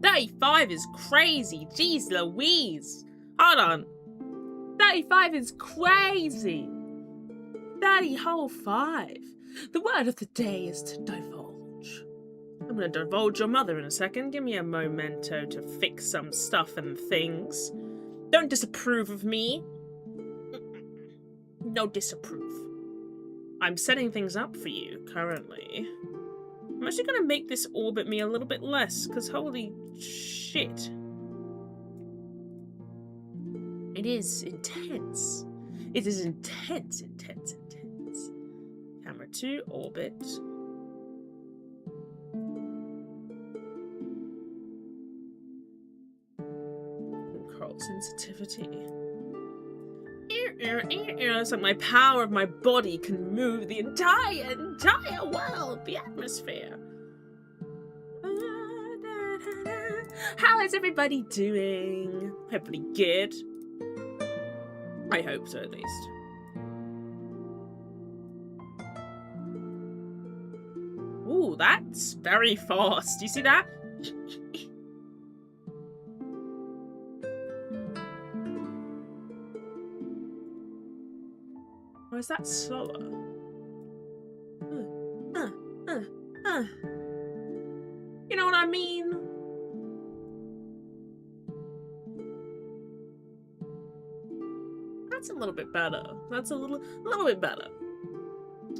35 is crazy. Jeez Louise. Hold on. 35 is crazy. 30 whole 5. The word of the day is to divulge. I'm gonna divulge your mother in a second. Give me a momento to fix some stuff and things. Don't disapprove of me. No disapprove. I'm setting things up for you currently. I'm actually gonna make this orbit me a little bit less, because holy shit. It is intense. It is intense, intense, intense. Camera 2, orbit. Control sensitivity. It's like my power of my body can move the entire world, the atmosphere. How is everybody doing? Hopefully good. I hope so, at least. Ooh, that's very fast. Do you see that? Or is that slower? You know what I mean? That's a little bit better. That's a little bit better.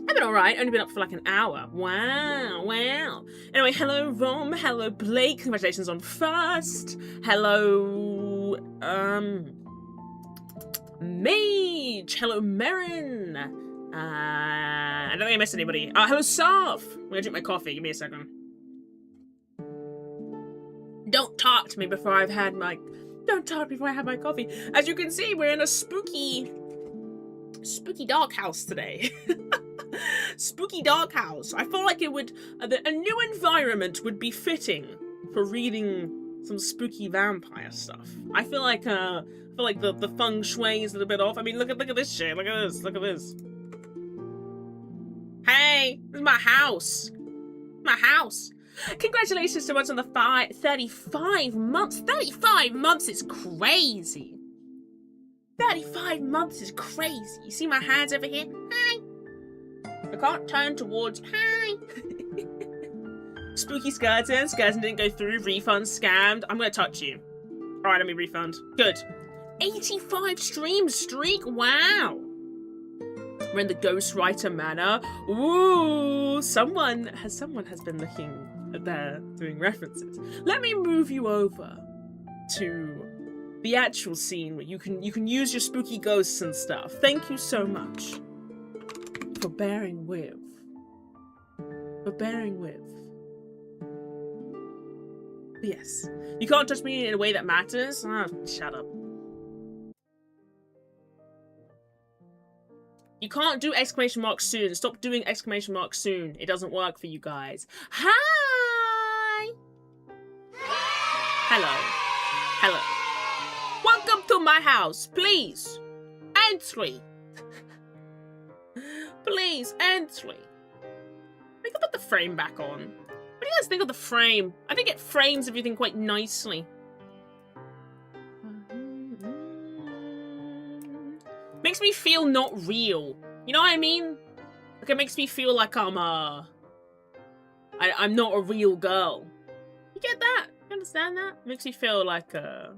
I've been alright. Only been up for like an hour. Wow, wow. Anyway, hello Rom. Hello Blake. Congratulations on first. Hello, Mage. Hello Marin. I don't think I missed anybody. Hello Sarf. I'm gonna drink my coffee. Give me a second. Don't talk to me before I've had my... Don't talk before I have my coffee. As you can see, we're in a spooky dark house today. Spooky dark house. I feel like it would... a new environment would be fitting for reading some spooky vampire stuff. I feel like the feng shui is a little bit off. I mean, look at this shit. Look at this. Look at this. Hey, this is my house. My house. Congratulations so much on the 35 months. 35 months is crazy. 35 months is crazy. You see my hands over here? Hi. I can't turn towards... Hi. Spooky skeleton. Skeleton didn't go through. Refund scammed. I'm gonna touch you. Alright, let me refund. Good. 85 stream streak. Wow. We're in the Ghostwriter manor. Ooh, someone has been looking there doing references. Let me move you over to the actual scene where you can use your spooky ghosts and stuff. Thank you so much for bearing with. Yes. You can't touch me in a way that matters. Ah, shut up. You can't do exclamation mark soon. Stop doing exclamation mark soon. It doesn't work for you guys. Hi! Hello. Hello. Welcome to my house. Please. Entry. Please, entry. We can put the frame back on. What do you guys think of the frame? I think it frames everything quite nicely. Makes me feel not real. You know what I mean? Like, it makes me feel like I'm not a real girl. You get that? You understand that? Makes me feel like a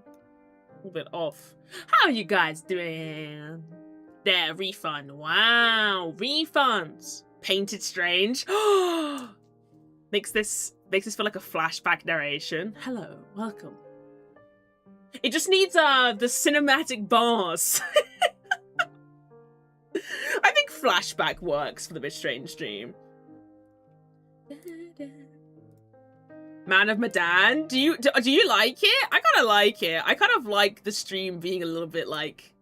little bit off. How are you guys doing? There, refund. Wow, refunds. Painted strange. makes this feel like a flashback narration. Hello, welcome. It just needs the cinematic bars. I think flashback works for the MissedStrange stream. Man of Medan, do you like it? I kind of like it. I kind of like the stream being a little bit like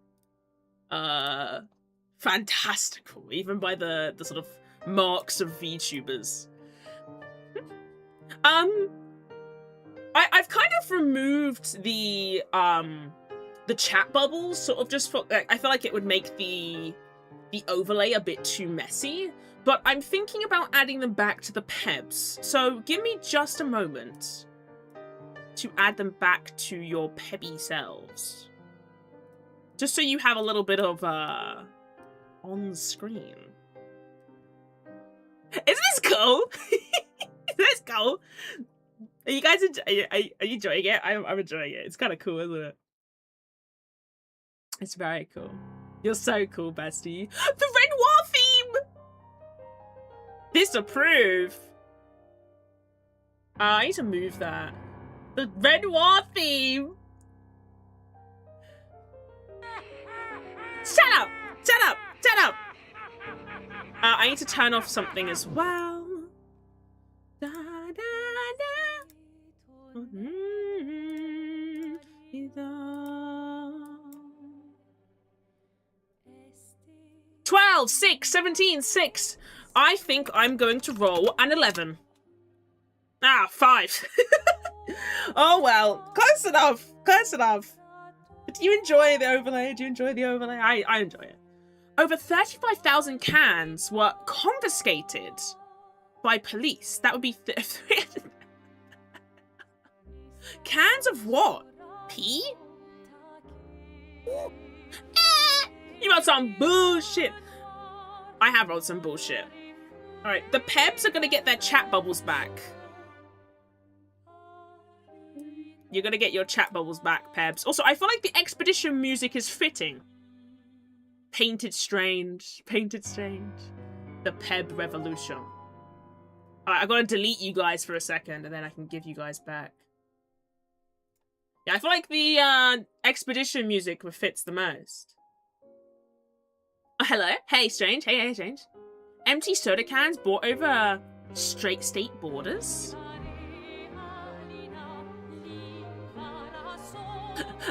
fantastical, even by the sort of marks of VTubers. I've kind of removed the chat bubbles, sort of just for, I feel like it would make the overlay a bit too messy, but I'm thinking about adding them back to the pebs, so give me just a moment. to add them back to your Pebby selves. Just so you have a little bit of, on screen. Isn't this cool? Isn't this cool? Are you guys are you enjoying it? I'm enjoying it. It's kind of cool, isn't it? It's very cool. You're so cool, bestie. The Renoir theme! Disapprove. I need to move that. The Renoir theme! Shut up! Shut up! Shut up! I need to turn off something as well. Da, da, da. 12, 6, 17, 6. I think I'm going to roll an 11. Ah, 5. Oh well, close enough. Close enough. Do you enjoy the overlay? Do you enjoy the overlay? I enjoy it. Over 35,000 cans were confiscated by police. That would be cans of what? Pee? You wrote some bullshit. I have wrote some bullshit. Alright, the Pebs are gonna get their chat bubbles back. You're gonna get your chat bubbles back, Pebs. Also, I feel like the expedition music is fitting. Painted Strange. Painted Strange. The Peb Revolution. Alright, I've got to delete you guys for a second, and then I can give you guys back. Yeah, I feel like the expedition music fits the most. Oh, hello. Hey, Strange. Hey, Strange. Empty soda cans brought over straight state borders?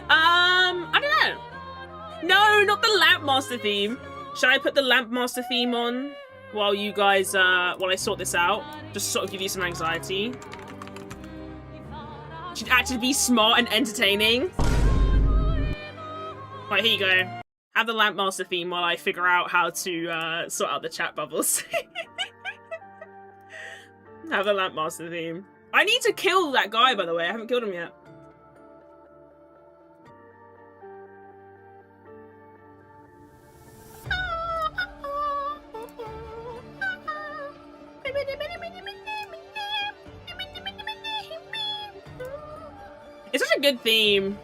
I don't know. No, not the Lampmaster theme. Should I put the Lampmaster theme on while you guys, while I sort this out? Just sort of give you some anxiety. Should actually be smart and entertaining. Right, here you go. Have the Lampmaster theme while I figure out how to sort out the chat bubbles. Have the Lampmaster theme. I need to kill that guy, by the way. I haven't killed him yet. It's such a good theme.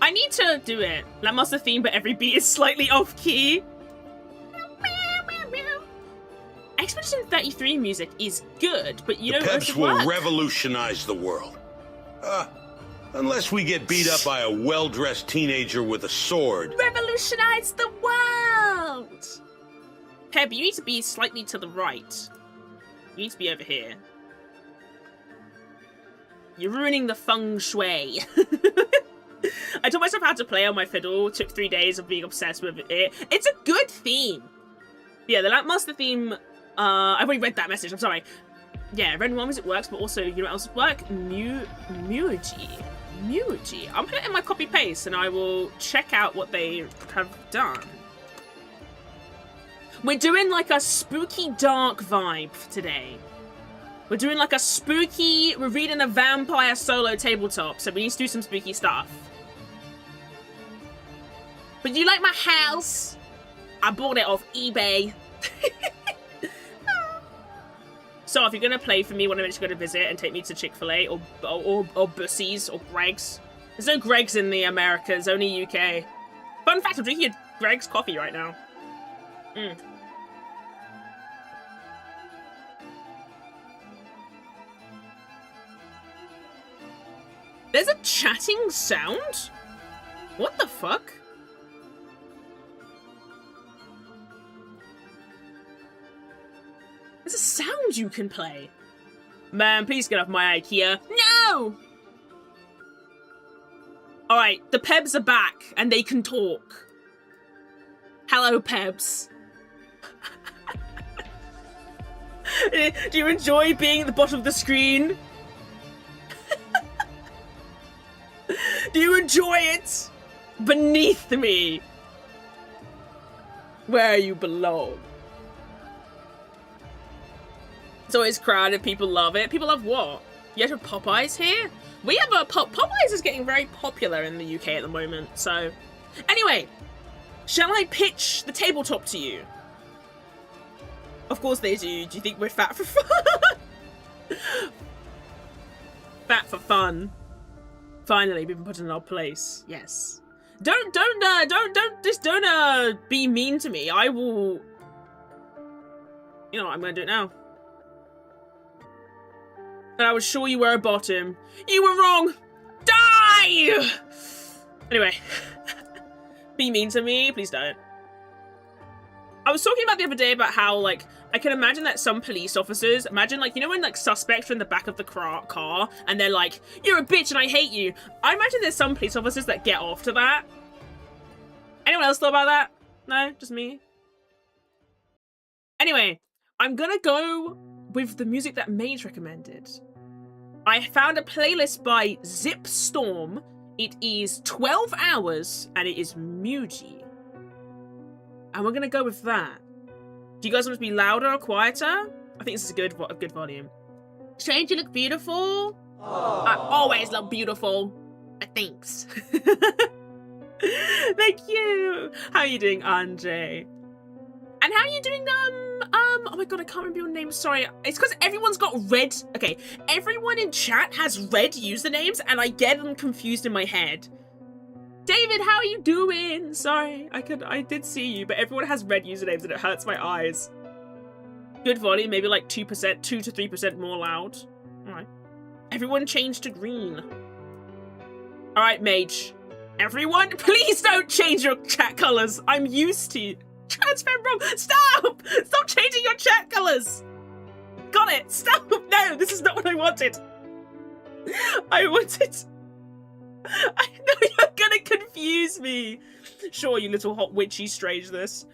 I need to do it. Lampmaster theme, but every beat is slightly off key. Expedition 33 music is good, but you know what? The Pebs will revolutionize the world. Unless we get beat up by a well-dressed teenager with a sword. Revolutionize the world! Peb, you need to be slightly to the right. You need to be over here. You're ruining the feng shui. I taught myself how to play on my fiddle. It took 3 days of being obsessed with it. It's a good theme. Yeah, the Lampmaster theme. I've already read that message. I'm sorry. Yeah, Red One music works, but also, you know what else would work? Muji. I'm putting it in my copy paste, and I will check out what they have done. We're doing like a spooky dark vibe today. We're doing like a spooky, we're reading a vampire solo tabletop, so we need to do some spooky stuff. But you like my house? I bought it off eBay. So if you're gonna play for me when I'm just gonna visit and take me to Chick-fil-A or Bussey's or Greg's. There's no Greg's in the Americas, only UK. Fun fact, I'm drinking a Greg's coffee right now. There's a chatting sound? What the fuck? There's a sound you can play. Man, please get off my IKEA. No! Alright, the Pebs are back, and they can talk. Hello, Pebs. Do you enjoy being at the bottom of the screen? Do you enjoy it? Beneath me. Where you belong. It's always crowded, people love it. People love what? You have Popeyes here? We have a Popeyes is getting very popular in the UK at the moment, so... Anyway, shall I pitch the tabletop to you? Of course they do. Do you think we're fat for fun? Fat for fun. Finally, we've been put in our place. Yes. Don't be mean to me. I will... You know what, I'm gonna do it now. And I was sure you were a bottom. You were wrong! Die! Anyway. Be mean to me, please don't. I was talking about the other day about how, like, I can imagine that some police officers, imagine, like, you know when, like, suspects are in the back of the car and they're like, you're a bitch and I hate you. I imagine there's some police officers that get off to that. Anyone else thought about that? No? Just me? Anyway, I'm gonna go with the music that Mage recommended. I found a playlist by Zip Storm. It is 12 hours and it is Muji. And we're gonna go with that. Do you guys want it to be louder or quieter? I think this is a good volume. Strange, you look beautiful. Aww. I always look beautiful. Thanks. Thank you. How are you doing, Andre? And how are you doing, oh my god, I can't remember your name, sorry. It's because everyone's got red, okay, everyone in chat has red usernames and I get them confused in my head. David, how are you doing? Sorry, I did see you, but everyone has red usernames and it hurts my eyes. Good volume, maybe like 2%, 2 to 3% more loud. Alright. Everyone change to green. Alright, Mage. Everyone, please don't change your chat colors. I'm used to transfer wrong. Stop! Stop changing your chat colors. Got it. Stop. No, this is not what I wanted. I wanted... I know you're gonna confuse me. Sure, you little hot witchy strangeness.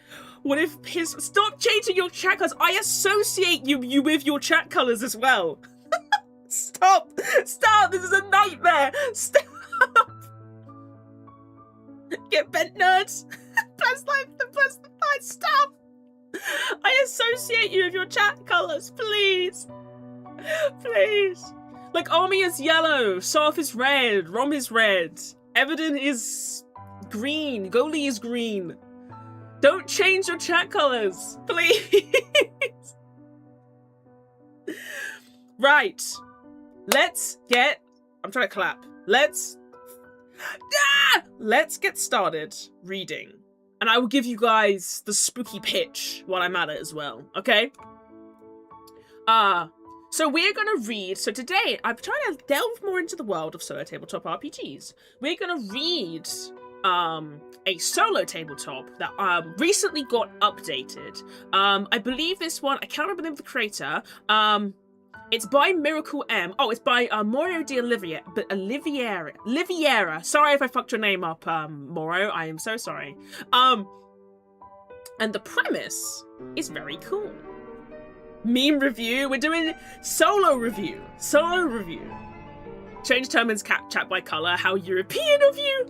What if his... Stop changing your chat colors. I associate you with your chat colors as well. Stop. Stop. This is a nightmare. Stop. Get bent, nerds. Plus life, stop. I associate you with your chat colors, please. Please. Like, Army is yellow, Soph is red, Rom is red, Evident is green, Goalie is green. Don't change your chat colors, please. Right. Let's get... I'm trying to clap. Let's get started reading. And I will give you guys the spooky pitch while I'm at it as well, okay? So we're gonna read, so today I'm trying to delve more into the world of solo tabletop RPGs. We're gonna read a solo tabletop that recently got updated. I believe this one, I can't remember the name of the creator. It's by Miracle M. Oh, it's by Mauro de Oliveira. Sorry if I fucked your name up, Mauro. I am so sorry. And the premise is very cool. Meme review. We're doing solo review. Change determines chat by color. How European of you.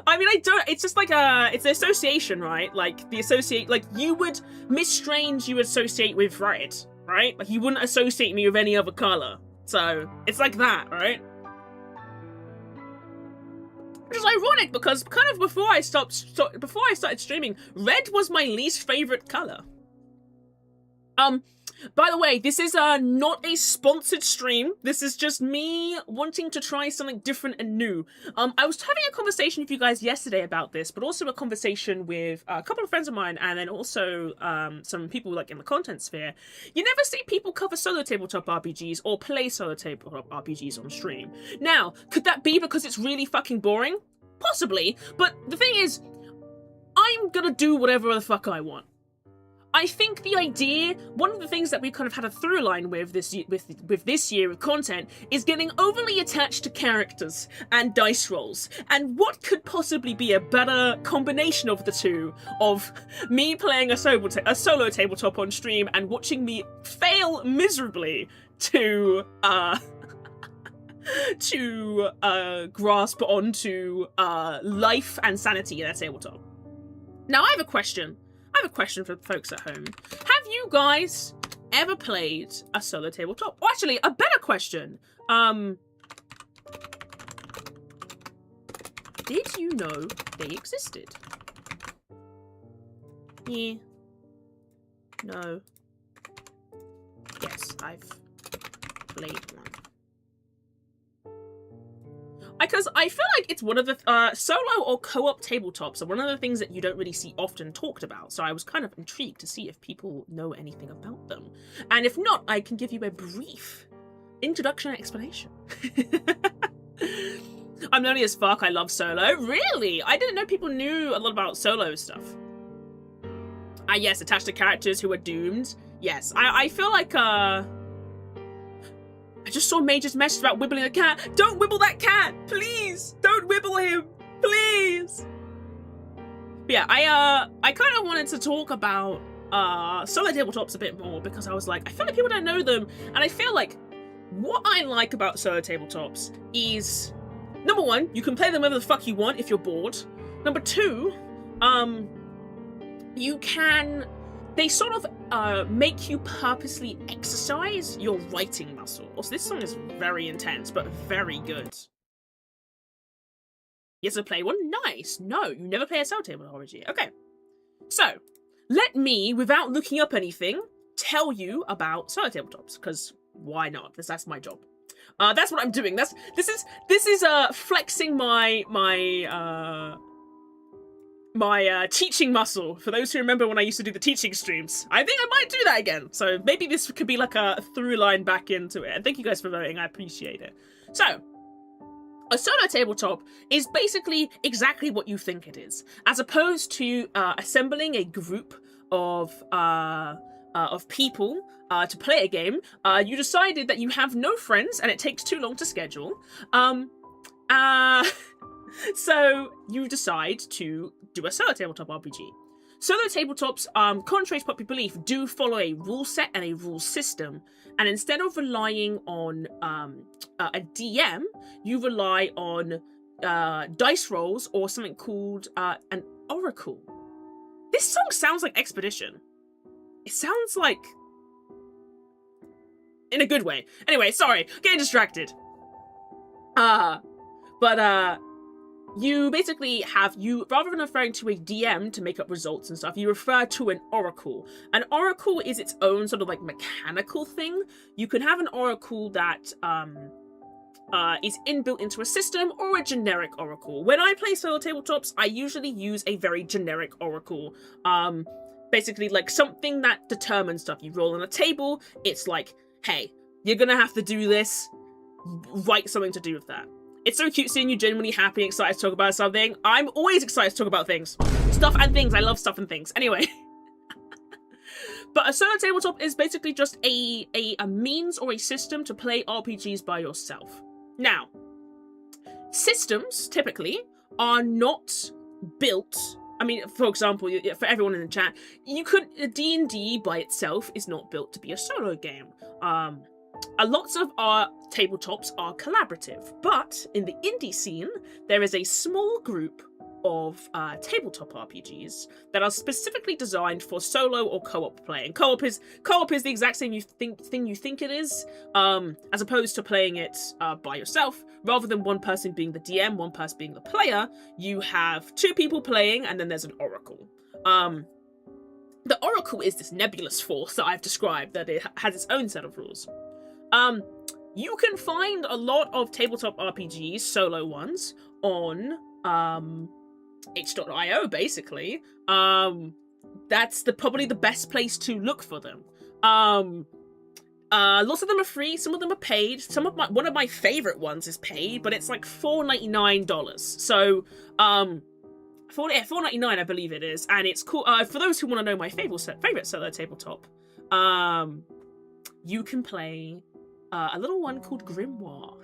I mean, I don't, it's just like it's an association, right? Like, you would, MissedStrange you would associate with red, right? Like, you wouldn't associate me with any other color. So, it's like that, right? Which is ironic, because kind of before I started streaming, red was my least favorite color. By the way, this is not a sponsored stream. This is just me wanting to try something different and new. I was having a conversation with you guys yesterday about this, but also a conversation with a couple of friends of mine, and then also some people like in the content sphere. You never see people cover solo tabletop RPGs or play solo tabletop RPGs on stream. Now, could that be because it's really fucking boring? Possibly, but the thing is, I'm gonna do whatever the fuck I want. I think the idea, one of the things that we kind of had a through line with this year of content is getting overly attached to characters and dice rolls. And what could possibly be a better combination of the two, of me playing a solo tabletop on stream and watching me fail miserably to grasp onto life and sanity in a tabletop. Now I have a question have a question for folks at home. Have you guys ever played a solo tabletop? Or actually, a better question. Did you know they existed? Yeah. No. Yes, I've played one. Because I feel like it's one of the solo or co-op tabletops are one of the things that you don't really see often talked about. So I was kind of intrigued to see if people know anything about them. And if not, I can give you a brief introduction and explanation. I'm nerdy as fuck. I love solo. Really? I didn't know people knew a lot about solo stuff. Yes, attached to characters who are doomed. Yes, I feel like I just saw Major's message about wibbling a cat. Don't wibble that cat! Please! Don't wibble him! Please! But yeah, I kind of wanted to talk about solo tabletops a bit more because I was like, I feel like people don't know them, and I feel like what I like about solo tabletops is, number one, you can play them whenever the fuck you want if you're bored. Number two, they sort of make you purposely exercise your writing muscle. Also, this song is very intense, but very good. Yes, I play one? Nice. No, you never play a solo tabletop RPG. Okay. So, let me, without looking up anything, tell you about solo tabletops, because why not? Because that's my job. That's what I'm doing. This is flexing my teaching muscle. For those who remember when I used to do the teaching streams, I think I might do that again. So maybe this could be like a through line back into it. And thank you guys for voting. I appreciate it. So, a solo tabletop is basically exactly what you think it is, as opposed to assembling a group of people to play a game. You decided that you have no friends and it takes too long to schedule. So you decide to do a solo tabletop RPG. Solo tabletops, contrary to popular belief, do follow a rule set and a rule system, and instead of relying on a DM, you rely on dice rolls or something called an oracle. This song sounds like Expedition. It sounds like... in a good way. Anyway, sorry, getting distracted. You basically have, rather than referring to a DM to make up results and stuff, you refer to an oracle. An oracle is its own sort of like mechanical thing. You can have an oracle that is inbuilt into a system, or a generic oracle. When I play solo tabletops, I usually use a very generic oracle. Basically like something that determines stuff. You roll on a table, it's like, hey, you're gonna have to do this, write something to do with that. It's so cute seeing you genuinely happy and excited to talk about something. I'm always excited to talk about things. Stuff and things. I love stuff and things. Anyway. But a solo tabletop is basically just a means or a system to play RPGs by yourself. Now, systems, typically, are not built... I mean, for example, for everyone in the chat, D&D by itself is not built to be a solo game. Lots of our tabletops are collaborative, but in the indie scene, there is a small group of tabletop RPGs that are specifically designed for solo or co-op play. And co-op is the exact same thing you think it is, as opposed to playing it by yourself. Rather than one person being the DM, one person being the player, you have two people playing, and then there's an oracle. The oracle is this nebulous force that I've described, that it has its own set of rules. You can find a lot of tabletop RPGs, solo ones, on itch.io, basically. That's probably the best place to look for them. Lots of them are free, some of them are paid. One of my favorite ones is paid, but it's like $4.99. So, $4.99 I believe it is, and it's cool. For those who want to know my favorite solo tabletop, you can play a little one called Grimoire.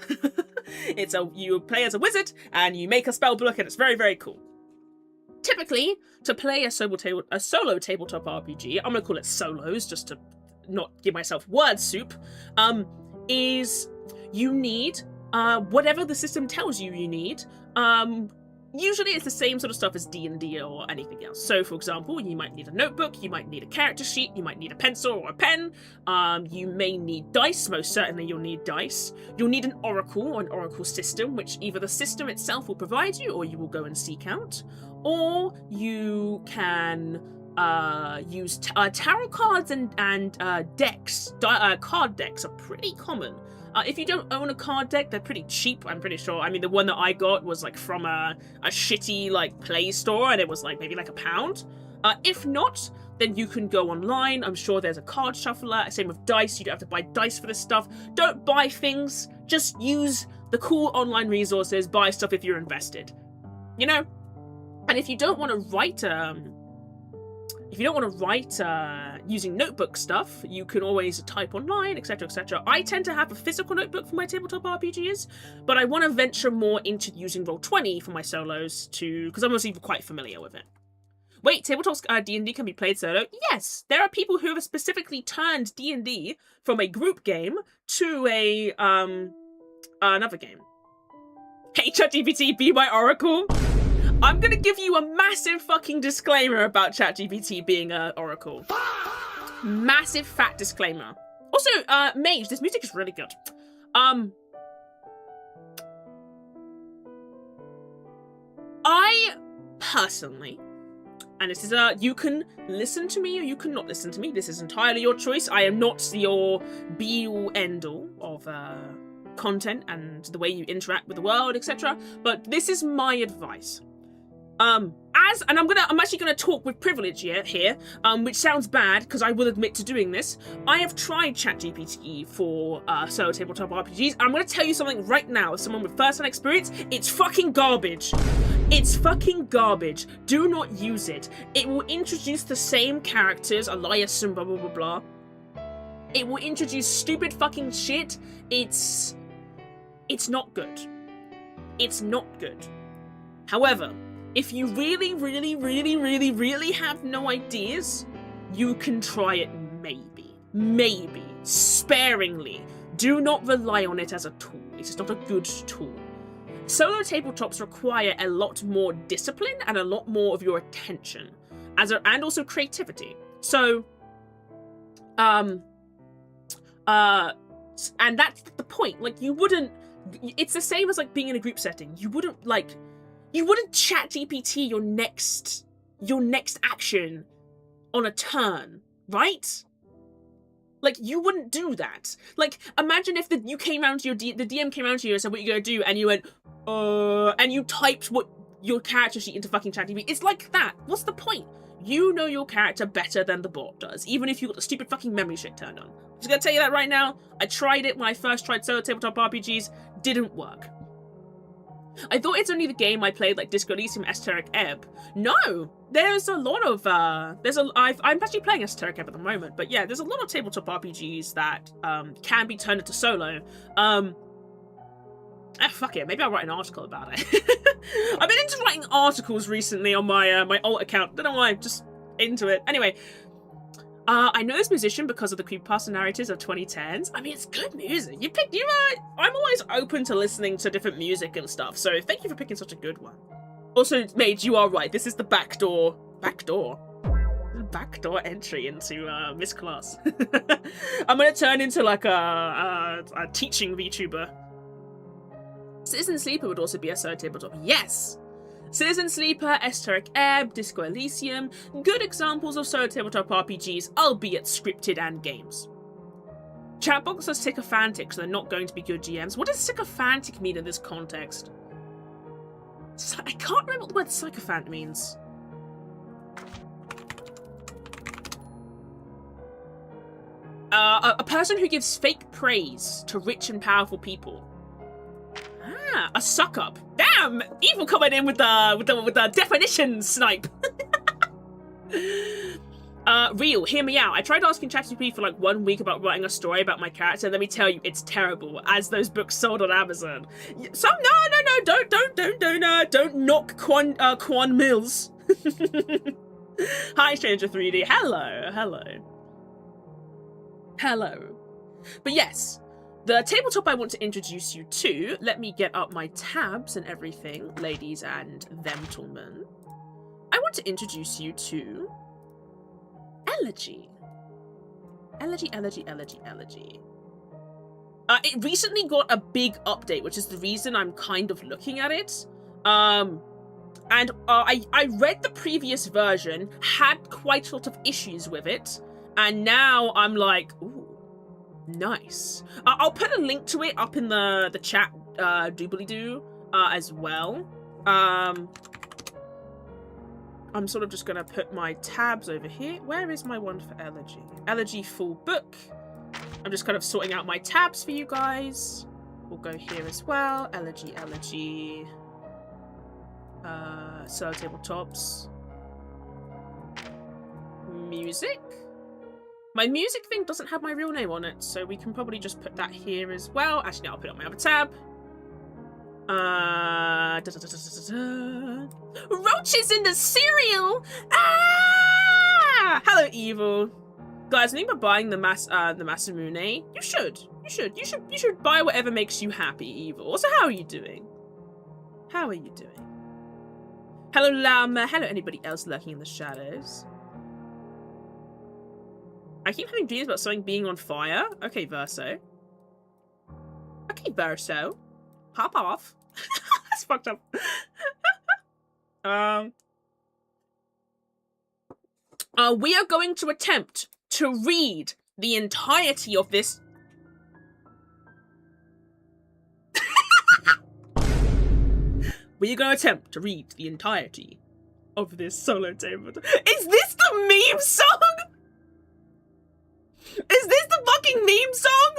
You play as a wizard and you make a spell book, and it's very, very cool. Typically, to play a solo tabletop RPG, I'm gonna call it solos just to not give myself word soup, is you need whatever the system tells you need. usually it's the same sort of stuff as D&D or anything else. So, for example, you might need a notebook, you might need a character sheet, you might need a pencil or a pen, you may need dice, most certainly you'll need dice. You'll need an oracle or an oracle system, which either the system itself will provide you or you will go and seek out, or you can use tarot cards and decks. Card decks are pretty common. If you don't own a card deck, they're pretty cheap, I'm pretty sure. I mean, the one that I got was like from a shitty like Play Store, and it was like maybe like £1. If not, then you can go online. I'm sure there's a card shuffler. Same with dice. You don't have to buy dice for this stuff. Don't buy things. Just use the cool online resources. Buy stuff if you're invested. You know? And if you don't want to write using notebook stuff, you can always type online, etc, etc. I tend to have a physical notebook for my tabletop RPGs, but I want to venture more into using Roll20 for my solos because I'm also quite familiar with it. Wait, tabletop D&D can be played solo? Yes! There are people who have specifically turned D&D from a group game to another game. Hey ChatGPT, be my oracle! I'm gonna give you a massive fucking disclaimer about ChatGPT being an oracle. Massive fat disclaimer. Also, Mage, this music is really good. I personally, and this is you can listen to me or you can not listen to me. This is entirely your choice. I am not your be-all, end-all of content and the way you interact with the world, etc. But this is my advice. I'm actually gonna talk with privilege here, which sounds bad because I will admit to doing this. I have tried ChatGPT for solo tabletop RPGs. I'm gonna tell you something right now, as someone with first-hand experience, it's fucking garbage. It's fucking garbage. Do not use it. It will introduce the same characters, Elias and blah blah blah blah. It will introduce stupid fucking shit. It's not good. It's not good. However, if you really, really, really, really, really have no ideas, you can try it maybe. Maybe. Sparingly. Do not rely on it as a tool. It is not a good tool. Solo tabletops require a lot more discipline and a lot more of your attention. And also creativity. So, and that's the point. Like, you wouldn't... It's the same as, like, being in a group setting. You wouldn't chat GPT your next action on a turn, right? Like, you wouldn't do that. Like, imagine if the DM came around to you and said, what are you gonna do? And you went, and you typed what your character sheet into fucking ChatGPT. It's like that. What's the point? You know your character better than the bot does, even if you got the stupid fucking memory shit turned on. I'm just gonna tell you that right now. I tried it when I first tried solo tabletop RPGs. Didn't work. I thought it's only the game I played, like Disco Elysium, Esoteric Ebb. No! There's a lot of, I'm actually playing Esoteric Ebb at the moment, but yeah, there's a lot of tabletop RPGs that, can be turned into solo. Fuck it, maybe I'll write an article about it. I've been into writing articles recently on my, my alt account. Don't know why, I'm just into it. Anyway, I know this musician because of the creepypasta narratives of 2010s. I mean, it's good music. I'm always open to listening to different music and stuff, so thank you for picking such a good one. Also, Mage, you are right. This is the backdoor entry into Miss Class. I'm gonna turn into like a teaching VTuber. Citizen Sleeper would also be a solo tabletop. Yes! Citizen Sleeper, Esoteric Ebb, Disco Elysium, good examples of solo tabletop RPGs, albeit scripted and games. Chatbox are sycophantic, so they're not going to be good GMs. What does sycophantic mean in this context? I can't remember what the word sycophant means. A person who gives fake praise to rich and powerful people. Ah, a suck-up. Damn! Evil coming in with the definition snipe. Real, hear me out. I tried asking ChatGPT for like 1 week about writing a story about my character, and let me tell you, it's terrible, as those books sold on Amazon. No, don't knock Quan Mills. Hi, Stranger 3D. Hello. But yes, The tabletop I want to introduce you to, let me get up my tabs and everything, ladies and gentlemen. I want to introduce you to ELEGY. ELEGY, ELEGY, ELEGY, ELEGY. It recently got a big update, which is the reason I'm kind of looking at it. I read the previous version, had quite a lot of issues with it, and now I'm like, ooh, nice. I'll put a link to it up in the chat doobly-doo as well. I'm sort of just gonna put my tabs over here. Where is my one for ELEGY? ELEGY full book. I'm just kind of sorting out my tabs for you guys. We'll go here as well. ELEGY, ELEGY. Solo tabletops. Music? My music thing doesn't have my real name on it, so we can probably just put that here as well. Actually, I'll put it on my other tab. Roaches in the cereal! Ah! Hello, Evil. Guys, I think about buying the Masamune. You should buy whatever makes you happy, Evil. Also, how are you doing? How are you doing? Hello, Llama. Hello, anybody else lurking in the shadows? I keep having dreams about something being on fire. Okay, Verso. Okay, Verso. Pop off. That's fucked up. We are going to attempt to read the entirety of this. We are going to attempt to read the entirety of this solo table. Is this the meme song? Is this the fucking meme song?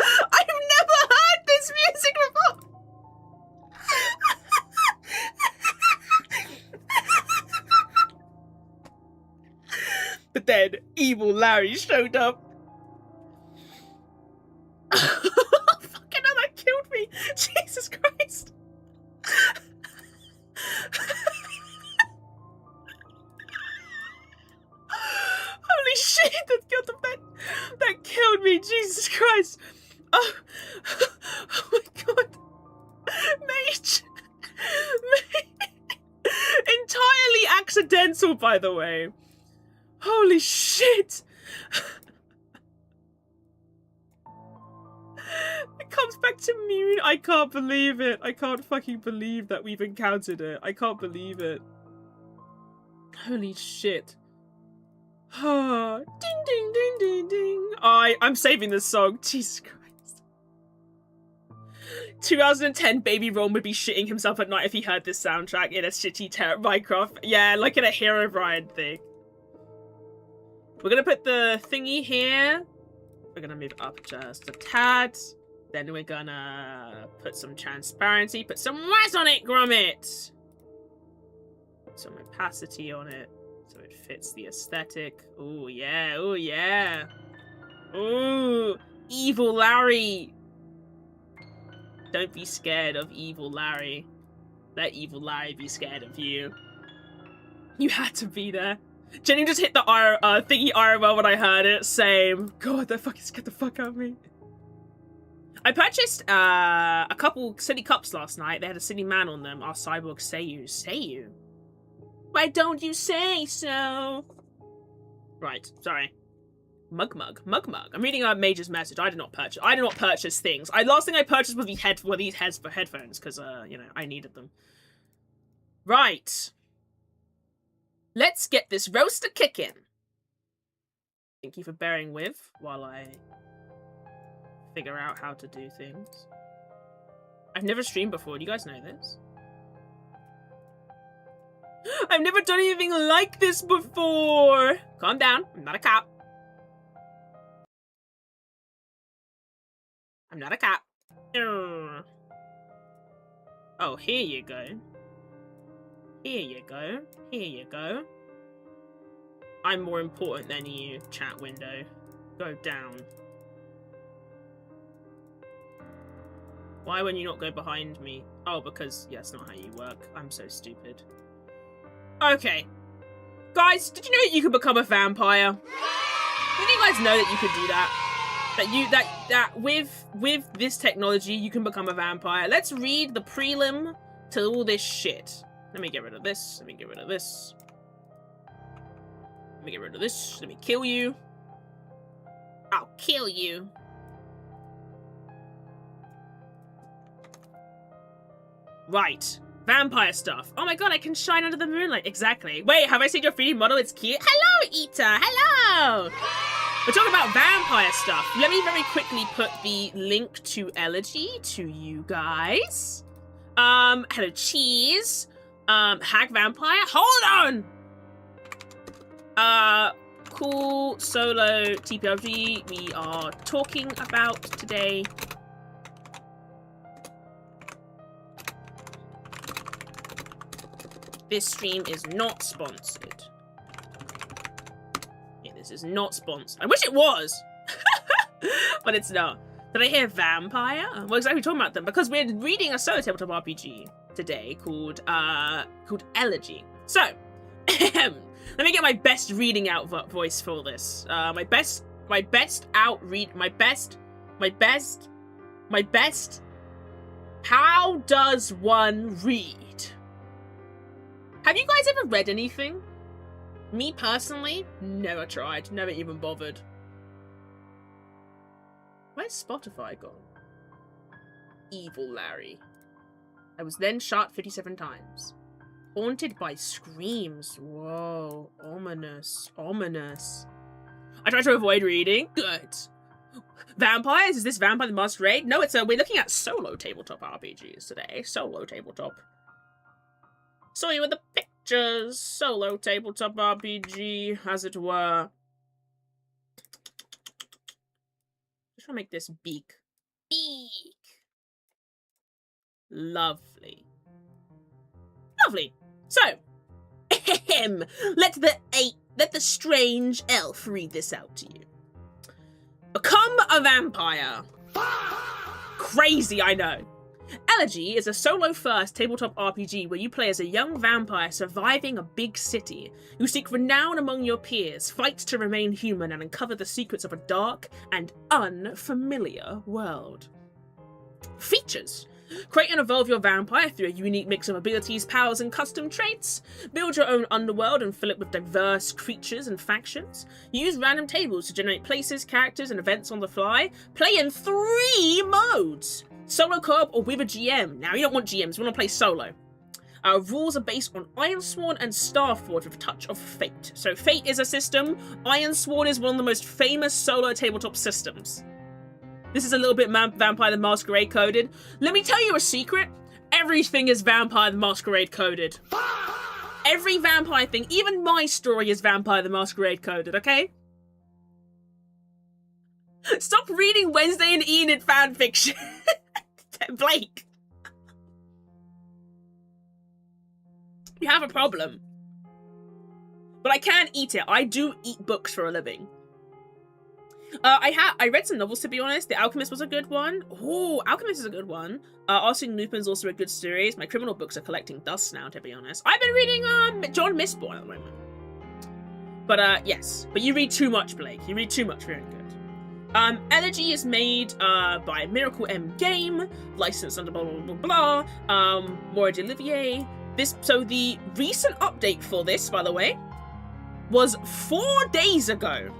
I've never heard this music before. But then Evil Larry showed up. Fucking hell, that killed me. Jesus Christ. Holy shit, that killed me. Jesus Christ. Oh my god. Mage. Entirely accidental, by the way. Holy shit! It comes back to Mune. I can't believe it. I can't fucking believe that we've encountered it. I can't believe it. Holy shit. Ding ding ding ding ding. I'm saving this song. Jesus Christ. 2010 Baby Ron would be shitting himself at night if he heard this soundtrack in a shitty Minecraft. Yeah, like in a Herobrine thing. We're gonna put the thingy here. We're gonna move up just a tad. Then we're gonna put some transparency. Put some white on it, Gromit! Put some opacity on it so it fits the aesthetic. Ooh, yeah. Ooh, yeah. Ooh, Evil Larry. Don't be scared of Evil Larry. Let Evil Larry be scared of you. You had to be there. Jenny just hit the thingy IRL when I heard it. Same. God, that fucking scared the fuck out of me. I purchased a couple City Cups last night. They had a City Man on them. Our cyborg Seiyu. Seiyu? Why don't you say so? Right, sorry. Mug. I'm reading our Major's message. I did not purchase things. Last thing I purchased was these headphones because you know, I needed them. Right. Let's get this roaster kicking. Thank you for bearing with while I figure out how to do things. I've never streamed before. Do you guys know this? I've never done anything like this before. Calm down. I'm not a cop. I'm not a cop. Oh, here you go. Here you go. Here you go. I'm more important than you, chat window. Go down. Why wouldn't you not go behind me? Oh, because, yeah, that's not how you work. I'm so stupid. Okay. Guys, did you know that you could become a vampire? Did you guys know that you could do that? that with this technology you can become a vampire. Let's read the prelim to all this shit. Let me get rid of this. Let me get rid of this. Let me get rid of this. Let me kill you. I'll kill you. Right. Vampire stuff. Oh my god, I can shine under the moonlight. Exactly. Wait, have I seen your 3D model? It's cute. Hello, Ita. Hello. We're talking about vampire stuff. Let me very quickly put the link to Elegy to you guys. Hello, Cheese. Hag Vampire. Hold on! Cool solo TTRPG we are talking about today. This stream is not sponsored. Yeah, this is not sponsored. I wish it was! But it's not. Did I hear vampire? Well, exactly talking about them because we're reading a solo tabletop RPG today called Elegy. So, let me get my best reading out voice for this. My best. How does one read? Have you guys ever read anything? Me personally, never tried, never even bothered. Where's Spotify gone? Evil Larry. I was then shot 57 times. Haunted by screams. Whoa, ominous, ominous. I tried to avoid reading. Good. Vampires? Is this Vampire the Masquerade? No, we're looking at solo tabletop RPGs today. Solo tabletop. Sorry with the pictures. Solo tabletop RPG, as it were. Just want to make this beak. Beak. Lovely. Lovely. So, let the strange elf read this out to you. Become a vampire. Crazy, I know. Elegy is a solo-first tabletop RPG where you play as a young vampire surviving a big city. You seek renown among your peers, fight to remain human, and uncover the secrets of a dark and unfamiliar world. Features. Create and evolve your vampire through a unique mix of abilities, powers, and custom traits. Build your own underworld and fill it with diverse creatures and factions. Use random tables to generate places, characters, and events on the fly. Play in 3 modes. Solo co-op or with a GM. Now, you don't want GMs, we want to play solo. Our rules are based on Ironsworn and Starforge with a touch of Fate. So Fate is a system. Ironsworn is one of the most famous solo tabletop systems. This is a little bit Vampire the Masquerade coded. Let me tell you a secret. Everything is Vampire the Masquerade coded. Every vampire thing, even my story is Vampire the Masquerade coded, okay? Stop reading Wednesday and Enid fanfiction. Blake. You have a problem. But I can eat it. I do eat books for a living. I read some novels, to be honest. The Alchemist was a good one. Oh, Alchemist is a good one. Arsene Lupin's also a good series. My criminal books are collecting dust now, to be honest. I've been reading John Mistborn at the moment. But yes. But you read too much, Blake. You read too much. Very good. Elegy is made by Miracle M Game, licensed under blah blah blah blah. Maura D'Olivier. So the recent update for this, by the way, was 4 days ago.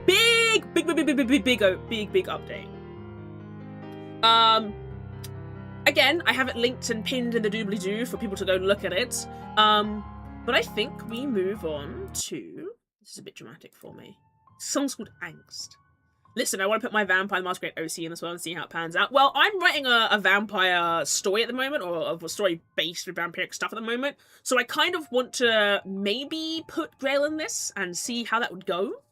Big update. Again, I have it linked and pinned in the doobly-doo for people to go look at it. But I think we move on to... This is a bit dramatic for me. This song's called Angst. Listen, I want to put my Vampire the Masquerade OC in as well and see how it pans out. Well, I'm writing a vampire story at the moment, or a story based with vampiric stuff at the moment. So I kind of want to maybe put Grail in this and see how that would go.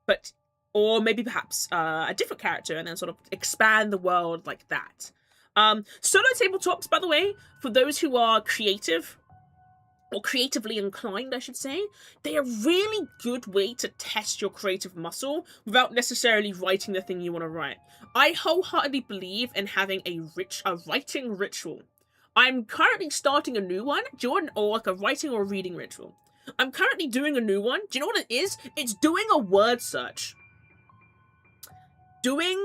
But, or maybe perhaps a different character and then sort of expand the world like that. Solo tabletops, by the way, for those who are creative, or creatively inclined, I should say, they are a really good way to test your creative muscle without necessarily writing the thing you want to write. I wholeheartedly believe in having a writing ritual. I'm currently starting a new one, or like a writing or reading ritual. I'm currently doing a new one. Do you know what it is? It's doing a word search. doing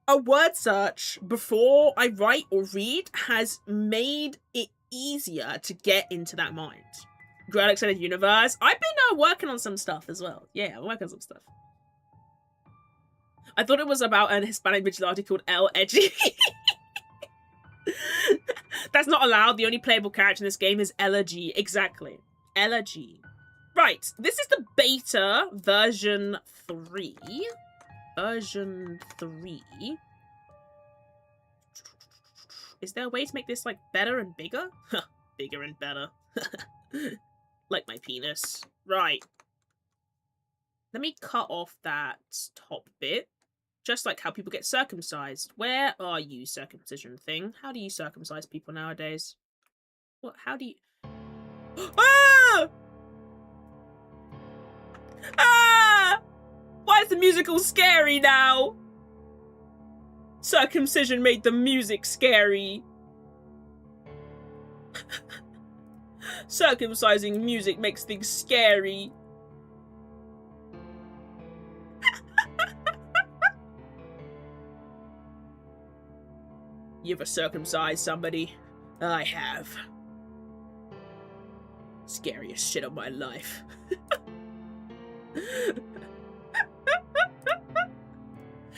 a word search before I write or read has made it easier to get into that mind. Grand Extended Universe. I've been working on some stuff as well. Yeah, I'm working on some stuff. I thought it was about an Hispanic vigilante called ELEGY. That's not allowed. The only playable character in this game is ELEGY. Exactly. ELEGY. Right. This is the beta version 3. Version 3. Is there a way to make this, like, better and bigger? Bigger and better. Like my penis. Right. Let me cut off that top bit. Just like how people get circumcised. Where are you, circumcision thing? How do you circumcise people nowadays? What? How do you... Ah! Ah! Why is the music all scary now? Circumcision made the music scary. Circumcising music makes things scary. You ever circumcised somebody? I have. Scariest shit of my life.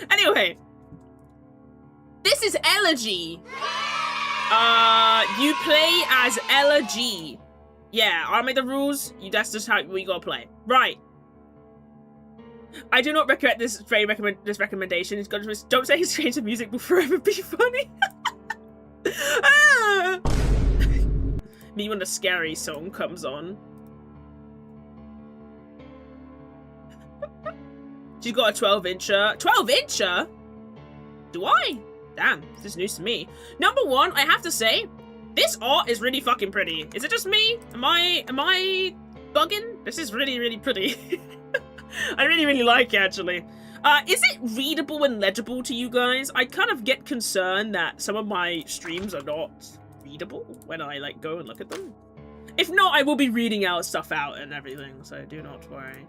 Anyway. This is ELEGY. You play as ELEGY. Yeah, I made the rules. That's just how we gotta play. Right. I do not recommend this recommendation. It's got to don't say his change of music will forever be funny. Ah! Me when the scary song comes on. She's got a 12-incher. 12-incher? Do I? Damn, this is news to me. Number one, I have to say, this art is really fucking pretty. Is it just me? Am I bugging? This is really, really pretty. I really like it, actually. Is it readable and legible to you guys? I kind of get concerned that some of my streams are not readable when I, like, go and look at them. If not, I will be reading stuff out and everything, so do not worry.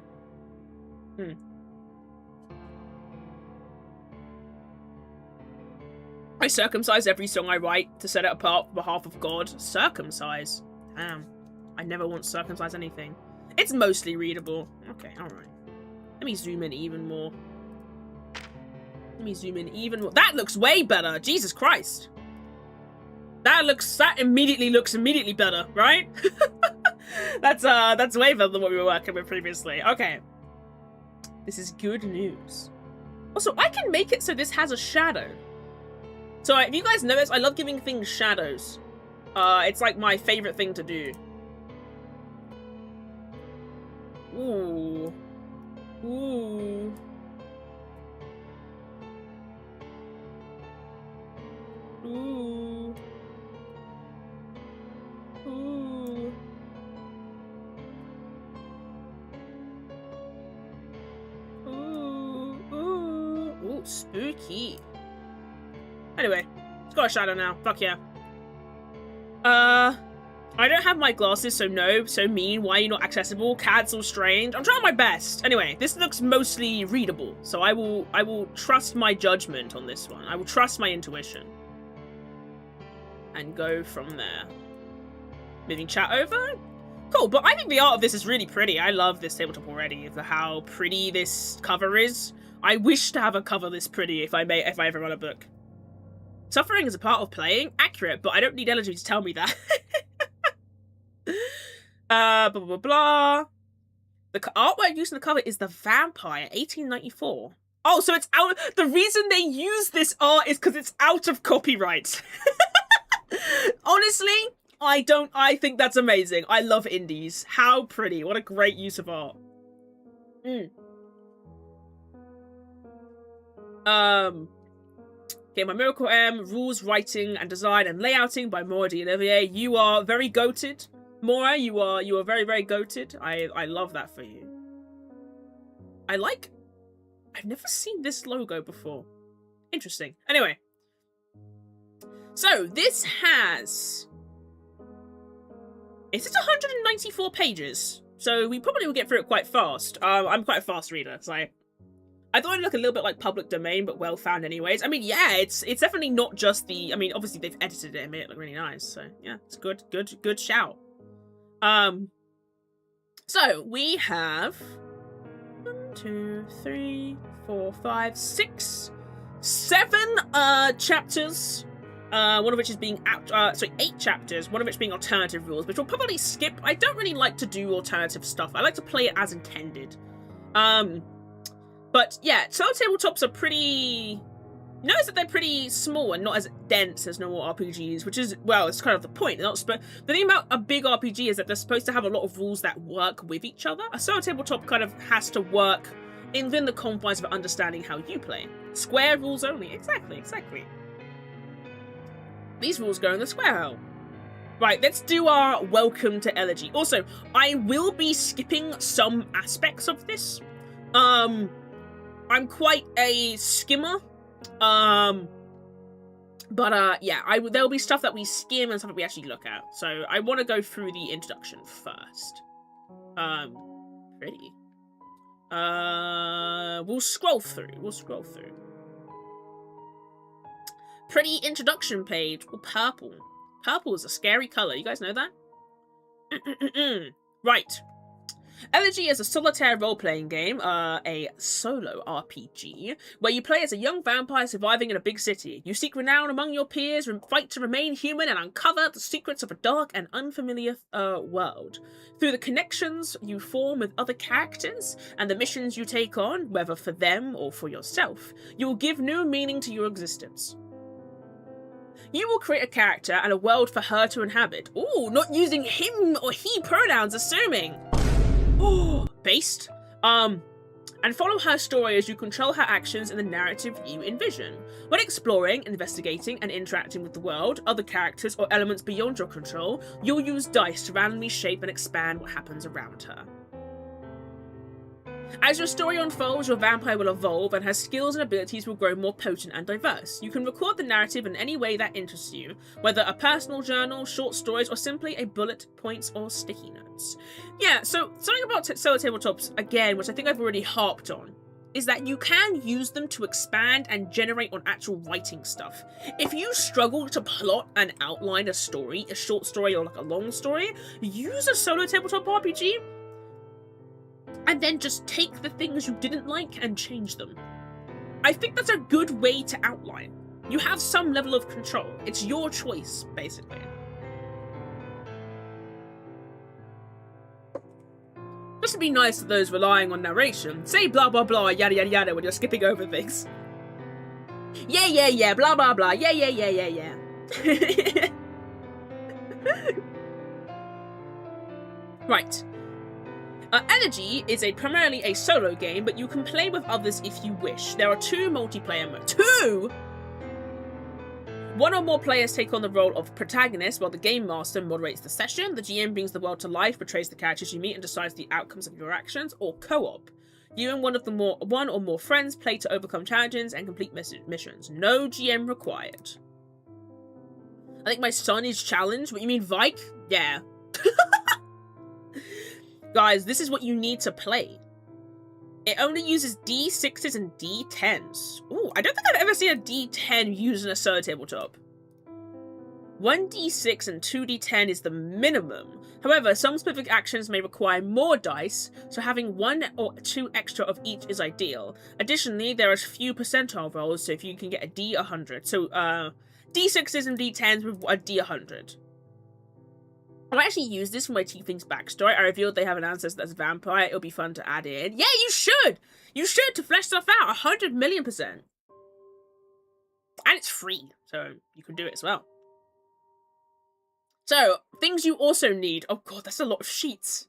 I circumcise every song I write to set it apart on behalf of God. Circumcise? Damn. I never once circumcise anything. It's mostly readable. Okay, alright. Let me zoom in even more. Let me zoom in even more. That looks way better! Jesus Christ! That immediately looks immediately better, right? That's way better than what we were working with previously. Okay. This is good news. Also, I can make it so this has a shadow. So, if you guys notice, I love giving things shadows. It's like my favorite thing to do. Ooh. Ooh. Ooh. Ooh. Ooh. Ooh. Ooh, spooky. Anyway, it's got a shadow now. Fuck yeah. I don't have my glasses, so no. So mean. Why are you not accessible? Cancel strange. I'm trying my best. Anyway, this looks mostly readable, so I will trust my judgment on this one. I will trust my intuition. And go from there. Moving chat over. Cool, but I think the art of this is really pretty. I love this tabletop already. How pretty this cover is. I wish to have a cover this pretty if I ever run a book. Suffering is a part of playing. Accurate, but I don't need ELEGY to tell me that. Blah, blah, blah. The artwork used in the cover is The Vampire, 1894. Oh, so it's out. The reason they use this art is because it's out of copyright. Honestly, I think that's amazing. I love indies. How pretty. What a great use of art. Okay, my Miracle M, rules, writing, and design, and layouting by Maura D'Olivier. You are very goated. Maura, you are very, very goated. I love that for you. I've never seen this logo before. Interesting. Anyway. So, this has... It's 194 pages. So, we probably will get through it quite fast. I'm quite a fast reader, so I thought it'd look a little bit like public domain, but well found anyways. I mean, yeah, it's definitely not just the. I mean, obviously they've edited it and made it look really nice. So yeah, it's good shout. So we have 1, 2, 3, 4, 5, 6, 7 chapters. One of which is being 8 chapters, one of which being alternative rules, which we'll probably skip. I don't really like to do alternative stuff. I like to play it as intended. But yeah, solo tabletops are pretty... Notice that they're pretty small and not as dense as normal RPGs, which is, well, it's kind of the point. But the thing about a big RPG is that they're supposed to have a lot of rules that work with each other. A solo tabletop kind of has to work within the confines of understanding how you play. Square rules only. Exactly. These rules go in the square hole. Right, let's do our welcome to ELEGY. Also, I will be skipping some aspects of this. I'm quite a skimmer. Yeah, there'll be stuff that we skim and stuff that we actually look at. So I want to go through the introduction first. Pretty. We'll scroll through. Pretty introduction page. Oh, purple. Purple is a scary colour. You guys know that? Right. ELEGY is a solitaire role-playing game, a solo RPG, where you play as a young vampire surviving in a big city. You seek renown among your peers, fight to remain human, and uncover the secrets of a dark and unfamiliar world. Through the connections you form with other characters, and the missions you take on, whether for them or for yourself, you will give new meaning to your existence. You will create a character and a world for her to inhabit. Ooh, not using him or he pronouns, assuming. Oh, based. And follow her story as you control her actions in the narrative you envision. When exploring, investigating, and interacting with the world, other characters, or elements beyond your control, you'll use dice to randomly shape and expand what happens around her. As your story unfolds, your vampire will evolve and her skills and abilities will grow more potent and diverse. You can record the narrative in any way that interests you, whether a personal journal, short stories, or simply a bullet points or sticky notes. Yeah, so something about solo tabletops, again, which I think I've already harped on, is that you can use them to expand and generate on actual writing stuff. If you struggle to plot and outline a story, a short story or like a long story, use a solo tabletop RPG and then just take the things you didn't like and change them. I think that's a good way to outline. You have some level of control. It's your choice, basically. Just to be nice to those relying on narration, say blah blah blah yada yada yada when you're skipping over things. Yeah, blah blah blah, yeah. Right. ELEGY is primarily a solo game, but you can play with others if you wish. There are 2 multiplayer modes. 2?! 1 or more players take on the role of protagonist, while the game master moderates the session. The GM brings the world to life, portrays the characters you meet, and decides the outcomes of your actions. Or co-op. You and one or more friends play to overcome challenges and complete missions. No GM required. I think my son is challenged. What, you mean Vike? Yeah. Guys, this is what you need to play. It only uses D6s and D10s. Ooh, I don't think I've ever seen a D10 used in a solo tabletop. 1 D6 and 2 D10 is the minimum. However, some specific actions may require more dice, so having 1 or 2 extra of each is ideal. Additionally, there are few percentile rolls, so if you can get a D100. So, D6s and D10s with a D100. I actually used this for my Tiefling's backstory. I revealed they have an ancestor that's a vampire. It'll be fun to add in. Yeah, you should! You should, to flesh stuff out. 100,000,000%. And it's free, so you can do it as well. So, things you also need. Oh god, that's a lot of sheets.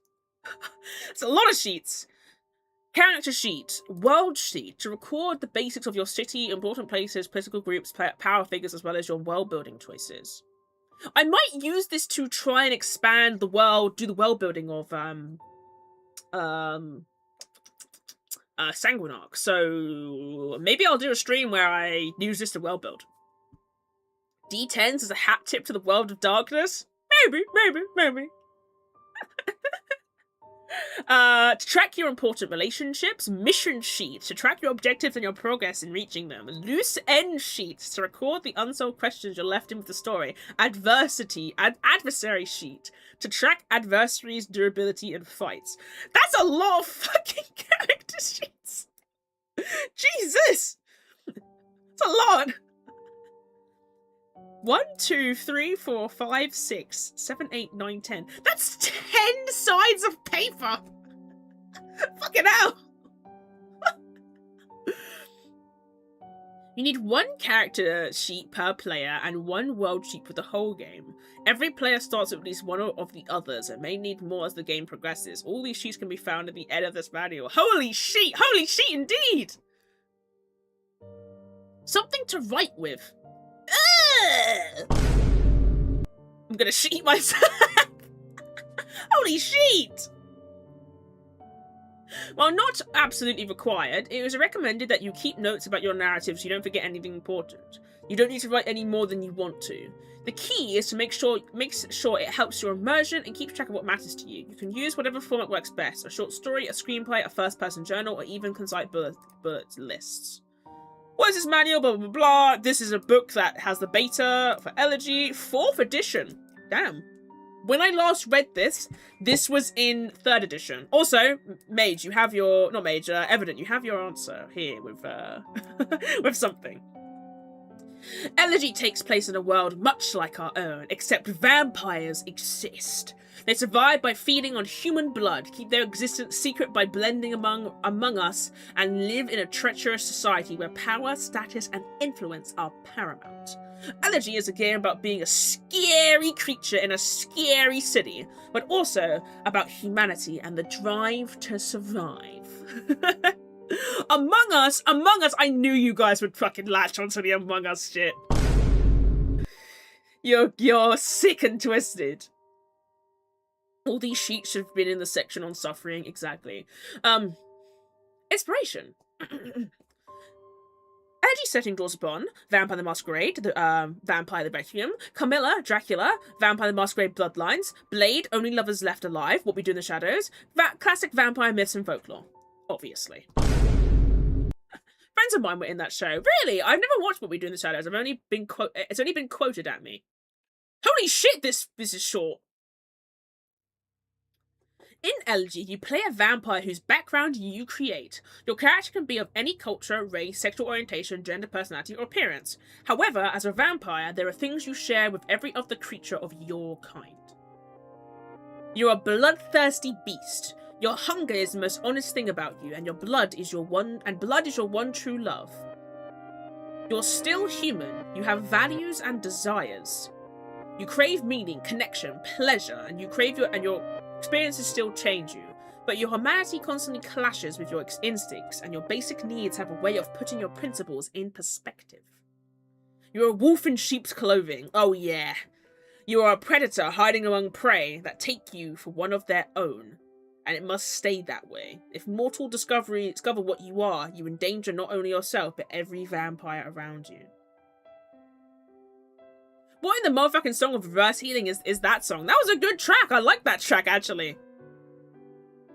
It's a lot of sheets. Character sheet. World sheet. To record the basics of your city, important places, political groups, power figures, as well as your world-building choices. I might use this to try and expand the world, do the world building of Sanguinarch. So maybe I'll do a stream where I use this to world build. D10s as a hat tip to the world of darkness? Maybe. To track your important relationships, mission sheets to track your objectives and your progress in reaching them, loose end sheets to record the unsolved questions you're left in with the story, adversary sheet to track adversaries' durability in fights. That's a lot of fucking character sheets. Jesus, it's a lot. 1, 2, 3, 4, 5, 6, 7, 8, 9, 10. That's 10 sides of paper! Fucking hell! You need 1 character sheet per player and 1 world sheet for the whole game. Every player starts with at least 1 of the others and may need more as the game progresses. All these sheets can be found at the end of this manual. Holy sheet! Holy sheet indeed! Something to write with. I'm gonna sheet myself. Holy sheet! While not absolutely required, it was recommended that you keep notes about your narrative so you don't forget anything important. You don't need to write any more than you want to. The key is to make sure it helps your immersion and keeps track of what matters to you. You can use whatever format works best: a short story, a screenplay, a first-person journal, or even concise bullet lists. What is this manual? Blah, blah, blah. This is a book that has the beta for ELEGY, 4th edition. Damn. When I last read this was in 3rd edition. Also, Mage, you have your... Not Mage, Evident, you have your answer here with, with something. ELEGY takes place in a world much like our own, except vampires exist. They survive by feeding on human blood, keep their existence secret by blending among us, and live in a treacherous society where power, status, and influence are paramount. ELEGY is a game about being a scary creature in a scary city, but also about humanity and the drive to survive. Among Us, I knew you guys would fucking latch onto the Among Us shit. You're sick and twisted. All these sheets should have been in the section on suffering, exactly. Inspiration. ELEGY setting draws upon Vampire the Masquerade, Vampire the Requiem, Camilla, Dracula, Vampire the Masquerade Bloodlines, Blade, Only Lovers Left Alive, What We Do in the Shadows, classic vampire myths and folklore. Obviously. Friends of mine were in that show. Really? I've never watched What We Do in the Shadows. It's only been quoted at me. Holy shit, this is short. In ELEGY, you play a vampire whose background you create. Your character can be of any culture, race, sexual orientation, gender, personality, or appearance. However, as a vampire, there are things you share with every other creature of your kind. You're a bloodthirsty beast. Your hunger is the most honest thing about you, and blood is your one true love. You're still human. You have values and desires. You crave meaning, connection, pleasure, and your experiences still change you, but your humanity constantly clashes with your instincts, and your basic needs have a way of putting your principles in perspective. You're a wolf in sheep's clothing. Oh yeah. You are a predator hiding among prey that take you for one of their own, and it must stay that way. If mortal discover what you are, you endanger not only yourself, but every vampire around you. What in the motherfucking song of reverse healing is that song? That was a good track. I like that track, actually.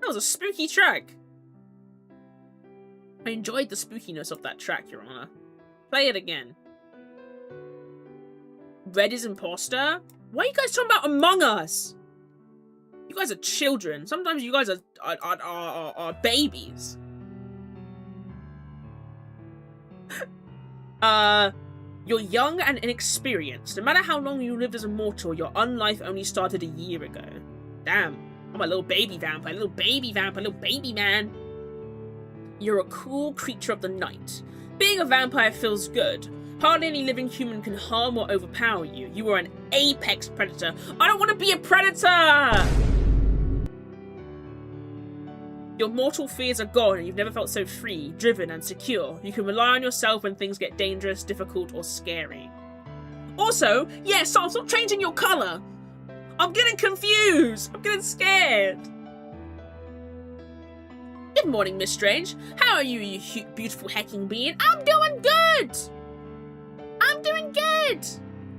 That was a spooky track. I enjoyed the spookiness of that track, Your Honor. Play it again. Red is imposter? Why are you guys talking about Among Us? You guys are children. Sometimes you guys are babies. You're young and inexperienced. No matter how long you lived as a mortal, your unlife only started a year ago. Damn, I'm a little baby vampire, little baby man. You're a cool creature of the night. Being a vampire feels good. Hardly any living human can harm or overpower you. You are an apex predator. I don't want to be a predator! Your mortal fears are gone and you've never felt so free, driven and secure. You can rely on yourself when things get dangerous, difficult or scary. Also, yes, stop changing your colour! I'm getting confused! I'm getting scared! Good morning, MissedStrange. How are you, you beautiful hacking being? I'm doing good!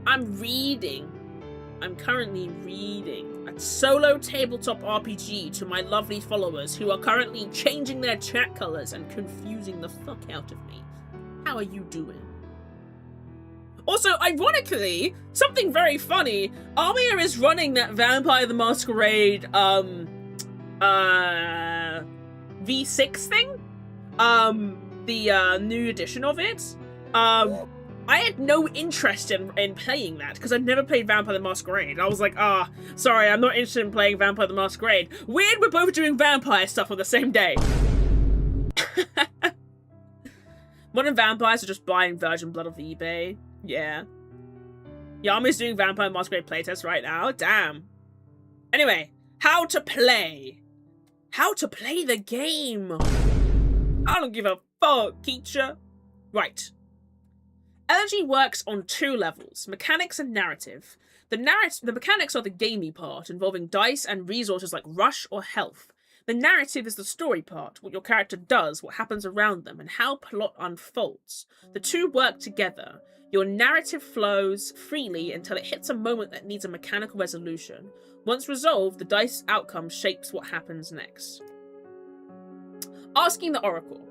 I'm reading. I'm currently reading a solo tabletop RPG to my lovely followers who are currently changing their chat colors and confusing the fuck out of me. How are you doing? Also, ironically, something very funny, Armia is running that Vampire the Masquerade, V6 thing? The new edition of it. I had no interest in playing that, because I've never played Vampire the Masquerade. I was like, sorry, I'm not interested in playing Vampire the Masquerade. Weird, we're both doing vampire stuff on the same day. Modern vampires are just buying virgin blood off eBay. Yeah. Yami's doing Vampire Masquerade playtest right now. Damn. Anyway, how to play. How to play the game. I don't give a fuck, teacher. Right. ELEGY works on 2 levels, mechanics and narrative. The mechanics are the gamey part, involving dice and resources like rush or health. The narrative is the story part, what your character does, what happens around them, and how plot unfolds. The 2 work together. Your narrative flows freely until it hits a moment that needs a mechanical resolution. Once resolved, the dice outcome shapes what happens next. Asking the Oracle.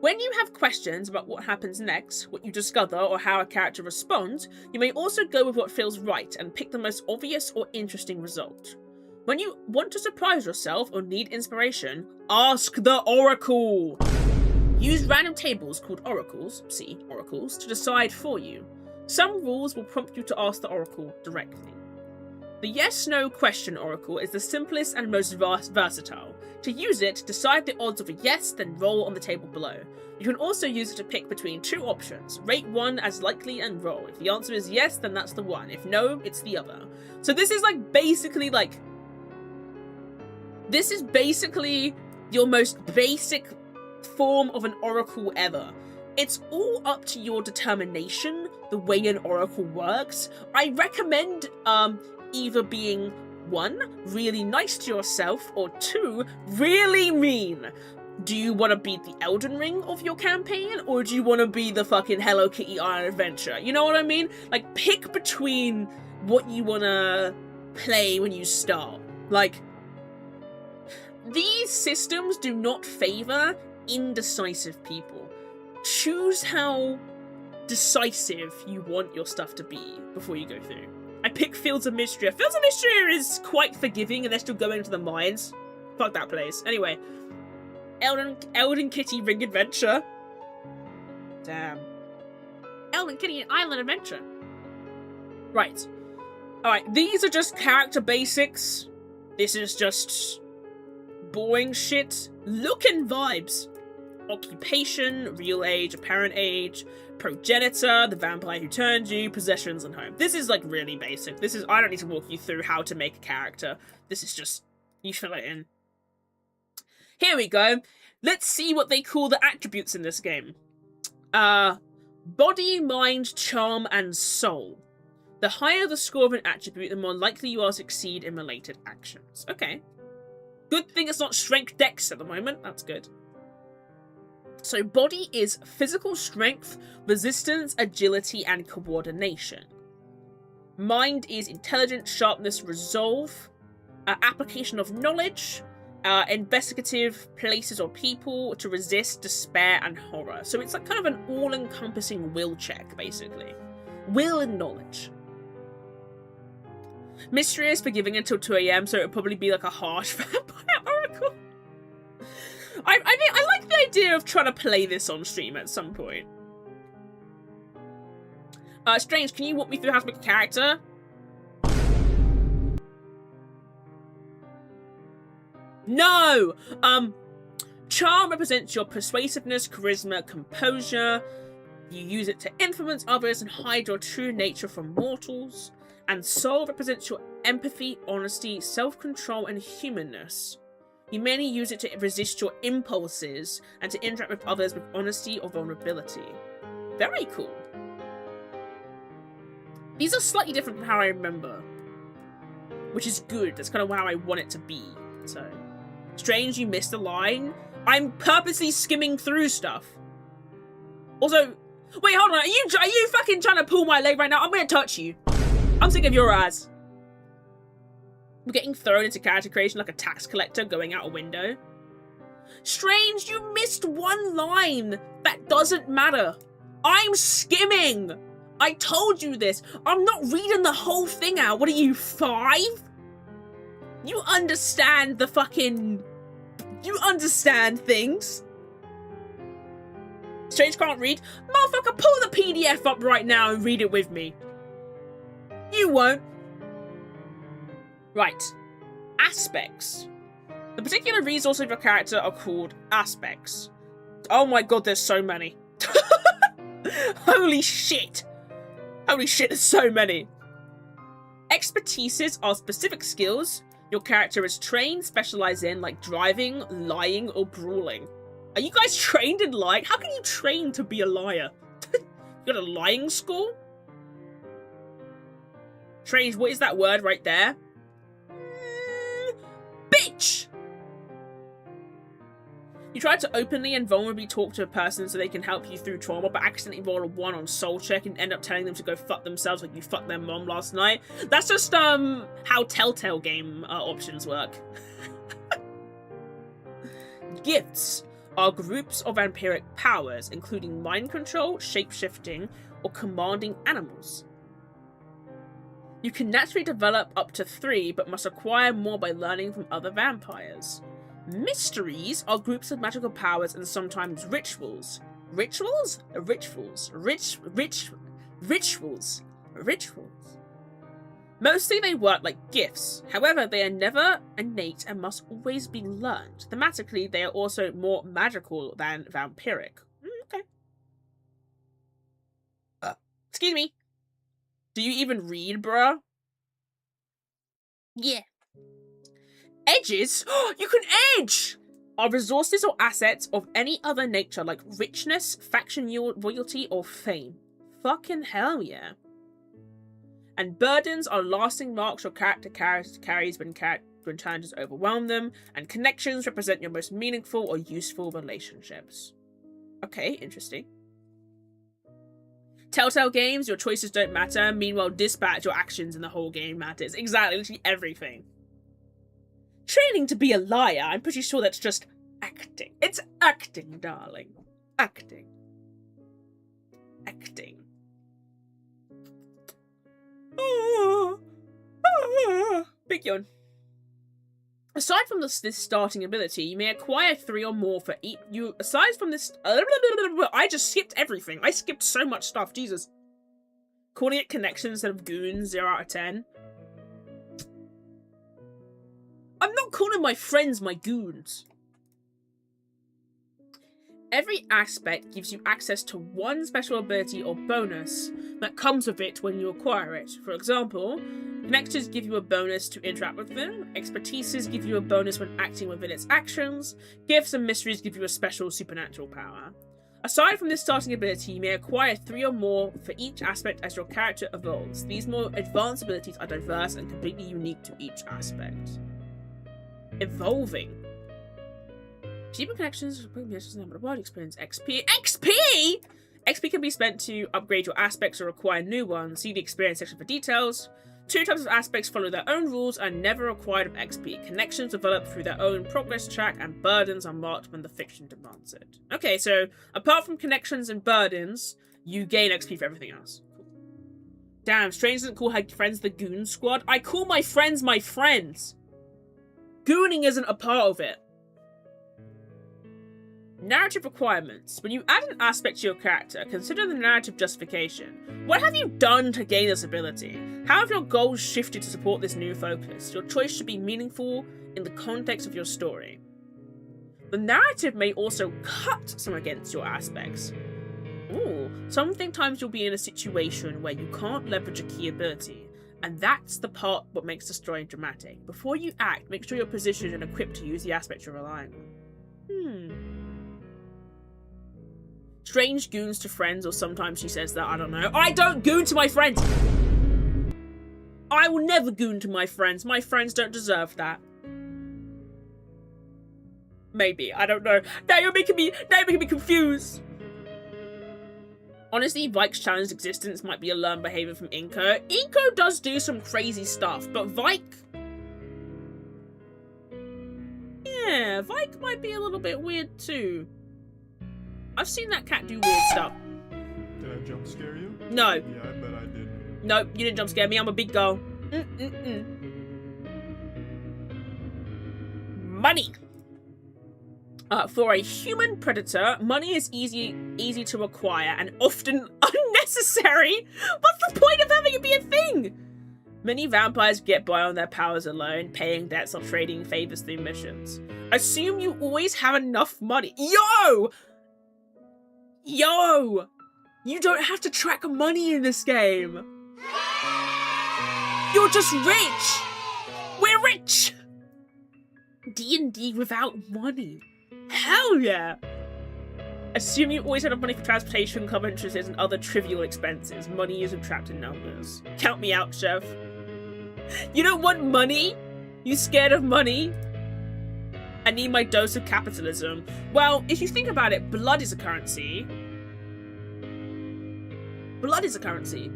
When you have questions about what happens next, what you discover, or how a character responds, you may also go with what feels right and pick the most obvious or interesting result. When you want to surprise yourself or need inspiration, ask the Oracle! Use random tables called oracles, see, oracles, to decide for you. Some rules will prompt you to ask the Oracle directly. The yes-no question oracle is the simplest and most versatile. To use it, decide the odds of a yes, then roll on the table below. You can also use it to pick between 2 options. Rate one as likely and roll. If the answer is yes, then that's the one. If no, it's the other. So this is basically this is basically your most basic form of an oracle ever. It's all up to your determination, the way an oracle works. I recommend either being 1, really nice to yourself, or 2, really mean. Do you want to be the Elden Ring of your campaign, or do you want to be the fucking Hello Kitty Island Adventure? You know what I mean? Pick between what you want to play when you start. These systems do not favor indecisive people. Choose how decisive you want your stuff to be before you go through. I pick Fields of Mystery. Fields of Mystery is quite forgiving and they're still going into the mines. Fuck that place. Anyway. Elden Kitty Ring Adventure. Damn. Elden Kitty Island Adventure. Right. Alright, these are just character basics. This is just boring shit. Look and vibes. Occupation, real age, apparent age, progenitor, the vampire who turned you, possessions, and home. This is really basic. I don't need to walk you through how to make a character. This is just, you fill it in. Here we go. Let's see what they call the attributes in this game. Body, mind, charm, and soul. The higher the score of an attribute, the more likely you are to succeed in related actions. Okay. Good thing it's not strength dex at the moment. That's good. So body is physical strength, resistance, agility, and coordination. Mind is intelligence, sharpness, resolve, application of knowledge, investigative, places or people, to resist, despair, and horror. So it's kind of an all-encompassing will check, basically. Will and knowledge. Mystery is forgiving until 2 AM, so it would probably be a harsh vampire oracle. I mean, I like the idea of trying to play this on stream at some point. Strange, can you walk me through how to make a character? No! Charm represents your persuasiveness, charisma, composure. You use it to influence others and hide your true nature from mortals. And soul represents your empathy, honesty, self-control, and humanness. You mainly use it to resist your impulses and to interact with others with honesty or vulnerability. Very cool. These are slightly different from how I remember, which is good. That's kind of how I want it to be. So, Strange, you missed a line. I'm purposely skimming through stuff. Also, wait, hold on. Are you fucking trying to pull my leg right now? I'm gonna touch you. I'm sick of your ass. We're getting thrown into character creation like a tax collector going out a window. Strange, you missed one line. That doesn't matter. I'm skimming. I told you this. I'm not reading the whole thing out. What are you, 5? You understand the fucking... You understand things. Strange can't read. Motherfucker, pull the PDF up right now and read it with me. You won't. Right. Aspects. The particular resources of your character are called aspects. Oh my god, there's so many. Holy shit. Holy shit, there's so many. Expertises are specific skills your character is trained, specialized in, like driving, lying, or brawling. Are you guys trained in lying? How can you train to be a liar? You got a lying school? Strange, what is that word right there? Bitch! You try to openly and vulnerably talk to a person so they can help you through trauma, but accidentally roll a 1 on soul check and end up telling them to go fuck themselves like you fucked their mom last night. That's just, how Telltale game options work. Gifts are groups of vampiric powers, including mind control, shape-shifting, or commanding animals. You can naturally develop up to 3, but must acquire more by learning from other vampires. Mysteries are groups of magical powers and sometimes rituals. Rituals? Rituals. Rituals. Mostly they work like gifts. However, they are never innate and must always be learned. Thematically, they are also more magical than vampiric. Okay. Excuse me. Do you even read, bruh? Yeah. Edges? You can edge! Are resources or assets of any other nature like richness, faction loyalty, or fame. Fucking hell yeah. And burdens are lasting marks your character carries when challenges overwhelm them, and connections represent your most meaningful or useful relationships. Okay, interesting. Telltale games, your choices don't matter. Meanwhile, Dispatch, your actions in the whole game matters. Exactly, literally everything. Training to be a liar, I'm pretty sure that's just acting. It's acting, darling. Acting. Acting. Big yawn. Aside from this starting ability, you may acquire 3 or more for each. Aside from this, I just skipped everything. I skipped so much stuff. Jesus. Calling it connections instead of goons. 0 out of 10. I'm not calling my friends my goons. Every aspect gives you access to 1 special ability or bonus that comes with it when you acquire it. For example, connectors give you a bonus to interact with them, expertises give you a bonus when acting within its actions, gifts and mysteries give you a special supernatural power. Aside from this starting ability, you may acquire 3 or more for each aspect as your character evolves. These more advanced abilities are diverse and completely unique to each aspect. Evolving. Deeper connections, experience XP. XP! XP can be spent to upgrade your aspects or acquire new ones. See the experience section for details. 2 types of aspects follow their own rules and never acquired of XP. Connections develop through their own progress track, and burdens are marked when the fiction demands it. Okay, so apart from connections and burdens, you gain XP for everything else. Cool. Damn, Strange doesn't call her friends the Goon Squad. I call my friends my friends. Gooning isn't a part of it. Narrative requirements. When you add an aspect to your character, consider the narrative justification. What have you done to gain this ability? How have your goals shifted to support this new focus? Your choice should be meaningful in the context of your story. The narrative may also cut some against your aspects. Ooh, sometimes you'll be in a situation where you can't leverage a key ability, and that's the part what makes the story dramatic. Before you act, make sure you're positioned and equipped to use the aspect you're relying on. Strange goons to friends, or sometimes she says that, I don't know. I don't goon to my friends! I will never goon to my friends. My friends don't deserve that. Maybe, I don't know. Now you're making me confused. Honestly, Vike's challenged existence might be a learned behavior from Inko. Inko does do some crazy stuff, but Vike... be a little bit weird too. I've seen that cat do weird stuff. Did I jump scare you? No. Yeah, I bet I did. Nope, you didn't jump scare me. I'm a big girl. Money. For a human predator, money is easy to acquire and often unnecessary. What's the point of having it be a thing? Many vampires get by on their powers alone, paying debts or trading favors through missions. Assume you always have enough money. Yo! You don't have to track money in this game. You're just rich. We're rich. D&D without money. Hell yeah! Assume you always have enough money for transportation, club entrances, and other trivial expenses. Money isn't trapped in numbers. Count me out, chef. You don't want money? You scared of money? I need my dose of capitalism. Well, if you think about it, blood is a currency. Blood is a currency.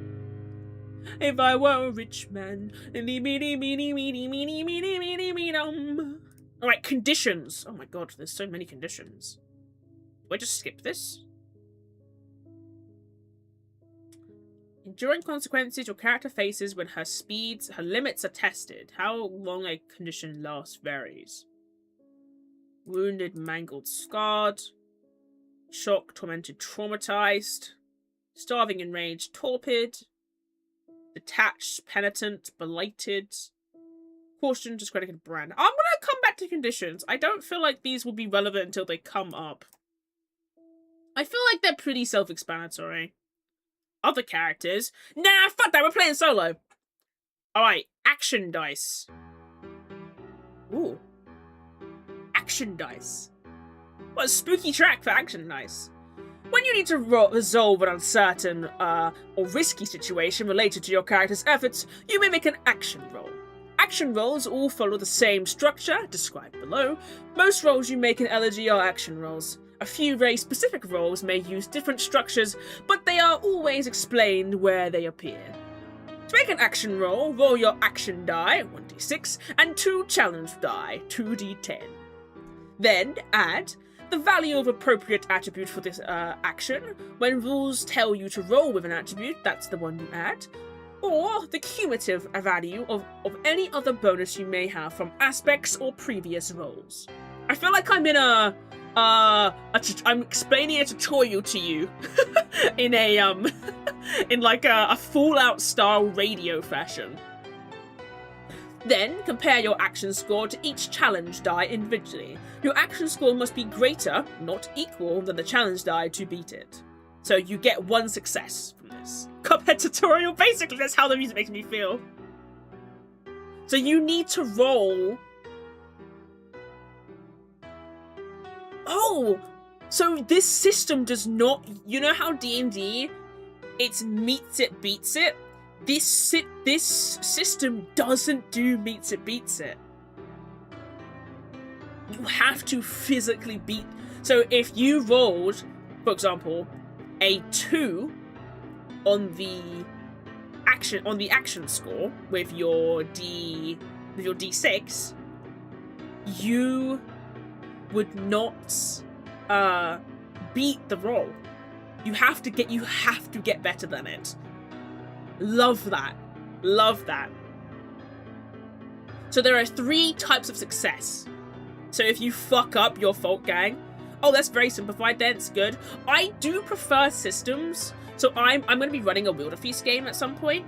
If I were a rich man. Alright, conditions. Oh my god, there's so many conditions. Do I just skip this? Enduring consequences your character faces when her limits are tested. How long a condition lasts varies. Wounded, mangled, scarred. Shocked, tormented, traumatized. Starving, enraged, torpid. Detached, penitent, belated. Caution, discredited, brand. I'm gonna come back to conditions. I don't feel like these will be relevant until they come up. I feel like they're pretty self-explanatory. Other characters. Nah, fuck that, we're playing solo. Alright, action dice. Ooh. Action dice. What a spooky track for action dice. When you need to resolve an uncertain or risky situation related to your character's efforts, you may make an action roll. Action rolls all follow the same structure, described below. Most rolls you make in ELEGY are action rolls. A few very specific rolls may use different structures, but they are always explained where they appear. To make an action roll your action die, 1d6, and 2 challenge die, 2d10. Then add the value of appropriate attribute for this action. When rules tell you to roll with an attribute, that's the one you add. Or the cumulative value of any other bonus you may have from aspects or previous rolls. I feel like I'm in I'm explaining a tutorial to you in a in like a Fallout style radio fashion. Then compare your action score to each challenge die individually. Your action score must be greater, not equal, than the challenge die to beat it. So you get 1 success from this. Cuphead tutorial, basically that's how the music makes me feel. So you need to roll. Oh! So this system does not, you know how D&D, it's meets it, beats it? This system doesn't do meets it, beats it. You have to physically beat. So if you rolled, for example, a 2 on the action score with your D6, you would not beat the roll. You have to get better than it. Love that. Love that. So there are 3 types of success. So if you fuck up your fault, gang, oh, that's very simplified, then it's good. I do prefer systems. So I'm going to be running a Wilderfeast game at some point.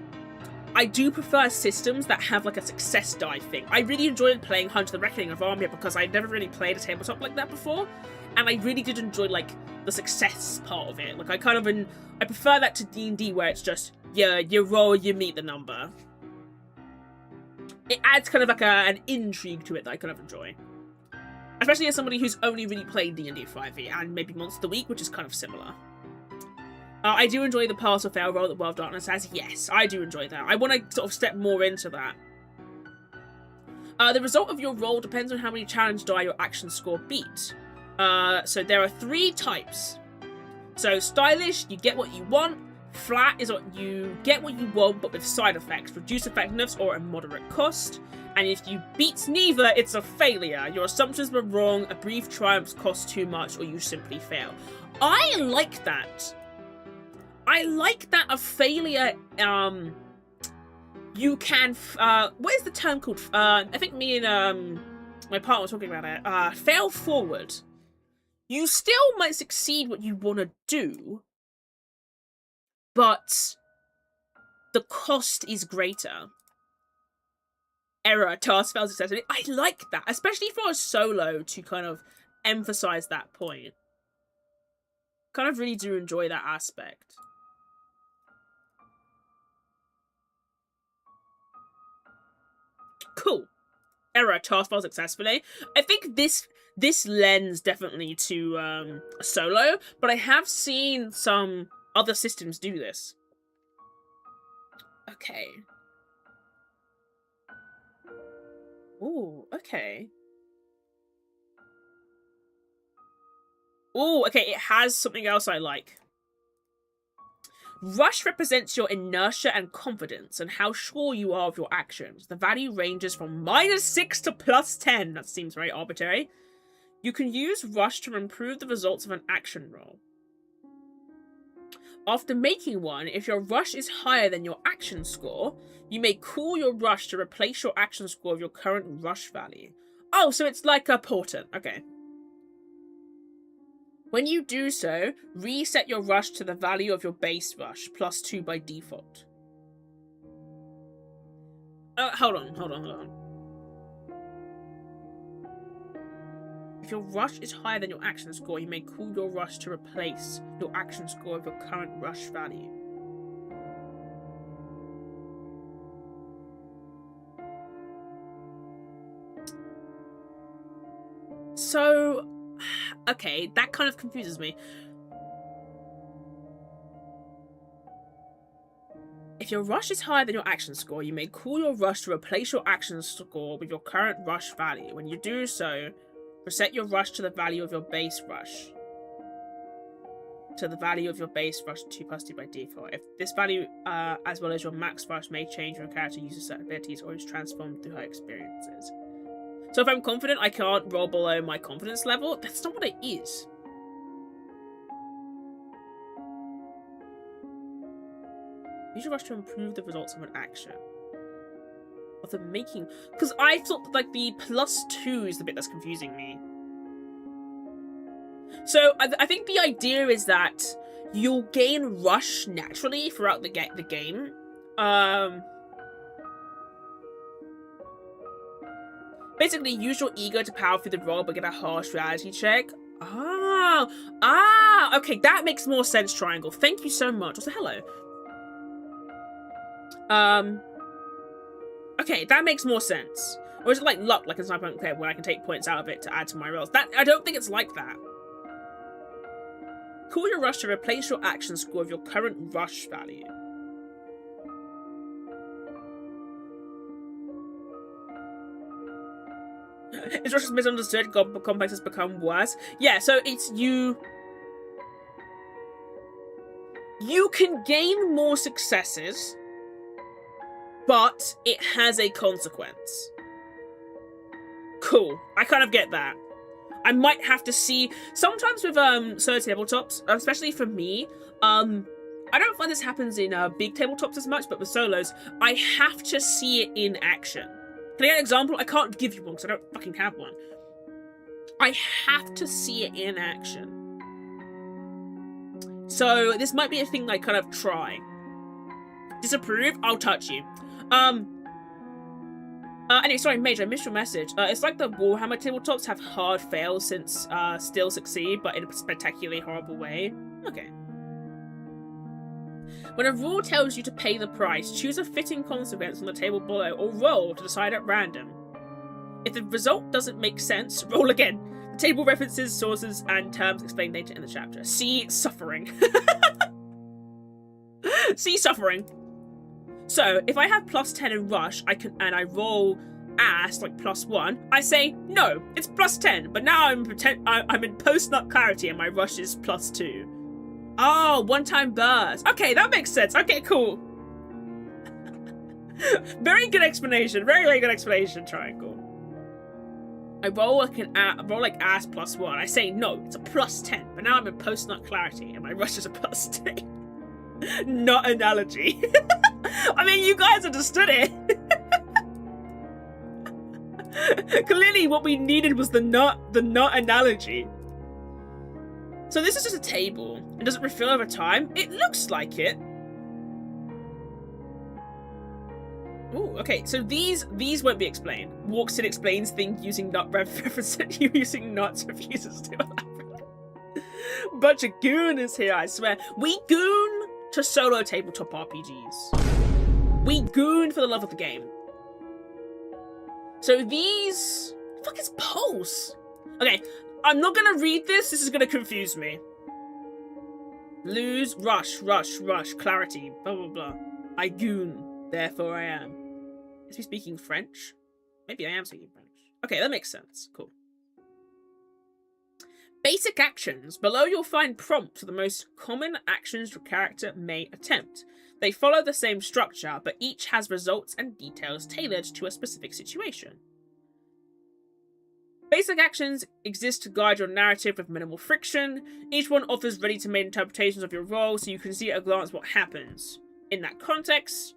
I do prefer systems that have like a success die thing. I really enjoyed playing Hunter the Reckoning of Armia because I'd never really played a tabletop like that before. And I really did enjoy like the success part of it. Like I prefer that to D&D where it's just, yeah, you roll, you meet the number. It adds kind of like an intrigue to it that I kind of enjoy. Especially as somebody who's only really played D&D 5e and maybe Monster of the Week, which is kind of similar. I do enjoy the pass or fail roll that World of Darkness has. Yes, I do enjoy that. I want to sort of step more into that. The result of your roll depends on how many challenge die your action score beat. So there are 3 types. So stylish, you get what you want. Flat is what you get what you want, but with side effects, reduced effectiveness or a moderate cost. And if you beat neither, it's a failure. Your assumptions were wrong, a brief triumph costs too much, or you simply fail. I like that. I like that a failure, you can, what is the term called? I think me and, my partner were talking about it. Fail forward. You still might succeed what you want to do, but the cost is greater. Error, task fails successfully. I like that, especially for a solo, to kind of emphasize that point. Kind of really do enjoy that aspect. Cool. Error, task fails successfully. I think this lends definitely to a solo, but I have seen some other systems do this. Okay. Ooh, okay. Ooh, okay, it has something else I like. Rush represents your inertia and confidence and how sure you are of your actions. The value ranges from -6 to +10. That seems very arbitrary. You can use Rush to improve the results of an action roll. After making one, if your Rush is higher than your action score, you may cool your Rush to replace your action score with your current Rush value. Oh, so it's like a portent. Okay. When you do so, reset your Rush to the value of your base Rush, +2 by default. Hold on. If your Rush is higher than your action score, you may cool your Rush to replace your action score with your current Rush value. So, okay, that kind of confuses me. If your Rush is higher than your action score, you may cool your Rush to replace your action score with your current Rush value. When you do so, reset your Rush to the value of your base Rush. To the value of your base Rush 2 + 2 by default. If this value, as well as your max Rush, may change when a character uses certain abilities or is transformed through her experiences. So if I'm confident I can't roll below my confidence level, that's not what it is. Use your Rush to improve the results of an action. Of the making... Because I thought that, like, the +2 is the bit that's confusing me. So I think the idea is that you'll gain Rush naturally throughout the game. Basically, use your ego to power through the roll, but get a harsh reality check. Okay, that makes more sense, Triangle. Thank you so much. Also, hello. Okay, that makes more sense. Or is it like luck, like in Sniper Hunt, where I can take points out of it to add to my rolls? I don't think it's like that. Cool your Rush to replace your action score with your current Rush value. Is Rush misunderstood? Complex has become worse. Yeah, so it's you can gain more successes, but it has a consequence. Cool. I kind of get that. I might have to see... Sometimes with solo tabletops, especially for me, I don't find this happens in big tabletops as much, but with solos, I have to see it in action. Can I get an example? I can't give you one because I don't fucking have one. I have to see it in action. So this might be a thing I kind of try. Disapprove? I'll touch you. Anyway, sorry, Mage, I missed your message. It's like the Warhammer tabletops have hard fails since still succeed, but in a spectacularly horrible way. Okay. When a rule tells you to pay the price, choose a fitting consequence on the table below, or roll to decide at random. If the result doesn't make sense, roll again. The table references, sources, and terms explained later in the chapter. See suffering. See suffering. So, if I have +10 in Rush, and I roll ass, like +1, I say, no, it's +10, but now I'm in post-nut clarity and my Rush is +2. Oh, one-time burst. Okay, that makes sense. Okay, cool. Very good explanation. Very, very good explanation, Triangle. I roll like ass +1. I say no, it's a +10. But now I'm in post-nut clarity, and my rush is a +10. Not analogy. I mean, you guys understood it. Clearly, what we needed was the nut analogy. So this is just a table, and does it refill over time? It looks like it. Ooh, okay, so these won't be explained. Walks in, explains things using nut references. Using nuts, refuses to elaborate. Bunch of goon is here, I swear. We goon to solo tabletop RPGs. We goon for the love of the game. So these... What the fuck is pulse? Okay, I'm not gonna read this. This is gonna confuse me. Lose, rush, clarity, blah, blah, blah. I goon. Therefore I am. Is he speaking French? Maybe I am speaking French. Okay, that makes sense. Cool. Basic actions. Below you'll find prompts for the most common actions your character may attempt. They follow the same structure, but each has results and details tailored to a specific situation. Basic actions exist to guide your narrative with minimal friction. Each one offers ready-to-made interpretations of your role, so you can see at a glance what happens. In that context...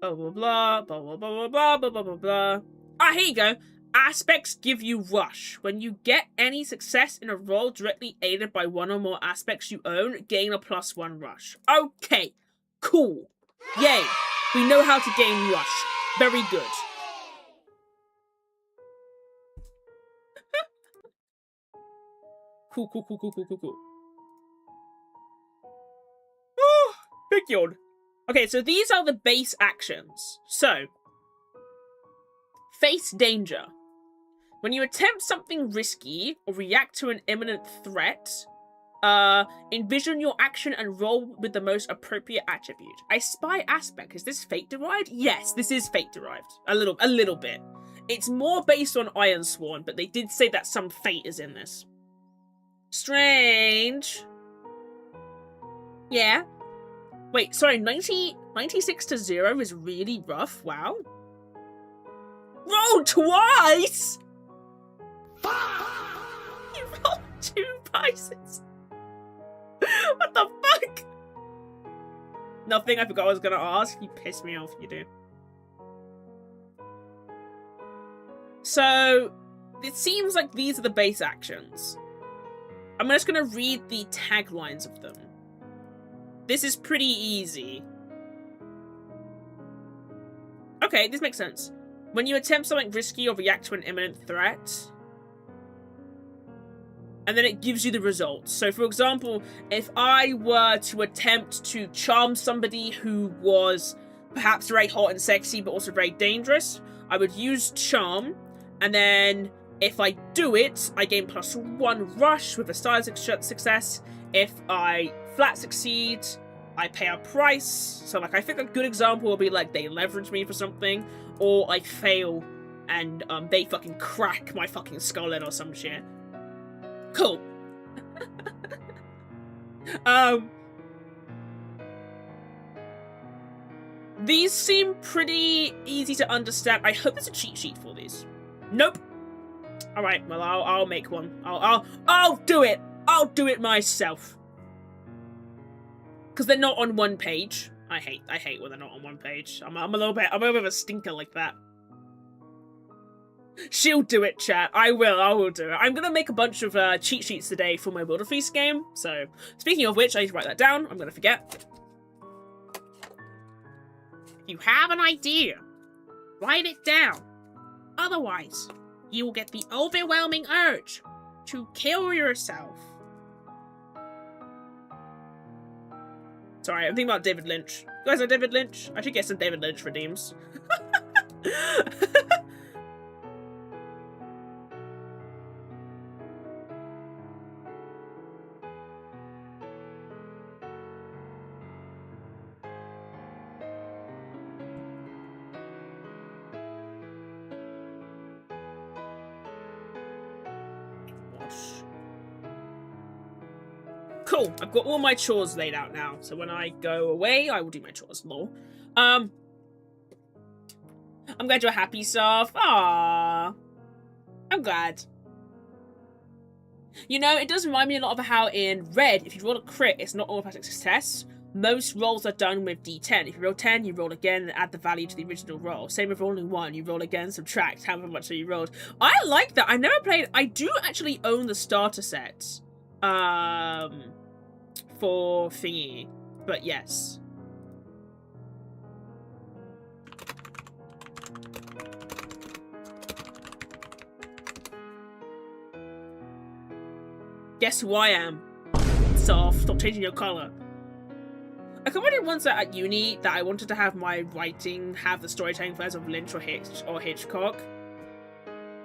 Blah, blah, blah, blah, blah, blah, blah, blah, blah, blah, blah. Ah, here you go. Aspects give you rush. When you get any success in a role directly aided by one or more aspects you own, gain a +1 rush. Okay, cool. Yay. We know how to gain rush. Very good. Cool. Oh, big yawn. Okay, so these are the base actions. So, face danger. When you attempt something risky or react to an imminent threat, envision your action and roll with the most appropriate attribute. I spy aspect. Is this fate derived? Yes, this is fate derived. A little bit. It's more based on Iron Sworn, but they did say that some fate is in this. Strange. Yeah. Wait, sorry, 96 to 0 is really rough. Wow. Roll twice! You rolled 2 dice. What the fuck? Nothing, I forgot I was gonna ask. You piss me off, you do. So, it seems like these are the base actions. I'm just gonna read the taglines of them. This is pretty easy. Okay, this makes sense. When you attempt something risky or react to an imminent threat, and then it gives you the results. So, for example, if I were to attempt to charm somebody who was perhaps very hot and sexy, but also very dangerous, I would use charm, and then if I do it, I gain +1 rush with a style success. If I flat succeed, I pay a price. So, like, I think a good example will be, like, they leverage me for something, or I fail, and they fucking crack my fucking skull in or some shit. Cool. These seem pretty easy to understand. I hope there's a cheat sheet for these. Nope. All right. Well, I'll make one. I'll do it. I'll do it myself. Because they're not on one page. I hate when they're not on one page. I'm a little bit of a stinker like that. She'll do it, chat. I will do it. I'm gonna make a bunch of cheat sheets today for my World of Feast game. So, speaking of which, I need to write that down. I'm gonna forget. If you have an idea, write it down. Otherwise, you will get the overwhelming urge to kill yourself. Sorry, I'm thinking about David Lynch. You guys know David Lynch? I should get some David Lynch redeems. Cool. I've got all my chores laid out now. So when I go away, I will do my chores. Lol. I'm glad you're happy, Soph. Aww. I'm glad. You know, it does remind me a lot of how in Red, if you roll a crit, it's not automatic success. Most rolls are done with D10. If you roll 10, you roll again and add the value to the original roll. Same with rolling 1. You roll again, subtract however much you rolled. I like that. I never played... I do actually own the starter set. For thingy. But yes. Guess who I am? Soft. Stop changing your colour. I commented once at uni that I wanted to have my writing have the storytelling flares of Lynch or Hitchcock.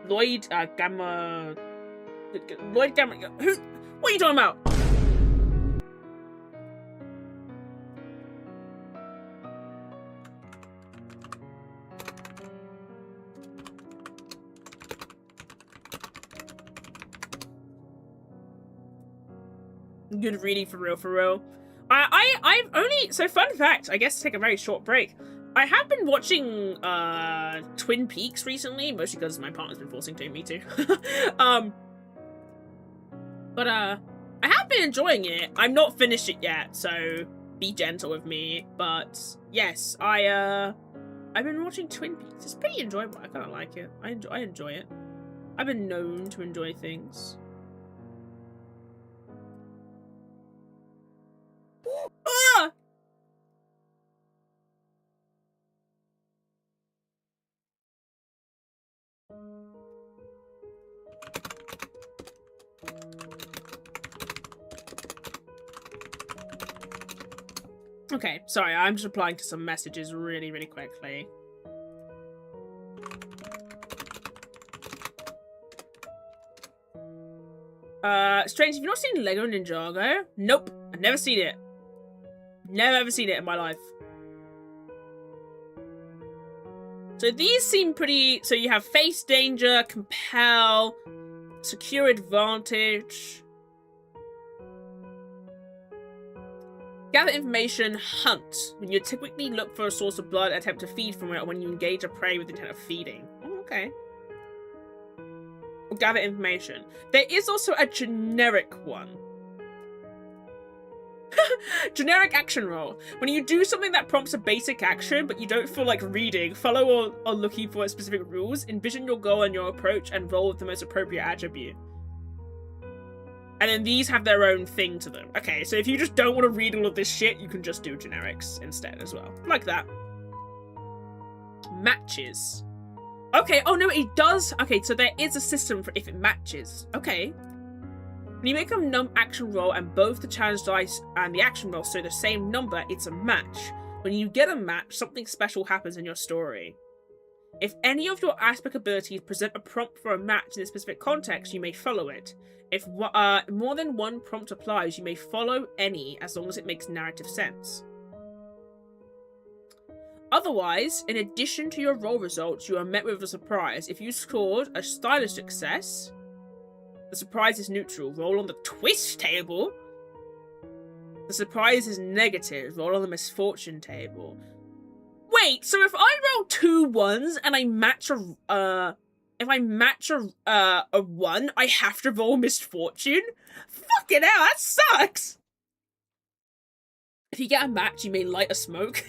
Lloyd Gamma... Who? What are you talking about? Good reading for real. I've only... So fun fact, I guess to take a very short break. I have been watching Twin Peaks recently, mostly because my partner's been forcing me to. But I have been enjoying it. I'm not finished it yet, so be gentle with me. But yes, I've been watching Twin Peaks. It's pretty enjoyable. I kind of like it. I enjoy it. I've been known to enjoy things. Ah! Okay, sorry, I'm just replying to some messages really quickly. Strange, have you not seen Lego Ninjago? Nope, I've never seen it. Never ever seen it in my life. So these seem pretty... So you have Face Danger, Compel, Secure Advantage, Gather Information, Hunt. When you typically look for a source of blood, attempt to feed from it, or when you engage a prey with the intent of feeding. Oh, okay. Or Gather Information. There is also a generic one. Generic action roll. When you do something that prompts a basic action, but you don't feel like reading, follow or looking for specific rules, envision your goal and your approach, and roll with the most appropriate attribute. And then these have their own thing to them. Okay, so if you just don't want to read all of this shit, you can just do generics instead as well. Like that. Matches. Okay, oh no, it does. Okay, so there is a system for if it matches. Okay. When you make a action roll and both the challenge dice and the action roll show the same number, it's a match. When you get a match, something special happens in your story. If any of your aspect abilities present a prompt for a match in a specific context, you may follow it. If more than one prompt applies, you may follow any as long as it makes narrative sense. Otherwise, in addition to your roll results, you are met with a surprise. If you scored a stylish success, the surprise is neutral. Roll on the twist table. The surprise is negative. Roll on the misfortune table. Wait, so if I roll 2 1s and I match a if I match a 1, I have to roll misfortune? Fucking hell, that sucks! If you get a match, you may light a smoke.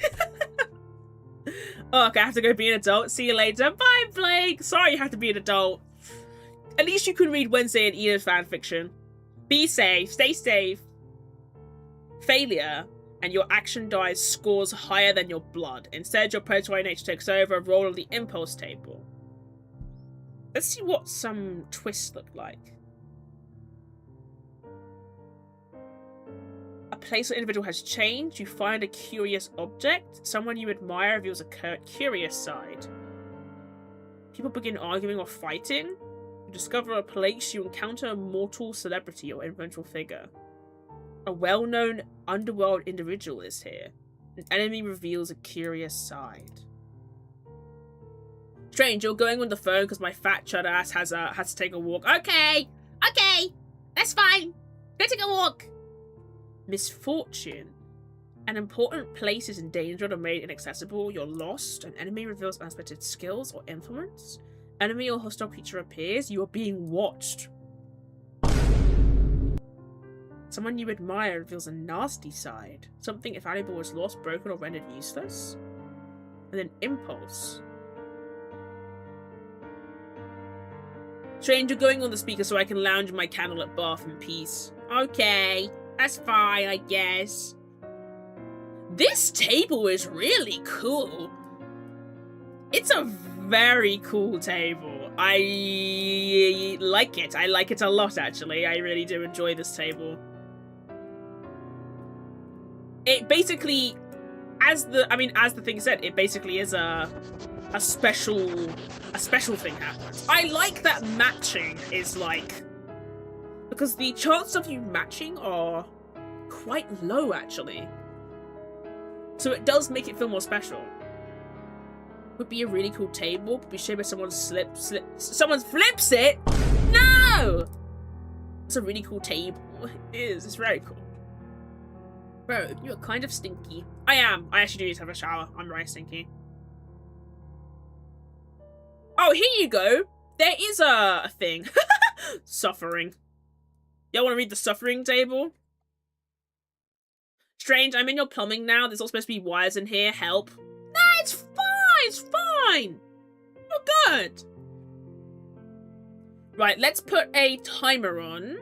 Oh, okay, I have to go be an adult. See you later. Bye, Blake! Sorry you have to be an adult. At least you can read Wednesday and Edith fanfiction. Be safe, stay safe. Failure, and your action dice scores higher than your blood. Instead, your predatory nature takes over. Roll on the impulse table. Let's see what some twists look like. A place or individual has changed. You find a curious object. Someone you admire reveals a curious side. People begin arguing or fighting. You discover a place. You encounter a mortal celebrity or influential figure. A well-known underworld individual is here. An enemy reveals a curious side. Strange, you're going on the phone because my fat chud ass has to take a walk. Okay, that's fine. Go take a walk. Misfortune. An important place is endangered or made inaccessible. You're lost. An enemy reveals unexpected skills or influence. Enemy or hostile creature appears. You are being watched. Someone you admire reveals a nasty side. Something valuable is lost, broken, or rendered useless. And then impulse. Strange, you're going on the speaker so I can lounge my candlelit bath in peace. Okay, that's fine, I guess. This table is really cool. It's a very cool table. I like it. I like it a lot, actually. I really do enjoy this table. It basically, as the thing said, it basically is a special thing happens. I like that matching is like, because the chances of you matching are quite low, actually. So it does make it feel more special. Would be a really cool table. Would be shaped by someone someone flips it. No, it's a really cool table. It is. It's very cool. Bro, you're kind of stinky. I am. I actually do need to have a shower. I'm very stinky. Oh, here you go. There is a thing. Suffering. Y'all want to read the suffering table? Strange, I'm in your plumbing now. There's all supposed to be wires in here. Help. No, it's fine. It's fine. You're good. Right, let's put a timer on.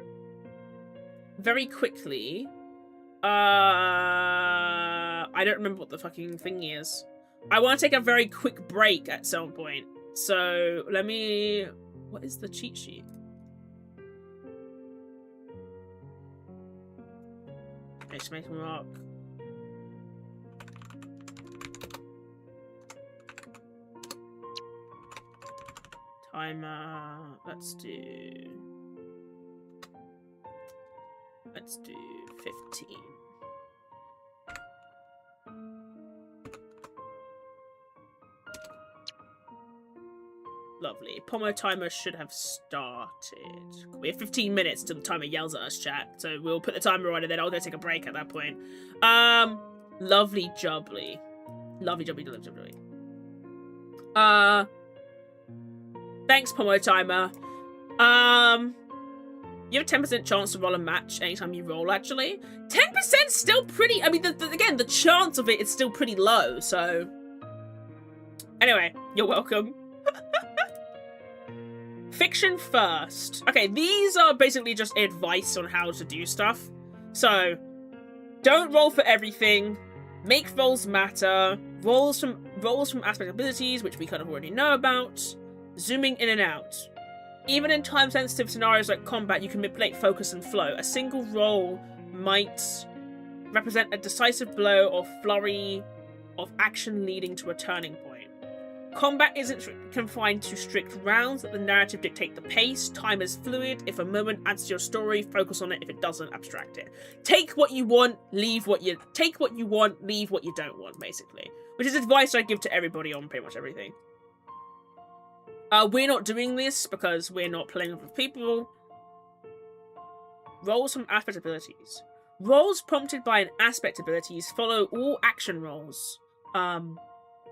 Very quickly. I don't remember what the fucking thing is. I want to take a very quick break at some point. So, let me... What is the cheat sheet? Exclamation mark. Timer. Let's do 15. Lovely. Pomo timer should have started. We have 15 minutes till the timer yells at us, chat. So we'll put the timer on and then I'll go take a break at that point. Lovely jubbly. Lovely jubbly, lovely jubbly. Thanks, Pomo timer. You have a 10% chance to roll a match anytime you roll, actually. 10% still pretty... I mean, again, the chance of it is still pretty low, so... Anyway, you're welcome. Fiction first. Okay, these are basically just advice on how to do stuff. So, don't roll for everything. Make rolls matter. Rolls from aspect abilities, which we kind of already know about. Zooming in and out. Even in time-sensitive scenarios like combat, you can manipulate focus and flow. A single roll might represent a decisive blow or flurry of action leading to a turning point. Combat isn't confined to strict rounds. Let the narrative dictate the pace. Time is fluid. If a moment adds to your story, focus on it. If it doesn't, abstract it. Take what you want, leave what you... Take what you want, leave what you don't want, basically. Which is advice I give to everybody on pretty much everything. We're not doing this because we're not playing with people. Rolls from aspect abilities. Rolls prompted by an aspect abilities follow all action rolls.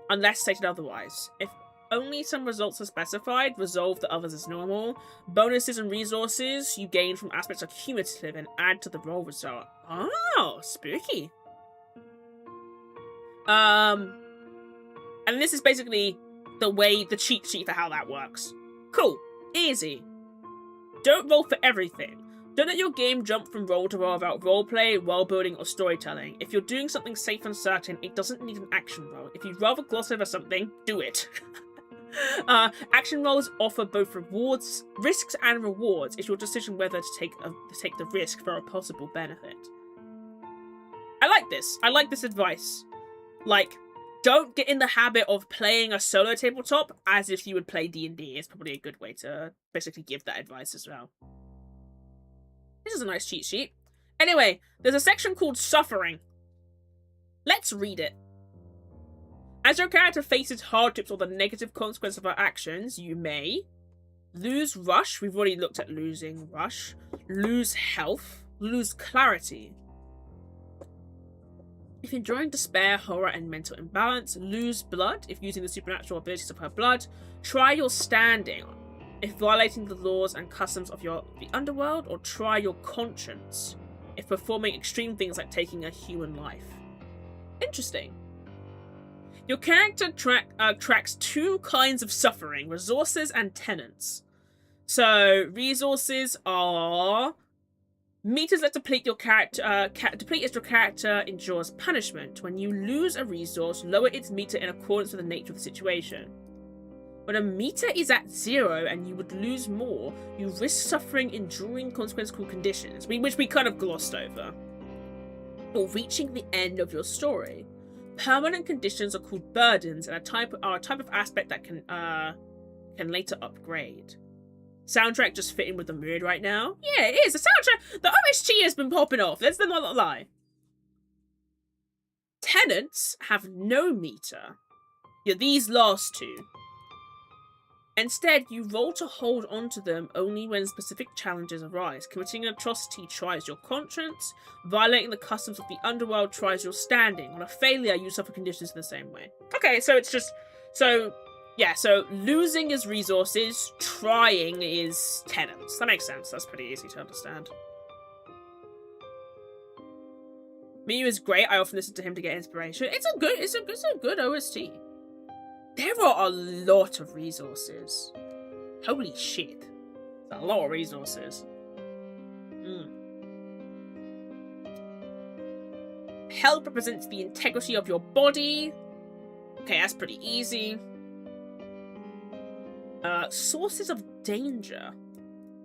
Unless stated otherwise. If only some results are specified, resolve the others as normal. Bonuses and resources you gain from aspects are cumulative and add to the roll result. Oh, spooky. And this is basically the cheat sheet for how that works. Cool. Easy. Don't roll for everything. Don't let your game jump from role to role without roleplay, world-building, or storytelling. If you're doing something safe and certain, it doesn't need an action roll. If you'd rather gloss over something, do it. Action rolls offer both risks and rewards. It's your decision whether to take the risk for a possible benefit. I like this. I like this advice. Like, don't get in the habit of playing a solo tabletop as if you would play D&D. It's probably a good way to basically give that advice as well. This is a nice cheat sheet. Anyway, there's a section called Suffering. Let's read it. As your character faces hardships or the negative consequence of her actions, you may lose rush. We've already looked at losing rush. Lose health. Lose clarity. If enduring despair, horror, and mental imbalance, lose blood. If using the supernatural abilities of her blood, try your standing. If violating the laws and customs of the underworld, or try your conscience. If performing extreme things like taking a human life. Interesting. Your character tracks two kinds of suffering, resources and tenants. So, resources are meters that deplete your character. Deplete as your character endures punishment. When you lose a resource, lower its meter in accordance with the nature of the situation. When a meter is at 0 and you would lose more, you risk suffering enduring consequential conditions, which we kind of glossed over, or reaching the end of your story. Permanent conditions are called burdens and are a type of aspect that can later upgrade. Soundtrack just fitting with the mood right now. Yeah, it is. The soundtrack, the OST has been popping off. Let's not lie. Tenants have no meter. Yeah, these last two. Instead, you roll to hold onto them only when specific challenges arise. Committing an atrocity tries your conscience. Violating the customs of the underworld tries your standing. On a failure, you suffer conditions in the same way. Okay, so it's just... So, yeah, so losing is resources, trying is tenants. That makes sense. That's pretty easy to understand. Miyu is great. I often listen to him to get inspiration. It's a good OST. There are a lot of resources. Holy shit. That's a lot of resources. Health represents the integrity of your body. Okay, that's pretty easy. Sources of danger.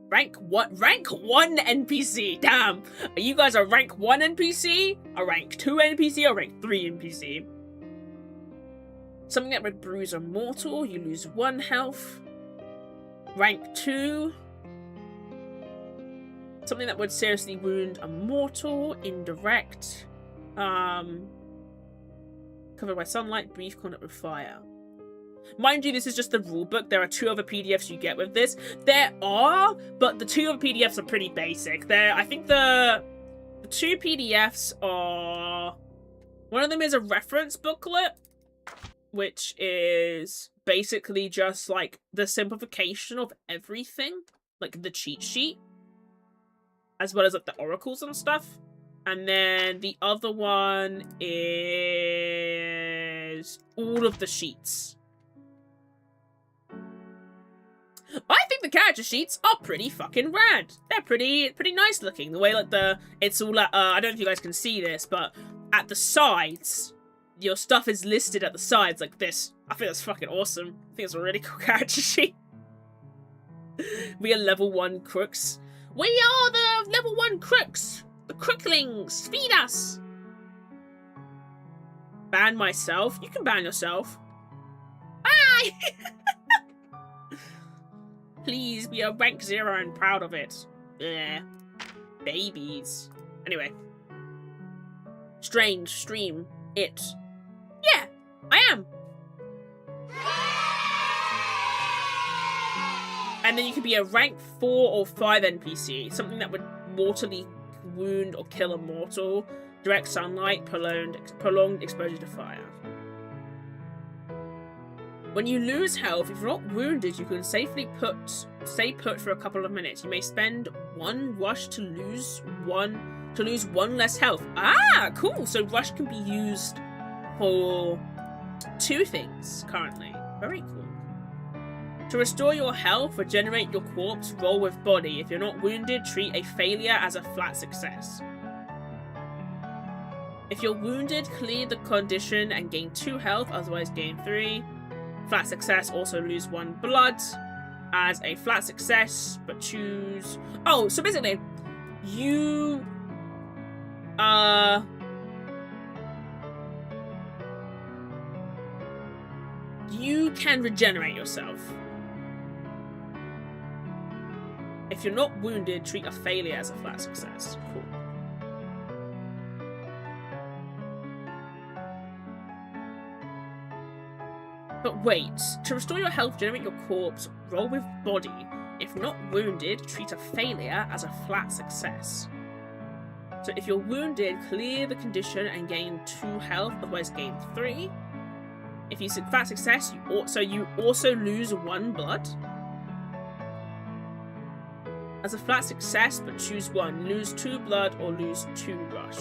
Rank 1 NPC. Damn. Are you guys a rank 1 NPC? A rank 2 NPC? Or rank 3 NPC? Something that would bruise a mortal, you lose 1 health. Rank 2. Something that would seriously wound a mortal, indirect. Covered by sunlight, brief contact with fire. Mind you, this is just the rulebook. There are 2 other PDFs you get with this. There are, but the 2 other PDFs are pretty basic. I think the 2 PDFs are... One of them is a reference booklet, which is basically just, like, the simplification of everything. Like, the cheat sheet. As well as, like, the oracles and stuff. And then the other one is all of the sheets. I think the character sheets are pretty fucking rad. They're pretty nice looking. The way, like, it's all, I don't know if you guys can see this, but at the sides... Your stuff is listed at the sides like this. I think that's fucking awesome. I think it's a really cool character sheet. We are level 1 crooks. We are the level 1 crooks. The crooklings. Feed us. Ban myself. You can ban yourself. Bye! Please, we are rank 0 and proud of it. Yeah. Babies. Anyway. Strange. Stream. It. Yeah, I am. And then you could be a rank 4 or 5 NPC. Something that would mortally wound or kill a mortal. Direct sunlight, prolonged exposure to fire. When you lose health, if you're not wounded, you can stay put for a couple of minutes. You may spend 1 rush to lose 1 less health. Ah, cool. So rush can be used for 2 things currently. Very cool. To restore your health, regenerate your corpse, roll with body. If you're not wounded, treat a failure as a flat success. If you're wounded, clear the condition and gain 2 health, otherwise gain 3. Flat success, also lose 1 blood as a flat success, but choose... Oh, so basically, you can regenerate yourself. If you're not wounded, treat a failure as a flat success. Cool. But wait, to restore your health, generate your corpse, roll with body. If not wounded, treat a failure as a flat success. So if you're wounded, clear the condition and gain 2 health, otherwise gain 3. If you fat success, you also lose 1 blood. As a flat success, but choose 1. Lose 2 blood or lose 2 rush.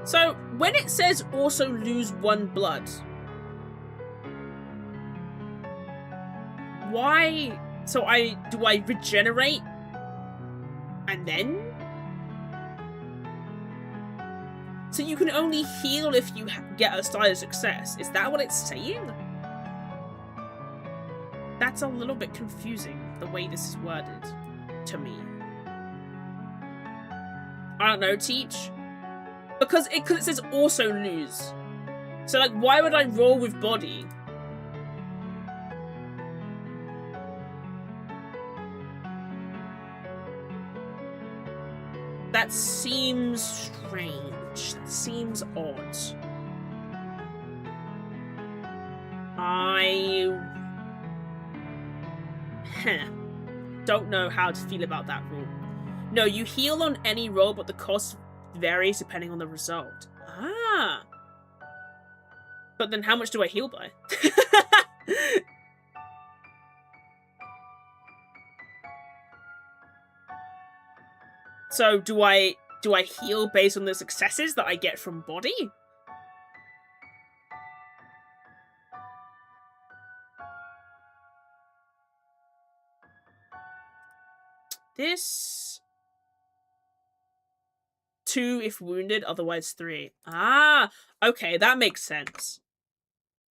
So when it says also lose 1 blood, why? So do I regenerate and then? So you can only heal if you get a style of success. Is that what it's saying? That's a little bit confusing, the way this is worded to me. I don't know, Teach. Because it says also lose. So, like, why would I roll with body? That seems strange. That seems odd. Don't know how to feel about that rule. No, you heal on any roll, but the cost varies depending on the result. Ah. But then how much do I heal by? So do I heal based on the successes that I get from body? This 2 if wounded, otherwise 3. Ah, okay, that makes sense.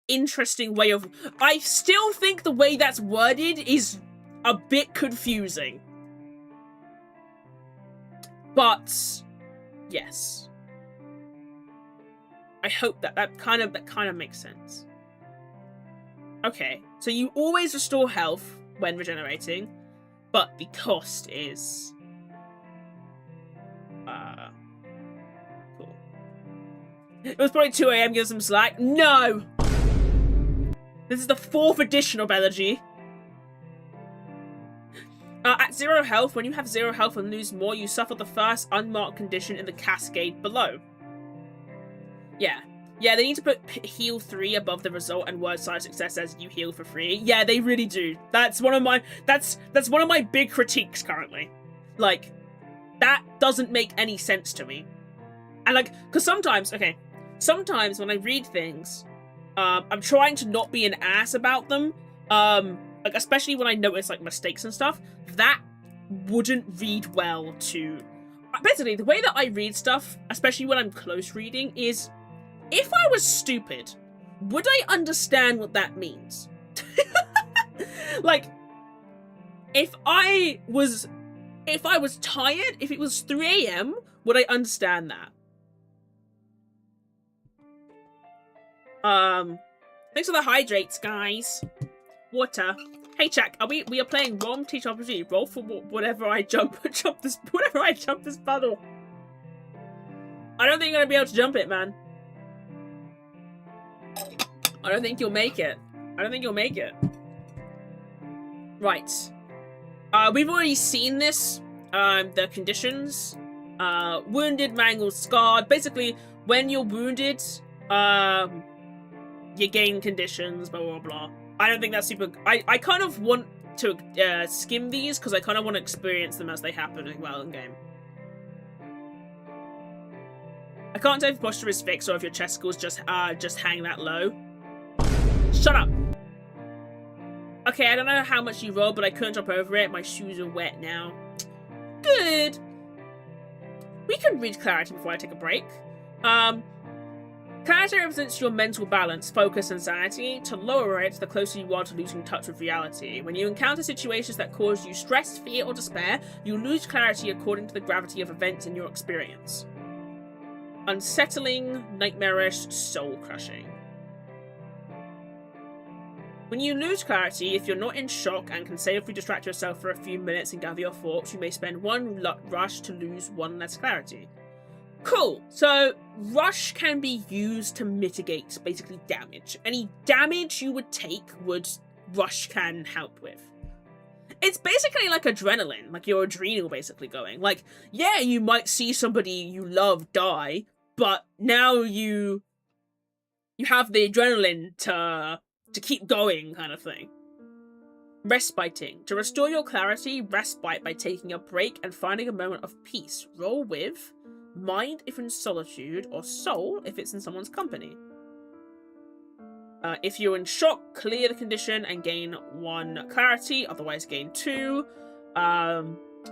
Interesting way of... I still think the way that's worded is a bit confusing. But yes. I hope that kind of makes sense. Okay, so you always restore health when regenerating. But the cost is... cool. It was probably 2 AM, give some slack. No! This is the 4th edition of ELEGY. At 0 health, when you have 0 health and lose more, you suffer the first unmarked condition in the cascade below. Yeah. Yeah, they need to put heal 3 above the result and word size success as you heal for free. Yeah, they really do. That's one of my one of my big critiques currently. Like, that doesn't make any sense to me. And like, because sometimes when I read things, I'm trying to not be an ass about them. Like especially when I notice like mistakes and stuff, that wouldn't read well to. Basically, the way that I read stuff, especially when I'm close reading, is. If I was stupid, would I understand what that means? Like, if I was tired, if it was 3 AM, would I understand that? Thanks for the hydrates, guys. Water. Hey, Jack, we are playing ROM TTRPG. Roll for whatever I jump this puddle. I don't think you're gonna be able to jump it, man. I don't think you'll make it. Right. We've already seen this. The conditions. Wounded, mangled, scarred. Basically, when you're wounded, you gain conditions, blah, blah, blah. I don't think that's super... I kind of want to skim these, because I kind of want to experience them as they happen as well in-game. I can't tell if posture is fixed or if your chest skills just hang that low. Shut up! Okay, I don't know how much you rolled, but I couldn't jump over it. My shoes are wet now. Good! We can read clarity before I take a break. Clarity represents your mental balance, focus, and sanity. To lower it, the closer you are to losing touch with reality. When you encounter situations that cause you stress, fear, or despair, you lose clarity according to the gravity of events in your experience. Unsettling, nightmarish, soul-crushing. When you lose clarity, if you're not in shock and can safely distract yourself for a few minutes and gather your thoughts, you may spend 1 rush to lose 1 less clarity. Cool. So, rush can be used to mitigate, basically, damage. Any damage you would take, rush can help with. It's basically like adrenaline, like your adrenal basically going. Like, yeah, you might see somebody you love die, but now you have the adrenaline to keep going, kind of thing. Respiting. To restore your clarity, respite by taking a break and finding a moment of peace. Roll with mind if in solitude, or soul if it's in someone's company. If you're in shock, clear the condition and gain 1 clarity, otherwise gain 2.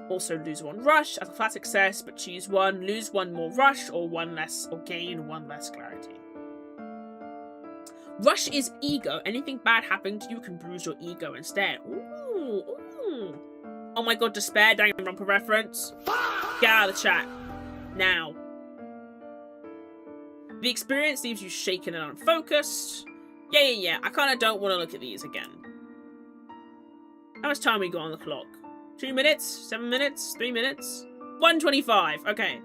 Also lose 1 rush as a flat success, but choose 1, lose 1 more rush, or 1 less, or gain 1 less clarity. Rush is ego. Anything bad happening to you can bruise your ego instead. Ooh, ooh. Oh my god, despair, Danganronpa reference. Get out of the chat. Now. The experience leaves you shaken and unfocused. Yeah. I kind of don't want to look at these again. How much time we got on the clock? 2 minutes? 7 minutes? 3 minutes? 1:25. Okay.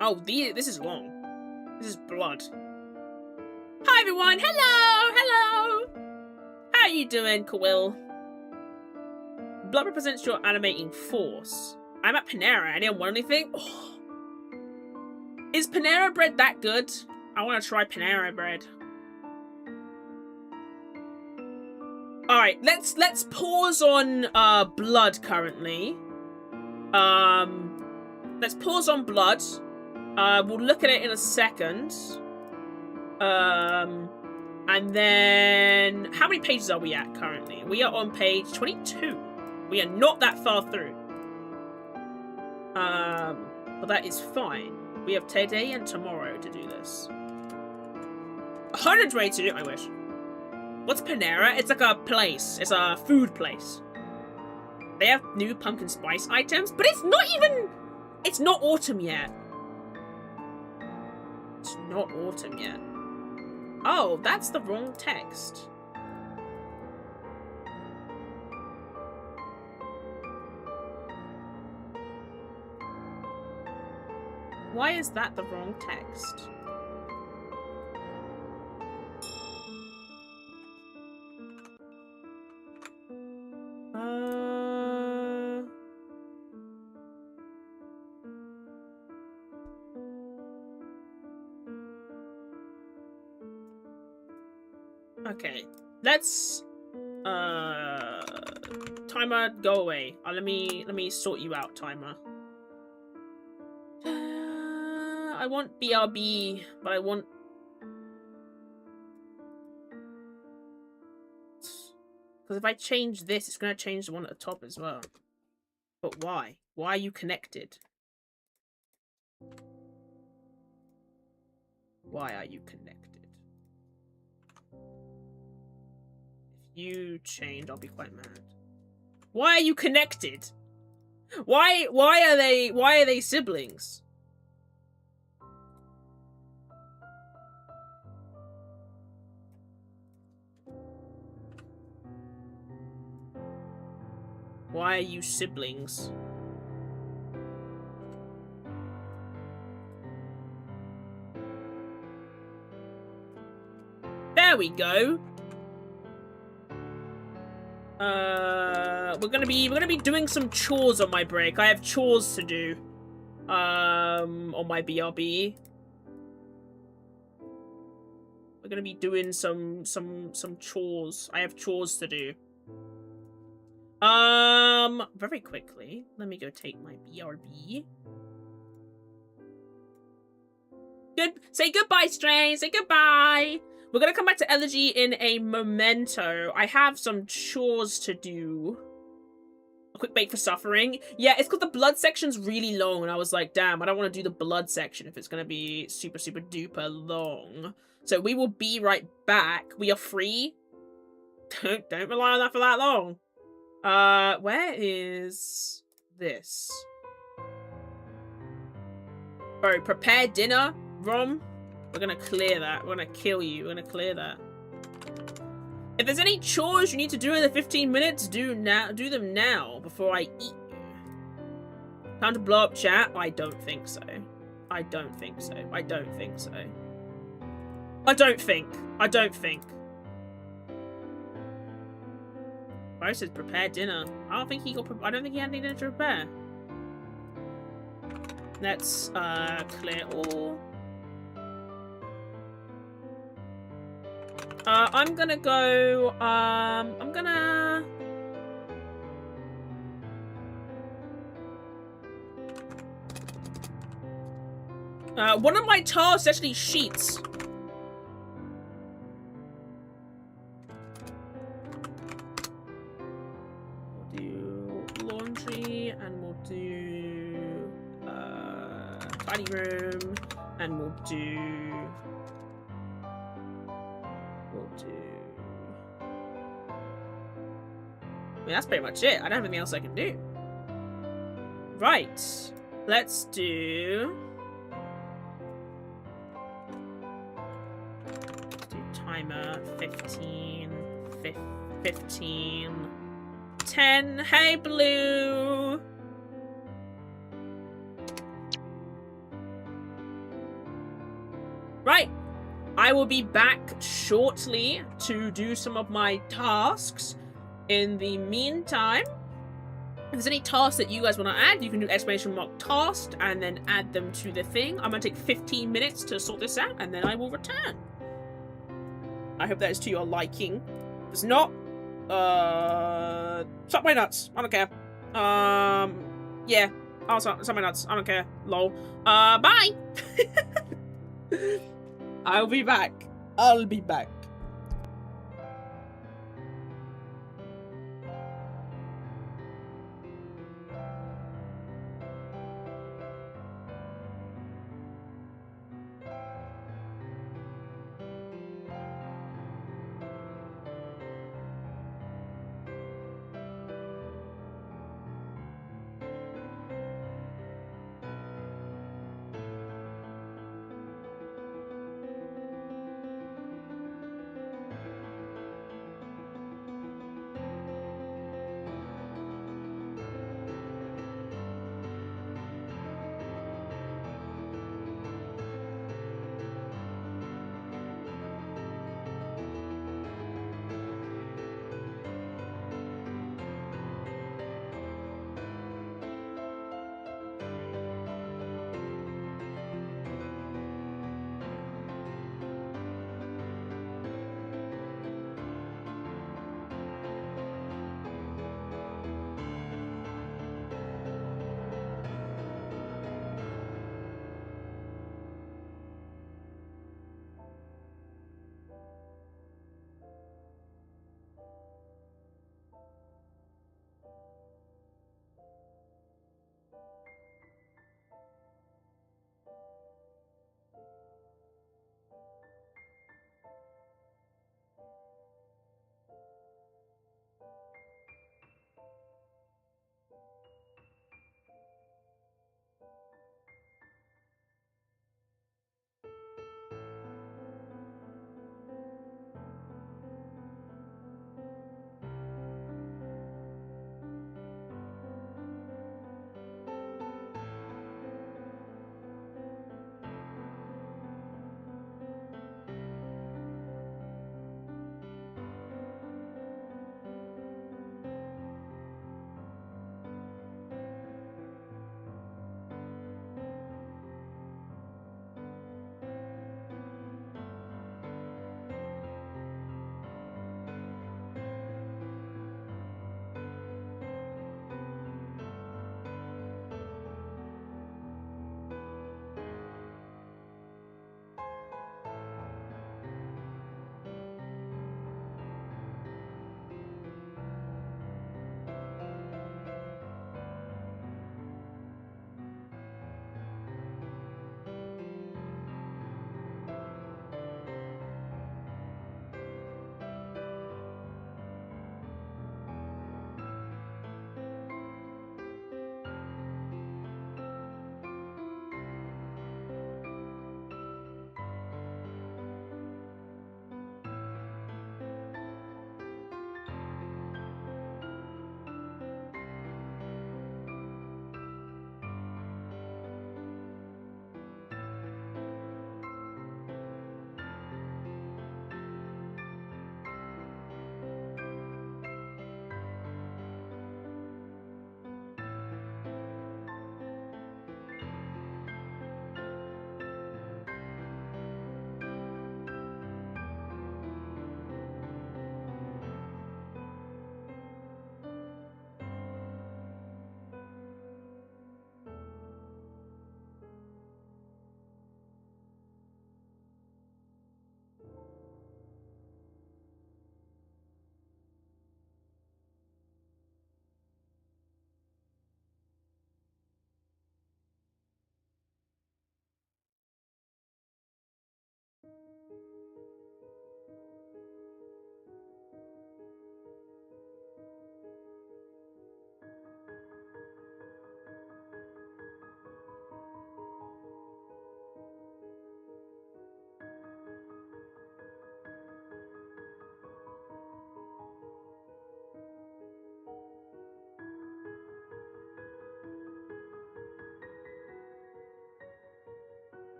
Oh, this is long. This is blood. Hi, everyone. Hello. How are you doing, Quill? Blood represents your animating force. I'm at Panera. Anyone want anything? Oh. Is Panera bread that good? I want to try Panera bread. Alright, let's pause on blood currently. Let's pause on blood. We'll look at it in a second. And then how many pages are we at currently? We are on page 22. We are not that far through. But that is fine. We have today and tomorrow to do this. 122, I wish. What's Panera? It's like a place. It's a food place. They have new pumpkin spice items, but it's not even... It's not autumn yet. It's not autumn yet. Oh, that's the wrong text. Why is that the wrong text? Okay, let's timer, go away. Let me sort you out, timer. I want BRB, but I want... Because if I change this, it's going to change the one at the top as well. But why? Why are you connected? Why are you connected? If you change, I'll be quite mad. Why are you connected? Why are they siblings? Why are you siblings? There we go. We're gonna be doing some chores on my break. I have chores to do. On my BRB. We're gonna be doing some chores. I have chores to do. Very quickly, let me go take my BRB. Say goodbye, Strange. Say goodbye. We're gonna come back to Elegy in a memento. I have some chores to do. A quick break for suffering. Yeah, it's because the blood section's really long, and I was like, damn, I don't want to do the blood section if it's gonna be super duper long. So we will be right back. We are free. Don't rely on that for that long. Where is this? Bro, prepare dinner, Rom. We're gonna clear that. We're gonna kill you. We're gonna clear that. If there's any chores you need to do in the 15 minutes, do them now before I eat you. Time to blow up chat? I don't think so. I don't think so. I don't think so. I don't think. Bro says prepare dinner. I don't think he had any dinner to prepare. Let's clear all. I'm gonna go. I'm gonna. One of my tasks is actually sheets. We'll do laundry, and we'll do tidy room, and we'll do. I mean, that's pretty much it. I don't have anything else I can do. Right. Let's do timer 15, 15, 10. Hey, Blue! Right. I will be back shortly to do some of my tasks. In the meantime, if there's any tasks that you guys want to add, you can do !tasked and then add them to the thing. I'm going to take 15 minutes to sort this out, and then I will return. I hope that is to your liking. If it's not, suck my nuts. I don't care. Yeah. I'll suck my nuts. I don't care. Lol. Bye! I'll be back. I'll be back.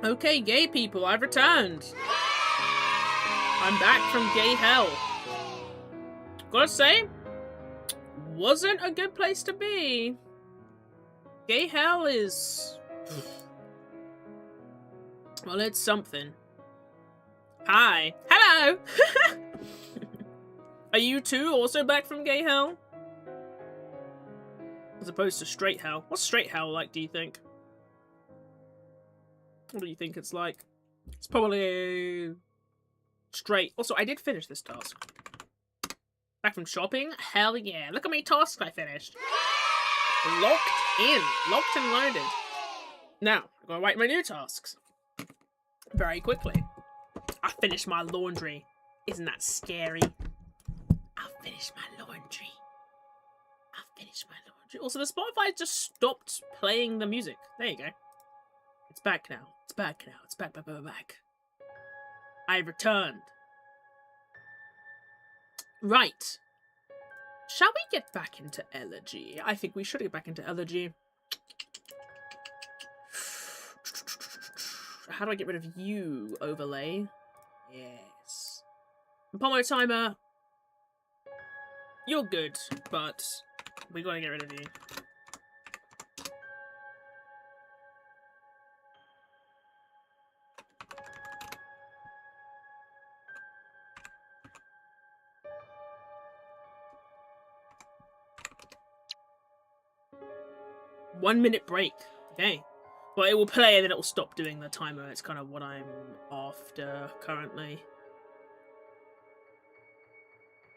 Okay, gay people, I've returned. I'm back from gay hell. Gotta say, wasn't a good place to be. Gay hell is... well, it's something. Hi. Hello! Are you two also back from gay hell? As opposed to straight hell. What's straight hell like, do you think? What do you think it's like? It's probably straight. Also, I did finish this task. Back from shopping? Hell yeah. Look how many tasks I finished. Locked in. Locked and loaded. Now, I'm gonna write my new tasks. Very quickly. I finished my laundry. Isn't that scary? I finished my laundry. I finished my laundry. Also, the Spotify just stopped playing the music. There you go. It's back now. It's back now. It's back. I returned. Right. Shall we get back into ELEGY? I think we should get back into ELEGY. How do I get rid of you, overlay? Yes. Pomo timer. You're good, but we gotta get rid of you. One minute break. Okay. Well, it will play and then it will stop doing the timer. It's kind of what I'm after currently.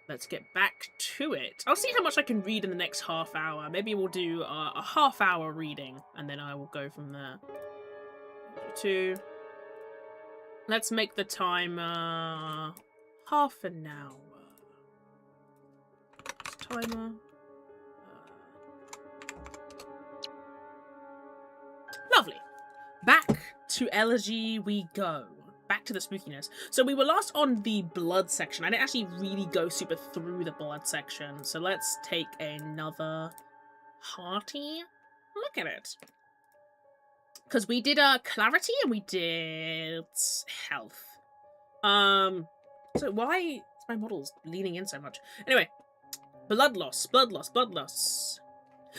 Let's get back to it. I'll see how much I can read in the next half hour. Maybe we'll do a half hour reading and then I will go from there. 2. Let's make the timer half an hour. Timer. Lovely. Back to ELEGY we go. Back to the spookiness. So we were last on the blood section. I didn't actually really go super through the blood section. So let's take another hearty look at it. Because we did clarity and we did health. So why is my models leaning in so much? Anyway, blood loss, blood loss, blood loss.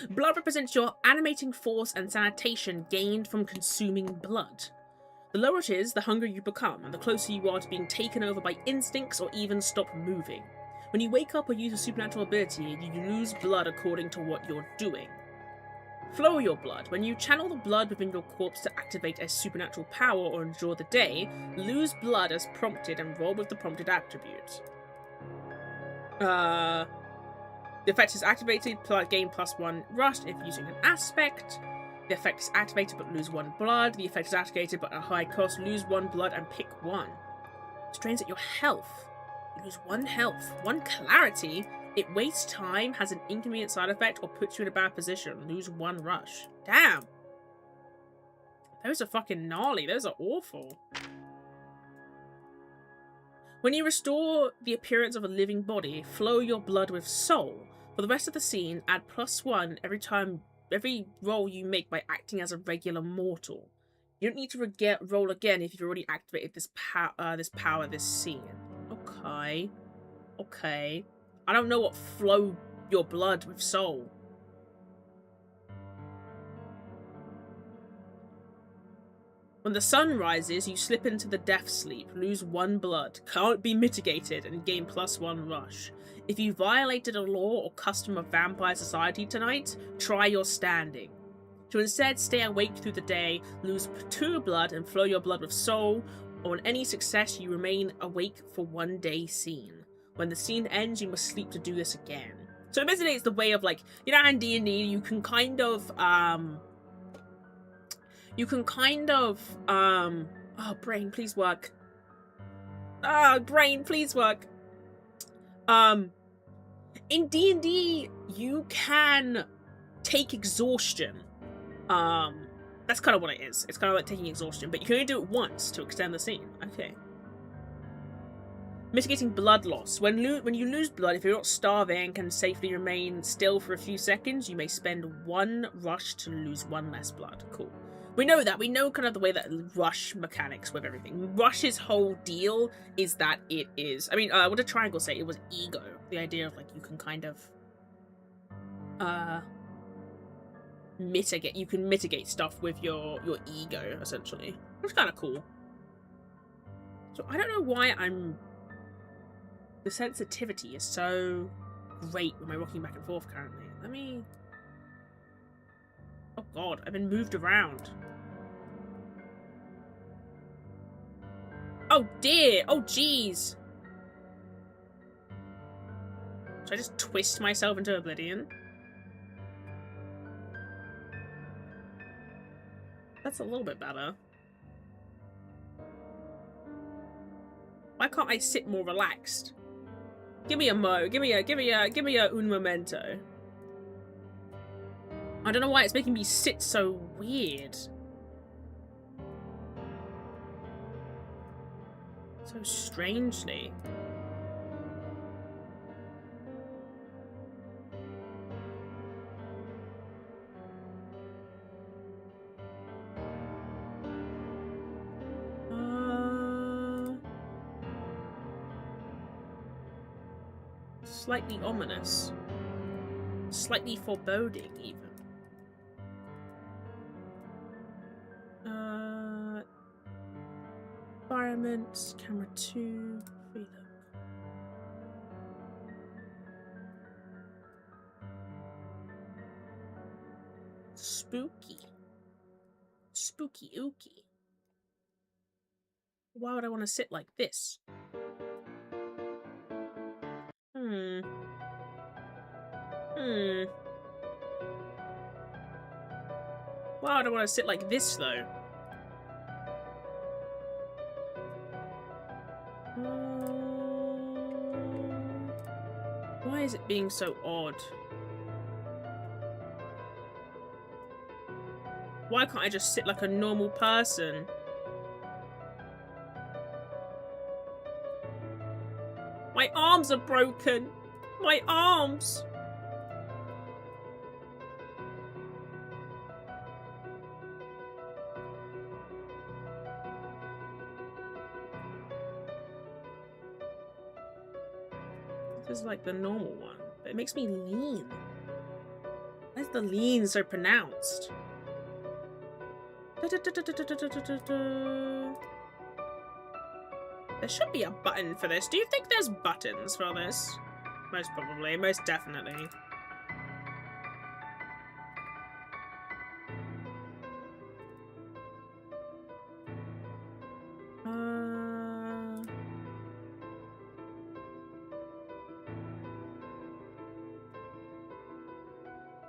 Blood represents your animating force and sanitation gained from consuming blood. The lower it is, the hungrier you become, and the closer you are to being taken over by instincts or even stop moving. When you wake up or use a supernatural ability, you lose blood according to what you're doing. Flow your blood. When you channel the blood within your corpse to activate a supernatural power or endure the day, lose blood as prompted and roll with the prompted attribute. The effect is activated, gain +1 rust if using an aspect. The effect is activated but lose 1 blood. The effect is activated but at a high cost, lose 1 blood and pick 1. Strains at your health. You lose 1 health. 1 clarity. It wastes time, has an inconvenient side effect, or puts you in a bad position. Lose 1 rush. Damn. Those are fucking gnarly. Those are awful. When you restore the appearance of a living body, flow your blood with soul. For the rest of the scene, add +1 every roll you make by acting as a regular mortal. You don't need to roll again if you've already activated this power this scene. Okay. Okay. I don't know what flow your blood with soul. When the sun rises, you slip into the death sleep, lose 1 blood, can't be mitigated, and gain +1 rush. If you violated a law or custom of vampire society tonight, try your standing. To instead stay awake through the day, lose 2 blood and flow your blood with soul, or on any success you remain awake for 1 day scene. When the scene ends, you must sleep to do this again. So basically it's the way of, like, you know, in D&D, you can kind of, oh, brain, please work. Brain, please work. In D&D, you can take exhaustion. That's kind of what it is. It's kind of like taking exhaustion, but you can only do it once to extend the scene. Okay. Mitigating blood loss. When you lose blood, if you're not starving and can safely remain still for a few seconds, you may spend 1 rush to lose 1 less blood. Cool. We know that. We know kind of the way that Rush mechanics with everything. Rush's whole deal is that it is... I mean, what did Triangle say? It was ego. The idea of, like, you can kind of... mitigate... You can mitigate stuff with your ego, essentially. Which is kind of cool. So, I don't know why I'm... The sensitivity is so great with my rocking back and forth currently. Let me... Oh god, I've been moved around. Oh dear! Oh jeez! Should I just twist myself into oblivion? That's a little bit better. Why can't I sit more relaxed? Give me a mo. Give me a un momento. I don't know why it's making me sit so weird. So strangely. Slightly ominous. Slightly foreboding, even. Environment, camera 2, free look. Spooky. Spooky ooky. Why would I want to sit like this? Why would I want to sit like this, though? Why is it being so odd? Why can't I just sit like a normal person? My arms are broken! My arms! This is like the normal one, but it makes me lean. Why is the lean so pronounced? There should be a button for this. Do you think there's buttons for this? Most probably, most definitely.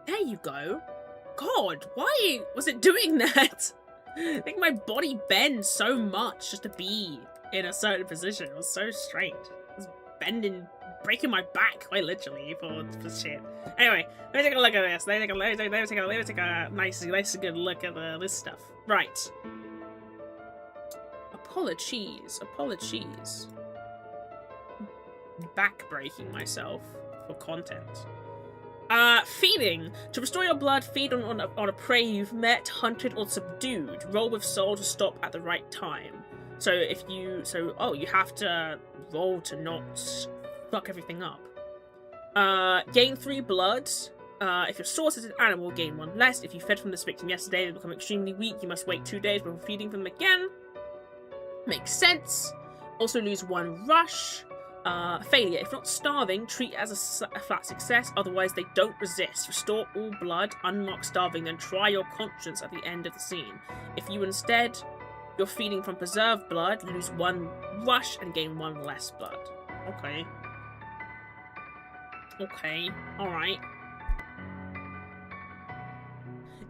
There you go. God, why was it doing that? I think my body bends so much just to be in a certain position. It was so strange. I was bending, breaking my back quite literally for shit. Anyway, let me take a look at this. Let me take a nice good look at this stuff. Right. Apologies. Back-breaking myself for content. Feeding. To restore your blood, feed on a prey you've met, hunted, or subdued. Roll with soul to stop at the right time. So if you... you have to roll to not fuck everything up. Gain 3 blood. If your source is an animal, gain 1 less. If you fed from this victim yesterday, they become extremely weak. You must wait 2 days before feeding them again. Makes sense. Also lose 1 rush. Failure. If not starving, treat it as a flat success, otherwise they don't resist. Restore all blood, unmark starving, then try your conscience at the end of the scene. If you instead, you're feeding from preserved blood, lose 1 rush and gain 1 less blood. Okay. Okay. Alright.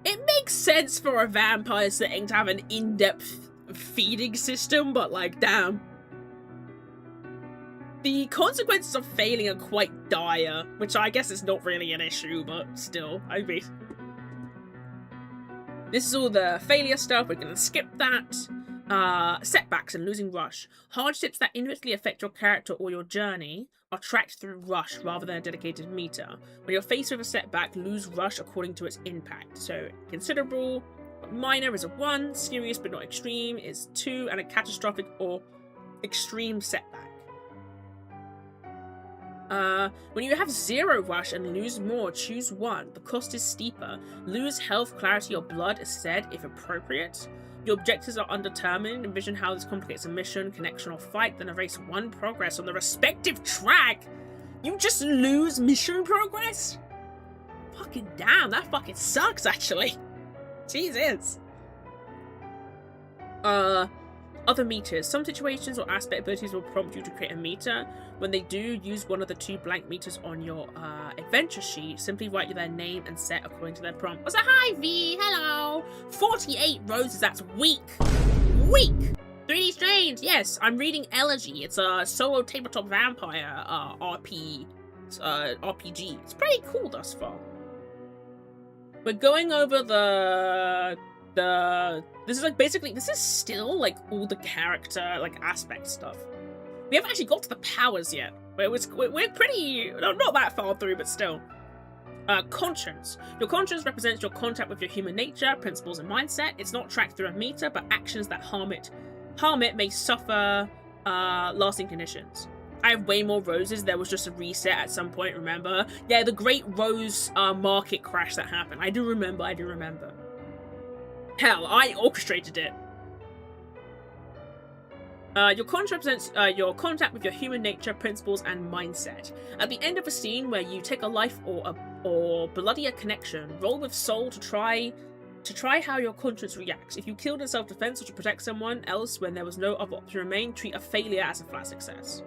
It makes sense for a vampire setting to have an in-depth feeding system, but like, damn. The consequences of failing are quite dire, which I guess is not really an issue, but still, I mean... This is all the failure stuff, we're gonna skip that. Setbacks and losing rush. Hardships that indirectly affect your character or your journey are tracked through rush rather than a dedicated meter. When you're faced with a setback, lose rush according to its impact. So, considerable, Minor is a 1, serious but not extreme is 2, and a catastrophic or extreme setback. When you have 0 rush and lose more, choose 1. The cost is steeper. Lose health, clarity, or blood is said if appropriate. Your objectives are undetermined. Envision how this complicates a mission, connection, or fight, then erase 1 progress on the respective track. You just lose mission progress? Fucking damn, that fucking sucks, actually. Jesus. Other meters. Some situations or aspect abilities will prompt you to create a meter. When they do, use one of the 2 blank meters on your adventure sheet. Simply write their name and set according to their prompt. What's a hi, V? Hello. 48 roses. That's weak. Weak. 3D Strange. Yes, I'm reading ELEGY. It's a solo tabletop vampire RPG. It's pretty cool thus far. We're going over this is like basically, this is still like all the character like aspect stuff. We haven't actually got to the powers yet, but we're pretty, not that far through, but still. Conscience. Your conscience represents your contact with your human nature, principles, and mindset. It's not tracked through a meter, but actions that harm it may suffer lasting conditions. I have way more roses. There was just a reset at some point, remember? Yeah, the Great Rose market crash that happened. I do remember. Hell, I orchestrated it. Your conscience represents your contact with your human nature, principles, and mindset. At the end of a scene where you take a life or bloody a connection, roll with soul to try how your conscience reacts. If you killed in self-defense or to protect someone else when there was no other option remain, treat a failure as a flat success.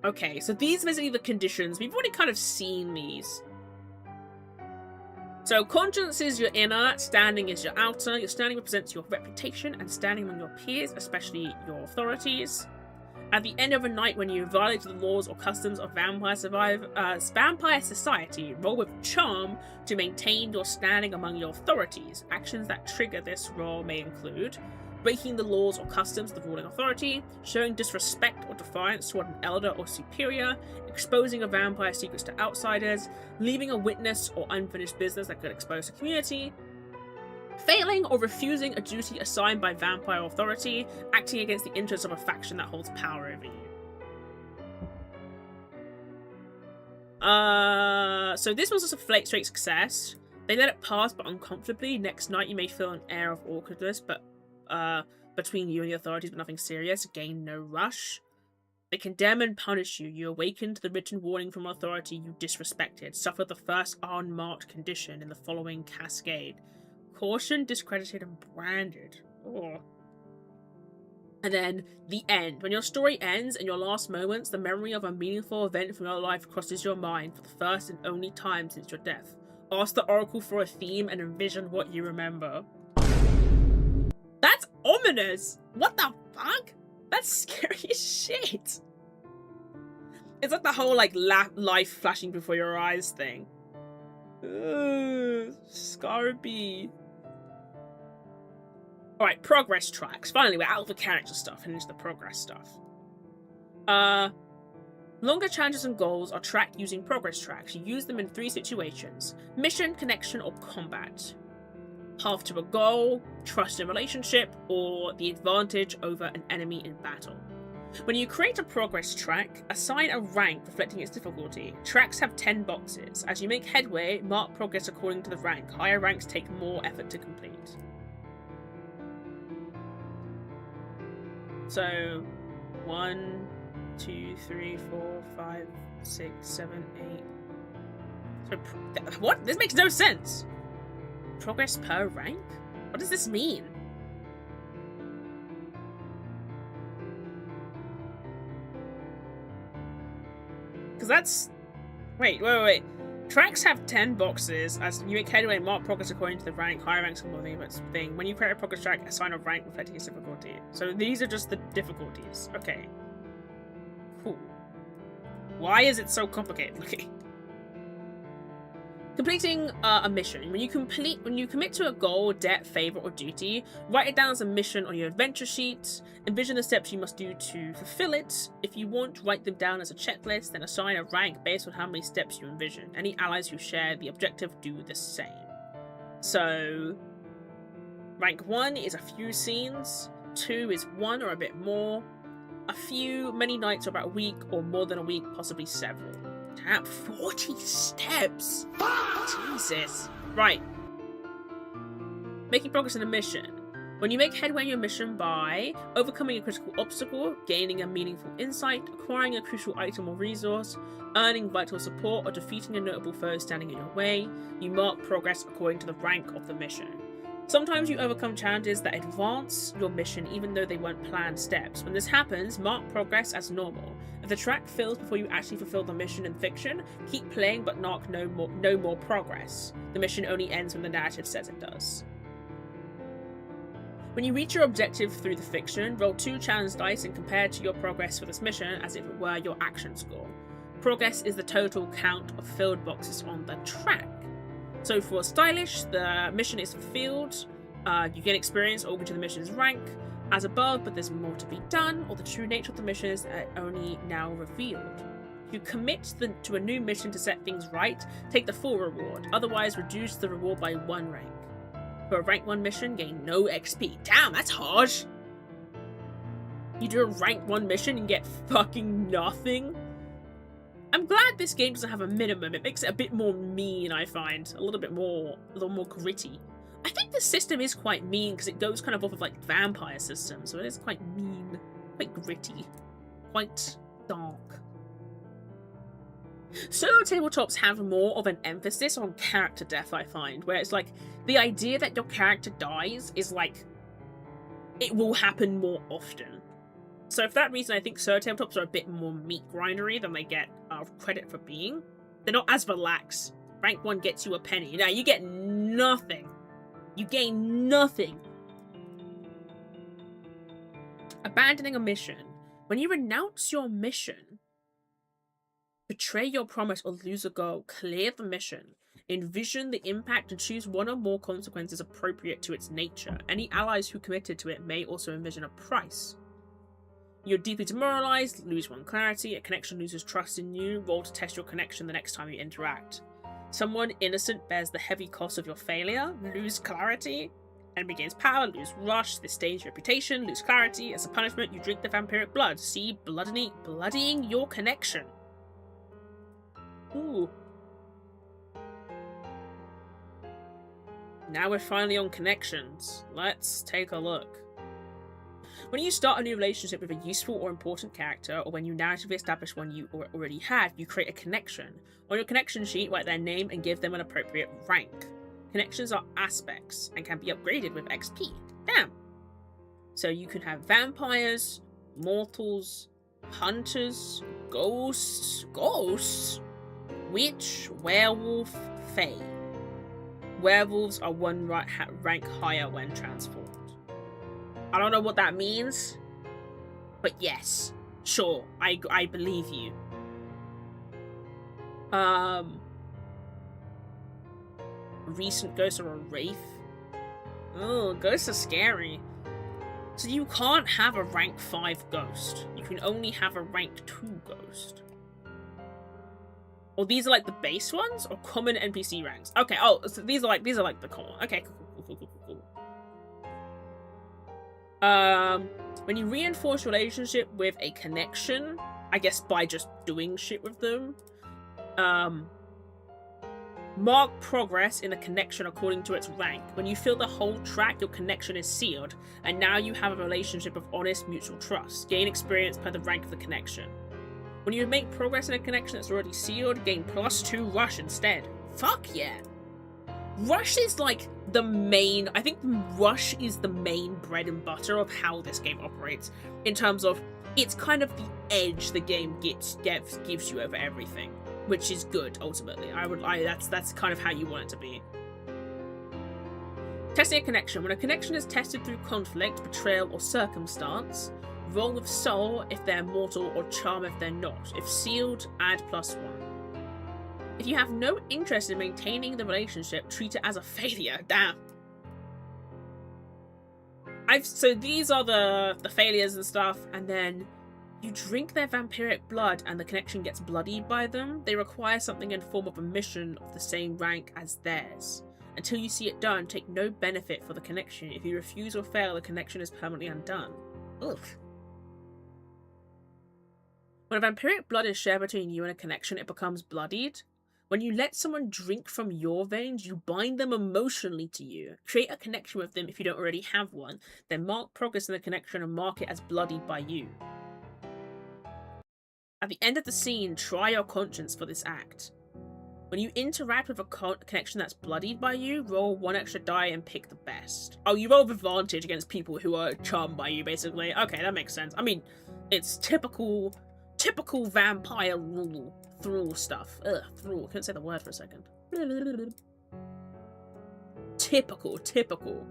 Okay, so these are basically the conditions. We've already kind of seen these. So conscience is your inner, standing is your outer. Your standing represents your reputation and standing among your peers, especially your authorities. At the end of a night when you violate the laws or customs of vampire society, roll with charm to maintain your standing among your authorities. Actions that trigger this roll may include breaking the laws or customs of the ruling authority, showing disrespect or defiance toward an elder or superior, exposing a vampire's secrets to outsiders, leaving a witness or unfinished business that could expose the community, failing or refusing a duty assigned by vampire authority, acting against the interests of a faction that holds power over you. So this was just a straight success. They let it pass, but uncomfortably. Next night you may feel an air of awkwardness, but between you and the authorities, but nothing serious. Gain no rush. They condemn and punish you. You awaken to the written warning from authority you disrespected. Suffer the first unmarked condition in the following cascade. Caution, discredited, and branded. Oh. And then the end. When your story ends and your last moments, the memory of a meaningful event from your life crosses your mind for the first and only time since your death. Ask the Oracle for a theme and envision what you remember. That's ominous! What the fuck? That's scary as shit! It's like the whole, like, life flashing before your eyes thing. Scarby. Alright, progress tracks. Finally, we're out of the character stuff and into the progress stuff. Longer challenges and goals are tracked using progress tracks. You use them in 3 situations: mission, connection, or combat. Path to a goal, trust in relationship, or the advantage over an enemy in battle. When you create a progress track, assign a rank reflecting its difficulty. Tracks have 10 boxes. As you make headway, mark progress according to the rank. Higher ranks take more effort to complete. So, 1, 2, 3, 4, 5, 6, 7, 8. So, what? This makes no sense! Progress per rank? What does this mean? Because that's... Wait. Tracks have 10 boxes. As you make headway, mark progress according to the rank. Higher ranks are more than its thing. When you create a progress track, assign a rank reflecting its difficulty. So these are just the difficulties. Okay. Cool. Why is it so complicated? Okay. Completing a mission. When you commit to a goal, debt, favor, or duty, write it down as a mission on your adventure sheet. Envision the steps you must do to fulfill it. If you want, write them down as a checklist, then assign a rank based on how many steps you envision. Any allies who share the objective do the same. So, Rank 1 is a few scenes, 2 is 1 or a bit more, a few, many nights or about a week, or more than a week, possibly several. Damn, 40 steps! Jesus. Right. Making progress in a mission. When you make headway in your mission by overcoming a critical obstacle, gaining a meaningful insight, acquiring a crucial item or resource, earning vital support, or defeating a notable foe standing in your way, you mark progress according to the rank of the mission. Sometimes you overcome challenges that advance your mission even though they weren't planned steps. When this happens, mark progress as normal. If the track fills before you actually fulfill the mission in fiction, keep playing but mark no more progress. The mission only ends when the narrative says it does. When you reach your objective through the fiction, roll 2 challenge dice and compare to your progress for this mission as if it were your action score. Progress is the total count of filled boxes on the track. So for stylish, the mission is fulfilled, you gain experience or to the mission's rank, as above, but there's more to be done, or the true nature of the mission is only now revealed. If you commit to a new mission to set things right, take the full reward, otherwise reduce the reward by 1 rank. For a rank 1 mission, gain no XP. Damn, that's harsh! You do a rank 1 mission and get fucking nothing? I'm glad this game doesn't have a minimum. It makes it a bit more mean, I find. A little more gritty. I think the system is quite mean because it goes kind of off of like vampire systems, so it is quite mean, quite gritty, quite dark. Solo tabletops have more of an emphasis on character death, I find, where it's like the idea that your character dies is like it will happen more often. So for that reason, I think solo tabletops are a bit more meat grindery than they get credit for being. They're not as relaxed. Rank 1 gets you a penny. Now you get nothing. You gain nothing. Abandoning a mission. When you renounce your mission, betray your promise or lose a goal, clear the mission, envision the impact and choose one or more consequences appropriate to its nature. Any allies who committed to it may also envision a price. You're deeply demoralized, lose 1 clarity, a connection loses trust in you, roll to test your connection the next time you interact. Someone innocent bears the heavy cost of your failure, lose clarity, enemy gains power, lose rush, this stains your reputation, lose clarity, as a punishment you drink the vampiric blood, see bloodying your connection. Ooh. Now we're finally on connections. Let's take a look. When you start a new relationship with a useful or important character, or when you narratively establish one you already have, you create a connection. On your connection sheet, write their name and give them an appropriate rank. Connections are aspects and can be upgraded with XP. Damn! So you can have vampires, mortals, hunters, ghosts, witch, werewolf, fae. Werewolves are 1 rank higher when transformed. I don't know what that means, but yes, sure, I believe you. Recent ghost or a wraith? Oh, ghosts are scary. So you can't have a rank 5 ghost. You can only have a rank 2 ghost. Or these are like the base ones, or common NPC ranks. Okay, oh, so these are like the common. Okay, cool. When you reinforce your relationship with a connection, I guess by just doing shit with them, mark progress in the connection according to its rank. When you fill the whole track, your connection is sealed, and now you have a relationship of honest mutual trust. Gain experience per the rank of the connection. When you make progress in a connection that's already sealed, gain +2 rush instead. Fuck yeah! Rush is like the main, I think rush is the main bread and butter of how this game operates, in terms of it's kind of the edge the game gives you over everything, which is good ultimately. That's kind of how you want it to be. Testing a connection. When a connection is tested through conflict, betrayal, or circumstance, roll with soul if they're mortal or charm if they're not. If sealed, add +1. If you have no interest in maintaining the relationship, treat it as a failure. Damn. So these are the failures and stuff, and then you drink their vampiric blood and the connection gets bloodied by them. They require something in form of a mission of the same rank as theirs. Until you see it done, take no benefit for the connection. If you refuse or fail, the connection is permanently undone. Ugh. When a vampiric blood is shared between you and a connection, it becomes bloodied. When you let someone drink from your veins, you bind them emotionally to you. Create a connection with them if you don't already have one. Then mark progress in the connection and mark it as bloodied by you. At the end of the scene, try your conscience for this act. When you interact with a connection that's bloodied by you, roll 1 extra die and pick the best. Oh, you roll with advantage against people who are charmed by you, basically. Okay, that makes sense. I mean, it's typical vampire rule. Thrall stuff. Ugh, thrall. I couldn't say the word for a second. Typical.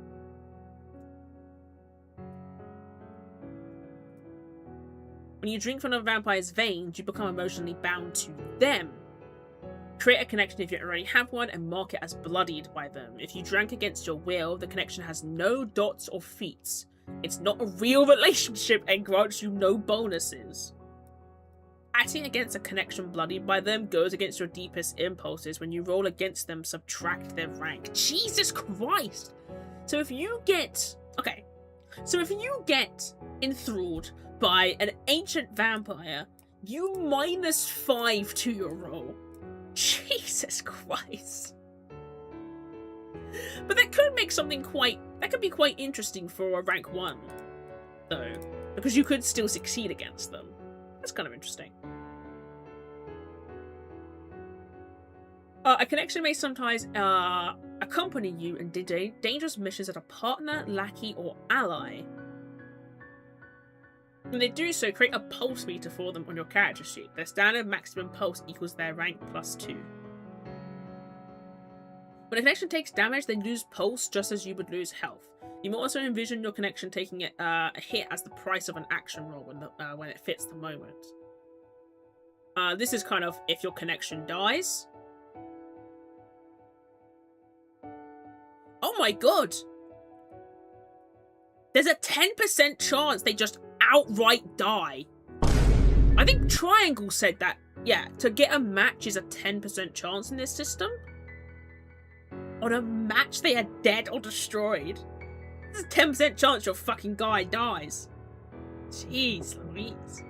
When you drink from a vampire's veins, you become emotionally bound to them. Create a connection if you already have one and mark it as bloodied by them. If you drank against your will, the connection has no dots or feats. It's not a real relationship and grants you no bonuses. Acting against a connection bloodied by them goes against your deepest impulses. When you roll against them, subtract their rank. Jesus Christ! So if you get enthralled by an ancient vampire, you -5 to your roll. Jesus Christ. But that could make something that could be quite interesting for a rank 1, though, because you could still succeed against them. That's kind of interesting. A connection may sometimes accompany you in dangerous missions as a partner, lackey, or ally. When they do so, create a pulse meter for them on your character sheet. Their standard maximum pulse equals their rank +2. When a connection takes damage, they lose pulse just as you would lose health. You may also envision your connection taking a hit as the price of an action roll when it fits the moment. This is kind of if your connection dies. Oh my god! There's a 10% chance they just outright die. I think Triangle said that, yeah, to get a match is a 10% chance in this system. On a match, they are dead or destroyed. There's a 10% chance your fucking guy dies. Jeez Louise.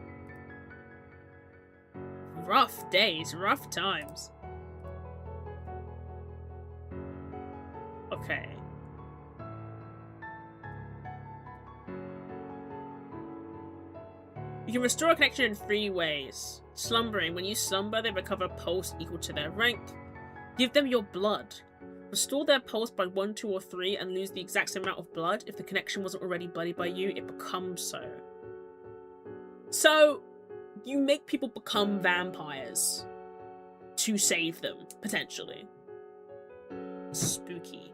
Rough days, rough times. Okay. You can restore a connection in 3 ways. Slumbering. When you slumber, they recover a pulse equal to their rank. Give them your blood. Restore their pulse by 1, 2, or 3 and lose the exact same amount of blood. If the connection wasn't already bloodied by you, it becomes so. So, you make people become vampires to save them, potentially. Spooky.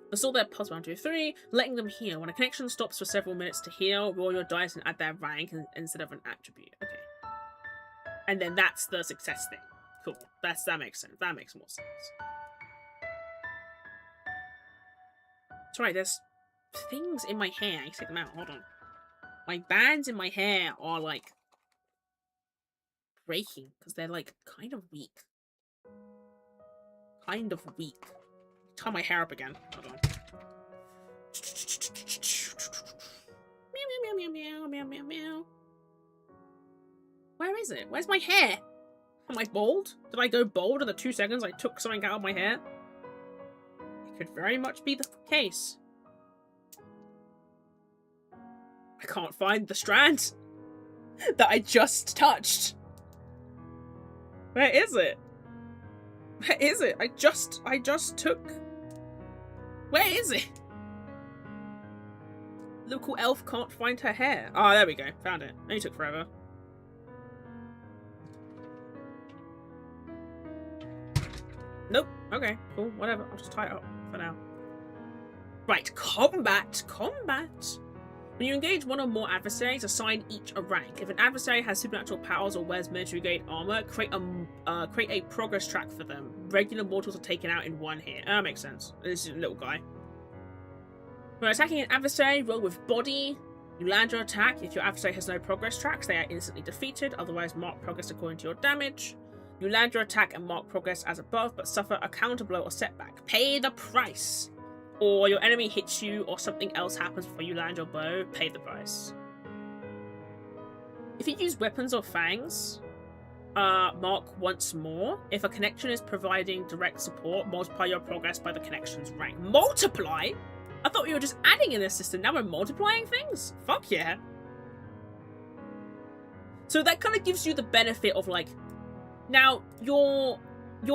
Restore their pulse 1, 2, 3, letting them heal. When a connection stops for several minutes to heal, roll your dice and add their rank instead of an attribute. Okay. And then that's the success thing. Cool. That makes sense. That makes more sense. Sorry, there's things in my hair. I need to take them out. Hold on. My bands in my hair are, like, breaking because they're, like, kind of weak. Tie my hair up again. Hold on. Meow, meow, meow, meow, meow, meow, meow. Where is it? Where's my hair? Am I bald? Did I go bald in the 2 seconds I took something out of my hair? It could very much be the case. I can't find the strand that I just touched. Where is it? Where is it? I just took... Where is it? Local elf can't find her hair. Oh, there we go. Found it. Only took forever. Nope. Okay, cool. Whatever. I'll just tie it up for now. Right. Combat. When you engage one or more adversaries, assign each a rank. If an adversary has supernatural powers or wears military-grade armor, create a progress track for them. Regular mortals are taken out in 1 hit. That makes sense. This is a little guy. When attacking an adversary, roll with body. You land your attack. If your adversary has no progress tracks, they are instantly defeated. Otherwise, mark progress according to your damage. You land your attack and mark progress as above, but suffer a counter blow or setback. Pay the price. Or your enemy hits you or something else happens before you land your bow. Pay the price. If you use weapons or fangs, mark once more. If a connection is providing direct support, multiply your progress by the connection's rank. Multiply? I thought we were just adding in this system. Now we're multiplying things? Fuck yeah. So that kind of gives you the benefit of like, now your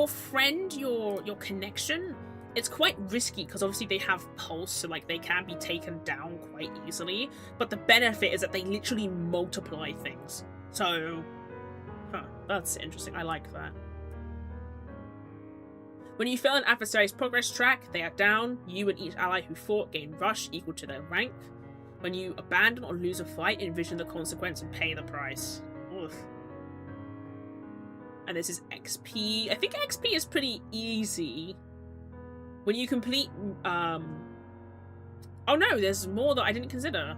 friend, your connection, it's quite risky because obviously they have pulse, so like they can be taken down quite easily. But the benefit is that they literally multiply things. So, that's interesting. I like that. When you fail an adversary's progress track, they are down. You and each ally who fought gain rush equal to their rank. When you abandon or lose a fight, envision the consequence and pay the price. Ugh. And this is XP. I think XP is pretty easy. When you complete... Oh no, there's more that I didn't consider.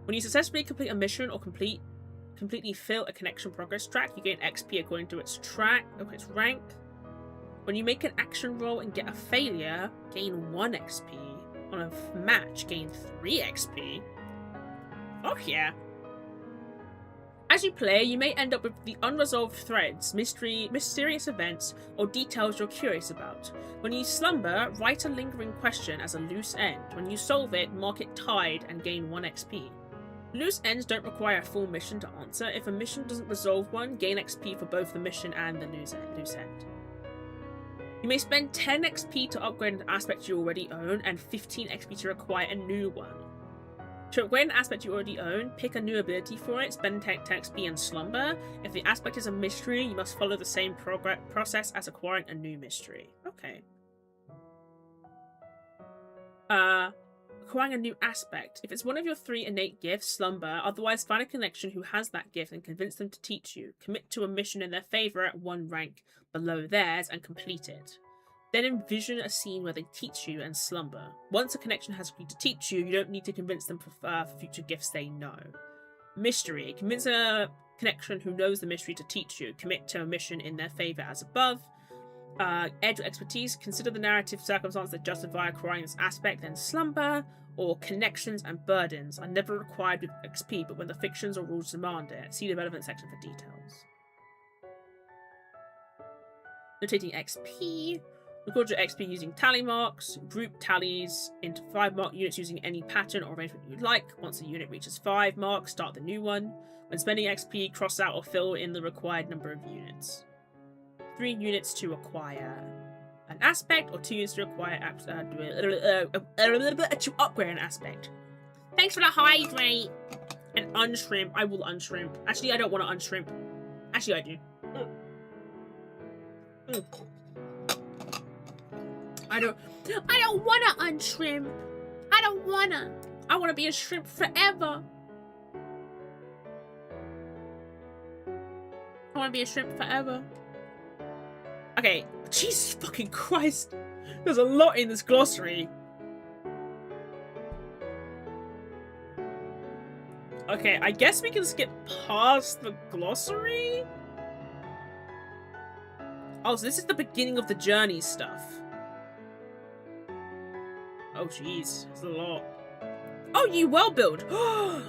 When you successfully complete a mission or completely fill a connection progress track, you gain XP according to its rank. When you make an action roll and get a failure, gain 1 XP. On a match, gain 3 XP. Oh yeah. As you play, you may end up with the unresolved threads, mysterious events, or details you're curious about. When you slumber, write a lingering question as a loose end. When you solve it, mark it tied and gain 1 XP. Loose ends don't require a full mission to answer. If a mission doesn't resolve one, gain XP for both the mission and the loose end. You may spend 10 XP to upgrade an aspect you already own, and 15 XP to acquire a new one. To upgrade an aspect you already own, pick a new ability for it, spend 10 XP and slumber. If the aspect is a mystery, you must follow the same process as acquiring a new mystery. Okay. Acquiring a new aspect. If it's one of your 3 innate gifts, slumber. Otherwise, find a connection who has that gift and convince them to teach you. Commit to a mission in their favour at 1 rank below theirs and complete it. Then envision a scene where they teach you and slumber. Once a connection has agreed to teach you, you don't need to convince them for future gifts they know. Mystery. Convince a connection who knows the mystery to teach you. Commit to a mission in their favour as above. Edge or expertise. Consider the narrative circumstance that justify acquiring this aspect, then slumber. Or connections and burdens are never required with XP, but when the fictions or rules demand it. See the relevant section for details. Notating XP. Record your XP using tally marks. Group tallies into 5 mark units using any pattern or arrangement you'd like. Once a unit reaches 5 marks, start the new one. When spending XP, cross out or fill in the required number of units. 3 units to acquire an aspect, or 2 units to acquire to upgrade an aspect. Thanks for the hydrate! And unshrimp. I will unshrimp. Actually, I don't want to unshrimp. Actually, I do. I don't wanna unshrimp. I don't wanna. I wanna be a shrimp forever. I wanna be a shrimp forever. Okay, Jesus fucking Christ. There's a lot in this glossary. Okay, I guess we can skip past the glossary? Oh, so this is the beginning of the journey stuff. Oh, jeez. That's a lot. Oh, you well build. To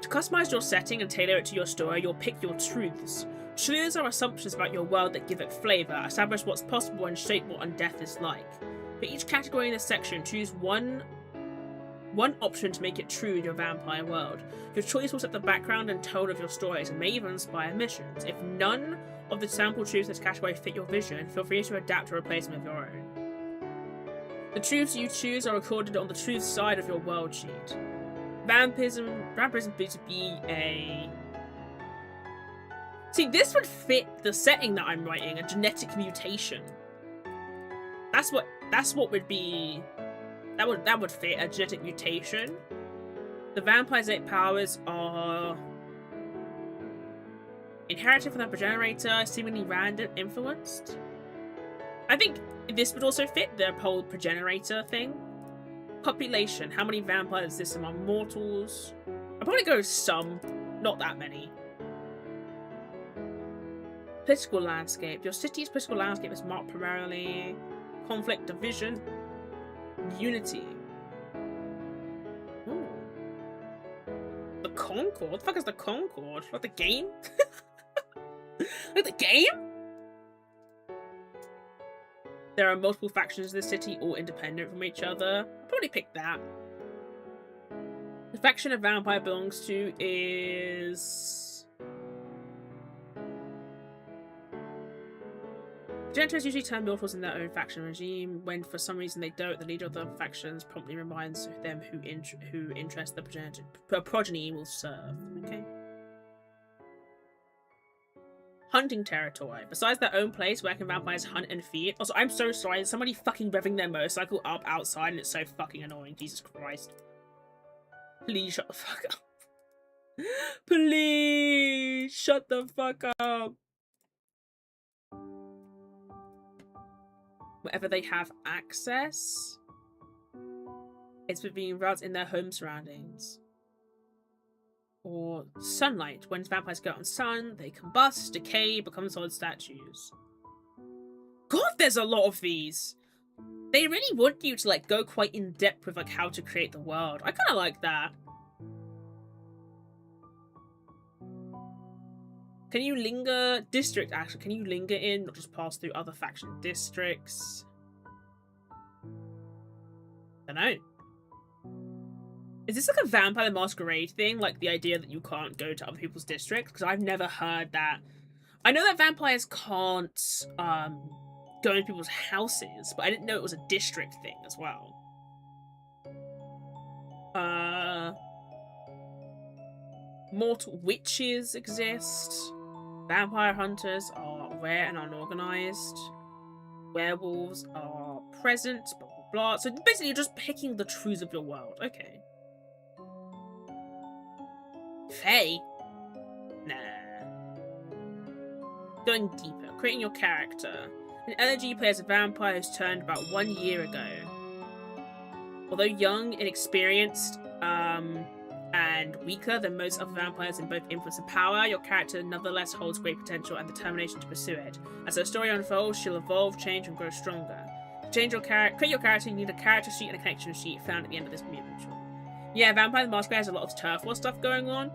customize your setting and tailor it to your story, you'll pick your truths. Truths are assumptions about your world that give it flavor, establish what's possible, and shape what undeath is like. For each category in this section, choose one option to make it true in your vampire world. Your choice will set the background and tone of your stories and may even inspire missions. If none of the sample truths in this category fit your vision, feel free to adapt or replace them with your own. The truths you choose are recorded on the truth side of your world sheet. Vampirism to be a... See, this would fit the setting that I'm writing, a genetic mutation. That's what would be... That would fit, a genetic mutation. The vampire's 8 powers are... inherited from the progenitor, seemingly random, influenced. I think this would also fit the whole progenitor thing. Population. How many vampires exist among mortals? I'll probably go some. Not that many. Political landscape. Your city's political landscape is marked primarily conflict, division, unity. Ooh. The Concord? What the fuck is the Concord? Like the game? Like the game? There are multiple factions in the city, all independent from each other. I'll probably pick that. The faction a vampire belongs to is... Progenitors usually turn mortals in their own faction regime. When for some reason they don't, the leader of the factions promptly reminds them who interest the progeny will serve. Okay. Hunting territory. Besides their own place, where can vampires hunt and feed? Also, I'm so sorry, there's somebody fucking revving their motorcycle up outside and it's so fucking annoying. Jesus Christ. Please shut the fuck up. Please shut the fuck up. Wherever they have access, it's being routes in their home surroundings. Or sunlight. When vampires go out in sun, they combust, decay, become solid statues. God, there's a lot of these. They really want you to like go quite in depth with like how to create the world. I kind of like that. Can you linger district action? Can you linger in, not just pass through other faction districts? I don't know. Is this like a Vampire the Masquerade thing? Like the idea that you can't go to other people's districts? Because I've never heard that. I know that vampires can't go into people's houses, but I didn't know it was a district thing as well. Mortal witches exist. Vampire hunters are rare and unorganized. Werewolves are present, blah blah blah. So basically you're just picking the truths of your world. Okay. Fae? Nah. Going deeper. Creating your character. An ELEGY plays a vampire who's turned about 1 year ago. Although young, inexperienced, and weaker than most other vampires in both influence and power, your character nonetheless holds great potential and determination to pursue it. As her story unfolds, she'll evolve, change, and grow stronger. To create your character, you need a character sheet and a connection sheet found at the end of this mutual. Yeah, Vampire the Masquerade has a lot of turf war stuff going on.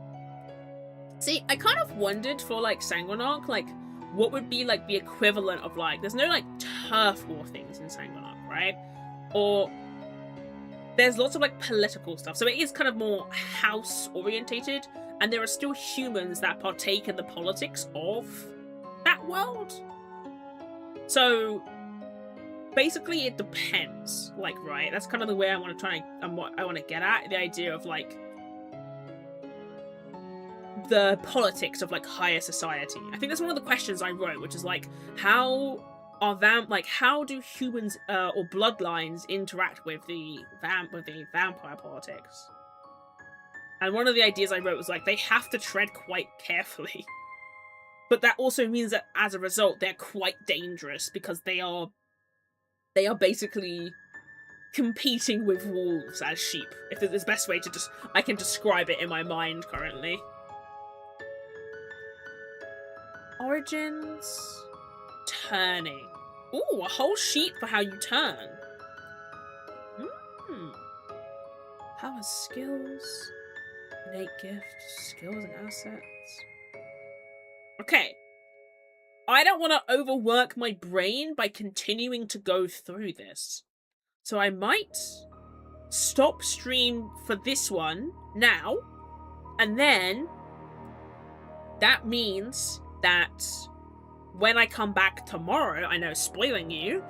See, I kind of wondered for, like, Sanguinarch, like, what would be, like, the equivalent of, like, there's no, like, turf war things in Sanguinarch, right? Or there's lots of, like, political stuff. So it is kind of more house-orientated, and there are still humans that partake in the politics of that world. So basically it depends, like, right? That's kind of the way I want to try and what I want to get at, the idea of, like, the politics of like higher society. I think that's one of the questions I wrote, which is like, how do humans or bloodlines interact with the vampire politics? And one of the ideas I wrote was like, they have to tread quite carefully. But that also means that as a result, they're quite dangerous because they are basically competing with wolves as sheep. If there's the best way to I can describe it in my mind currently. Origins. Turning. Ooh, a whole sheet for how you turn. Power, skills. Innate gift. Skills and assets. Okay. I don't want to overwork my brain by continuing to go through this. So I might stop stream for this one now. And then that means that when I come back tomorrow, I know, spoiling you,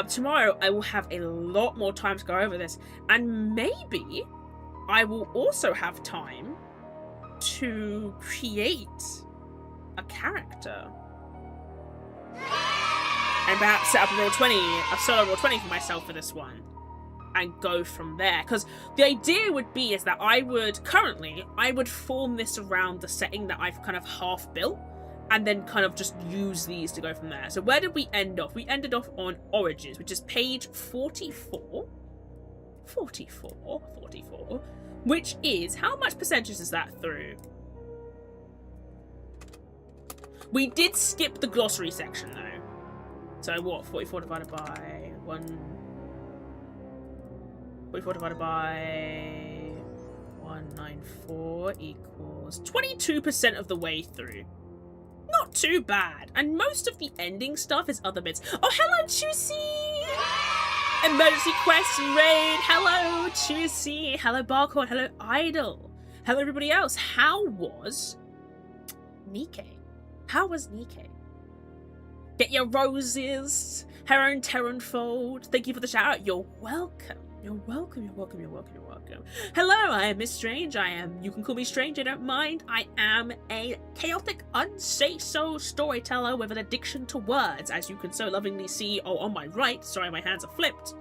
tomorrow I will have a lot more time to go over this, and maybe I will also have time to create a character. And perhaps set up a solo roll 20 for myself for this one. And go from there. Because the idea would be is that I would form this around the setting that I've kind of half built. And then kind of just use these to go from there. So where did we end off? We ended off on Origins, which is page 44. 44. Which is, how much percentage is that through? We did skip the glossary section, though. So what? 44 divided by 1... 44 divided by 194 equals 22% of the way through. Not too bad. And most of the ending stuff is other bits. Oh, hello, Juicy! Emergency quest raid. Hello, Juicy. Hello, Barcode. Hello, Idol. Hello, everybody else. How was Nikke? How was Nikke? Get your roses. Her own Terranfold. Thank you for the shout out. You're welcome. You're welcome, you're welcome, you're welcome, you're welcome. Hello, I am MissedStrange. You can call me Strange, I don't mind. I am a chaotic, unsay-so storyteller with an addiction to words, as you can so lovingly see on my right. Sorry, my hands are flipped.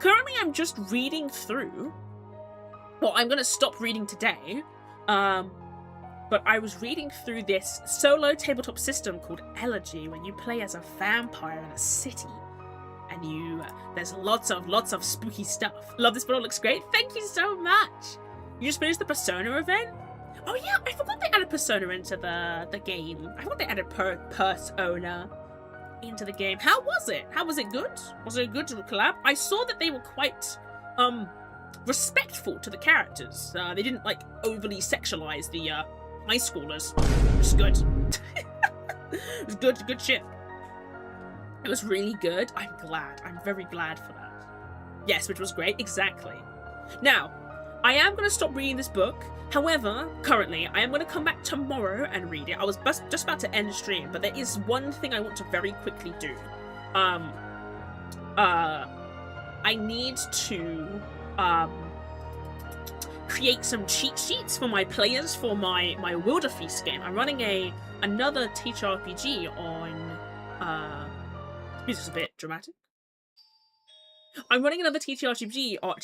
Currently, I'm just reading through. Well, I'm going to stop reading today. But I was reading through this solo tabletop system called ELEGY, where you play as a vampire in a city. And there's lots of spooky stuff. Love this bottle, looks great. Thank you so much. You just finished the Persona event? Oh yeah, I forgot they added Persona into the game. I forgot they added Persona into the game. How was it? How was it good? Was it a good collab? I saw that they were quite respectful to the characters. They didn't like overly sexualize the high schoolers. It was good. It was good shit. It was really good. I'm glad. I'm very glad for that. Yes, which was great. Exactly. Now, I am going to stop reading this book. However, currently, I am going to come back tomorrow and read it. I was just about to end the stream, but there is one thing I want to very quickly do. I need to create some cheat sheets for my players for my Wilderfeast game. I'm running another TTRPG on this is a bit dramatic. I'm running another TTRPG on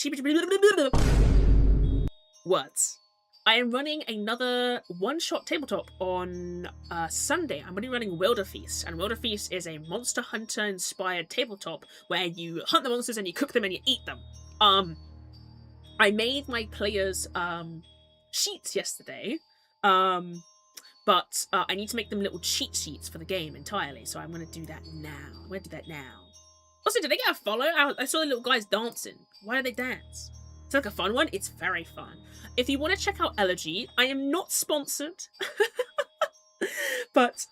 words. I am running another one-shot tabletop on Sunday. I'm going to be running Wilderfeast, and Wilderfeast is a Monster Hunter-inspired tabletop where you hunt the monsters and you cook them and you eat them. I made my players sheets yesterday, but I need to make them little cheat sheets for the game entirely, so I'm going to do that now. I'm going to do that now. Also, did they get a follow? I saw the little guys dancing. Why do they dance? It's like a fun one. It's very fun. If you want to check out ELEGY, I am not sponsored. But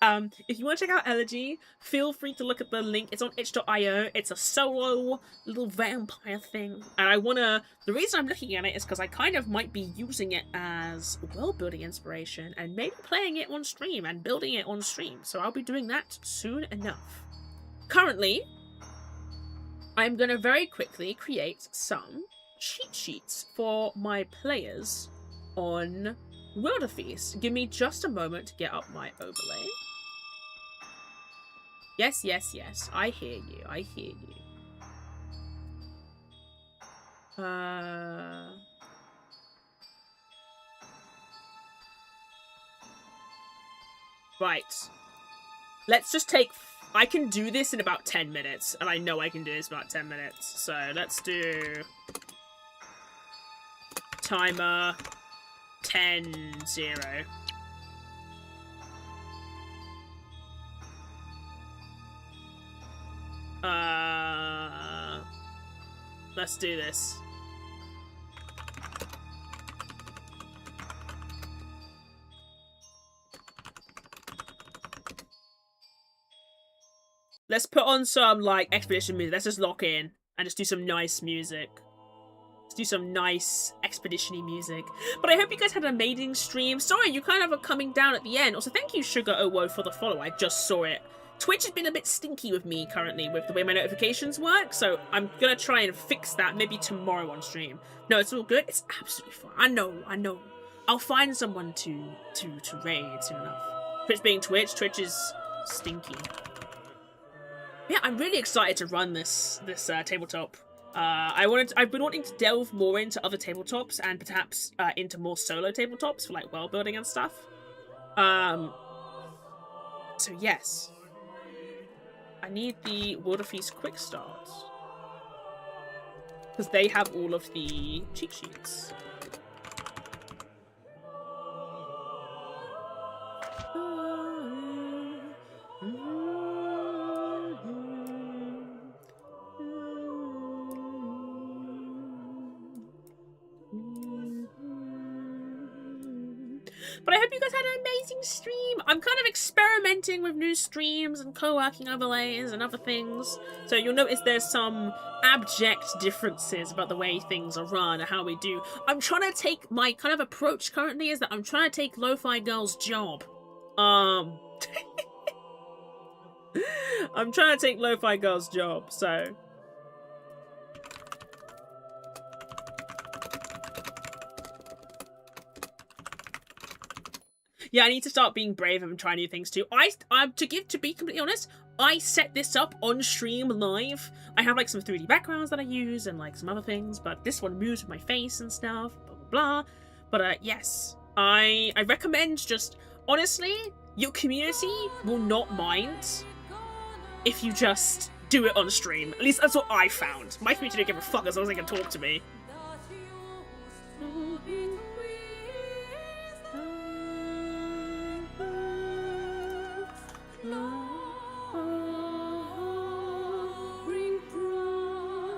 if you want to check out ELEGY, feel free to look at the link. It's on itch.io. It's a solo little vampire thing. And the reason I'm looking at it is because I kind of might be using it as world building inspiration and maybe playing it on stream and building it on stream. So I'll be doing that soon enough. Currently, I'm going to very quickly create some cheat sheets for my players on Wilderfeast. Give me just a moment to get up my overlay. Yes, yes, yes. I hear you. I hear you. Right. Let's just take... I can do this in about 10 minutes, and I know I can do this in about 10 minutes. So let's do... Timer... 10-0. Let's do this. Let's put on some, like, expedition music. Let's just lock in and just do some nice music. Let's do some nice expedition-y music. But I hope you guys had an amazing stream. Sorry, you kind of are coming down at the end. Also, thank you, Sugar Owo, for the follow. I just saw it. Twitch has been a bit stinky with me currently with the way my notifications work, so I'm gonna try and fix that maybe tomorrow on stream. No, it's all good. It's absolutely fine. I know. I'll find someone to raid soon enough. Twitch being Twitch is stinky. Yeah, I'm really excited to run this tabletop. I've been wanting to delve more into other tabletops and perhaps into more solo tabletops for like world building and stuff. So yes. I need the Wilderfeast quick start. Because they have all of the cheat sheets. But I hope you guys had an amazing stream. I'm kind of experimenting with new streams and co-working overlays and other things. So you'll notice there's some abject differences about the way things are run and how we do. I'm trying to take, my kind of approach currently is that I'm trying to take Lo-Fi Girl's job. I'm trying to take Lo-Fi Girl's job, so... Yeah, I need to start being brave and try new things too. To be completely honest, I set this up on stream live. I have like some 3D backgrounds that I use and like some other things, but this one moves with my face and stuff, blah blah blah. But yes, I recommend just, honestly, your community will not mind if you just do it on stream. At least that's what I found. My community don't give a fuck as long as they can talk to me.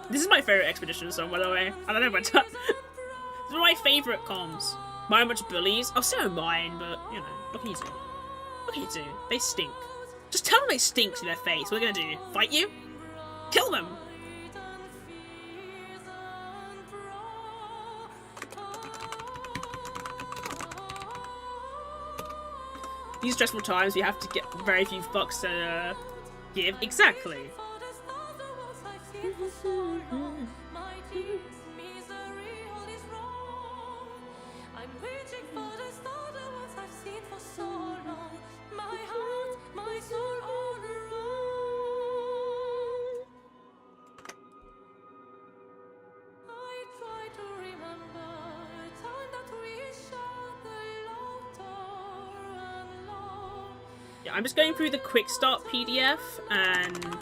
This is my favourite Expedition song, by the way. I don't know about that. It's one of my favourite comms. Mine much bullies. Oh, so mine, but, you know, what can you do? What can you do? They stink. Just tell them they stink to their face. What are they gonna do? Fight you? Kill them! These stressful times, we have to get very few fucks to give. Exactly. Yeah, I'm just going through the quick start PDF and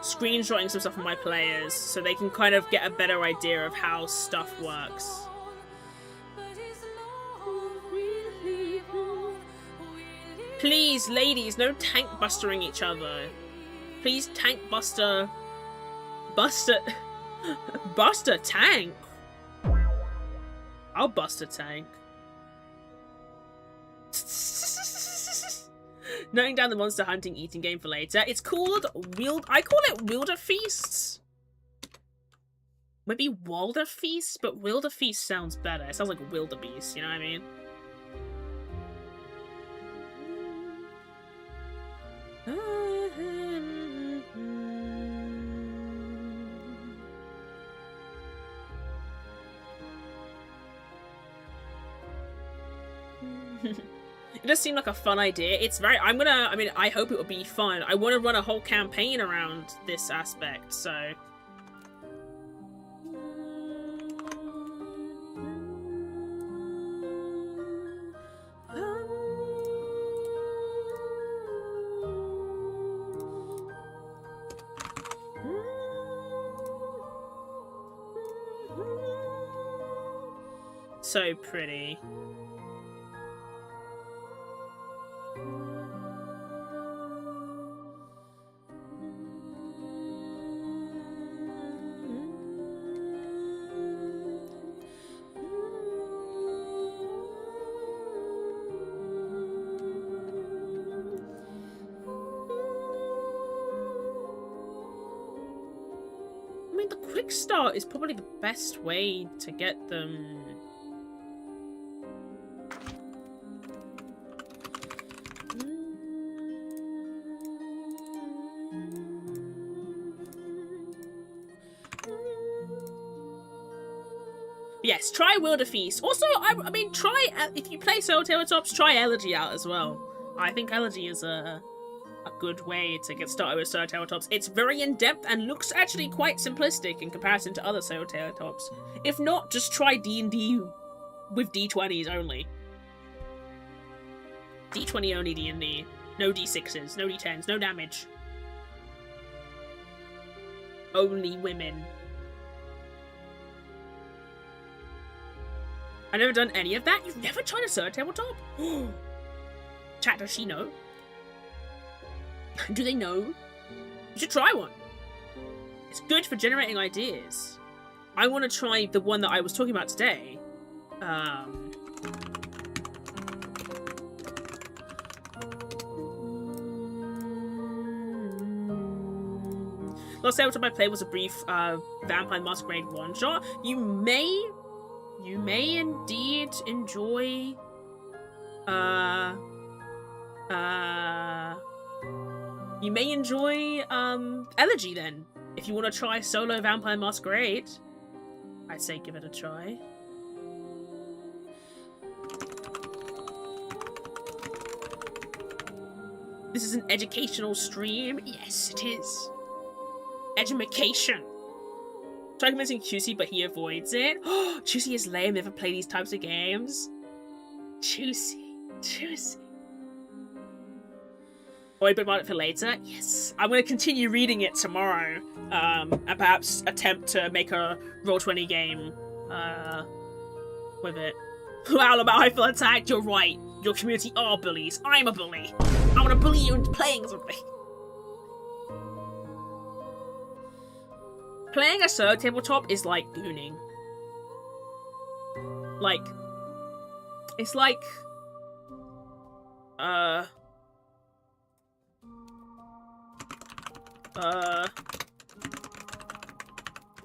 screenshotting some stuff from my players so they can kind of get a better idea of how stuff works. Please, ladies, no tank bustering each other. Please, tank buster... Buster tank? I'll bust a tank. Noting down the monster hunting eating game for later. It's called I call it Wilderfeasts. Maybe Wilderfeast, but Wilderfeast sounds better. It sounds like Wildebeest, you know what I mean? It does seem like a fun idea. It's very... I mean, I hope it will be fun. I want to run a whole campaign around this aspect, so... So pretty. I mean, the quick start is probably the best way to get them. Yes, try Wilderfeast. Also, I mean, try, if you play Storyteller Tops, try ELEGY out as well. I think ELEGY is a good way to get started with Storyteller Tops. It's very in-depth and looks actually quite simplistic in comparison to other Storyteller Tops. If not, just try D&D with D20s only. D20 only D&D. No D6s, no D10s, no damage. Only women. I've never done any of that? You've never tried a Sir Tabletop? Chat, does she know? Do they know? You should try one. It's good for generating ideas. I want to try the one that I was talking about today. Last tabletop I played was a brief Vampire Masquerade one-shot. You may indeed enjoy you may enjoy Elegy then. If you want to try solo Vampire Masquerade, I'd say give it a try. This is an educational stream. Yes, it is. Edumacation. Try convincing Juicy, but he avoids it. Oh, Juicy is lame. Never play these types of games. Juicy. Or a bit about it for later. Yes, I'm going to continue reading it tomorrow. And perhaps attempt to make a Roll20 game with it. Wow, about I feel attacked. You're right. Your community are bullies. I'm a bully. I want to bully you into playing something. Playing a solo tabletop is like gooning. Like, it's like,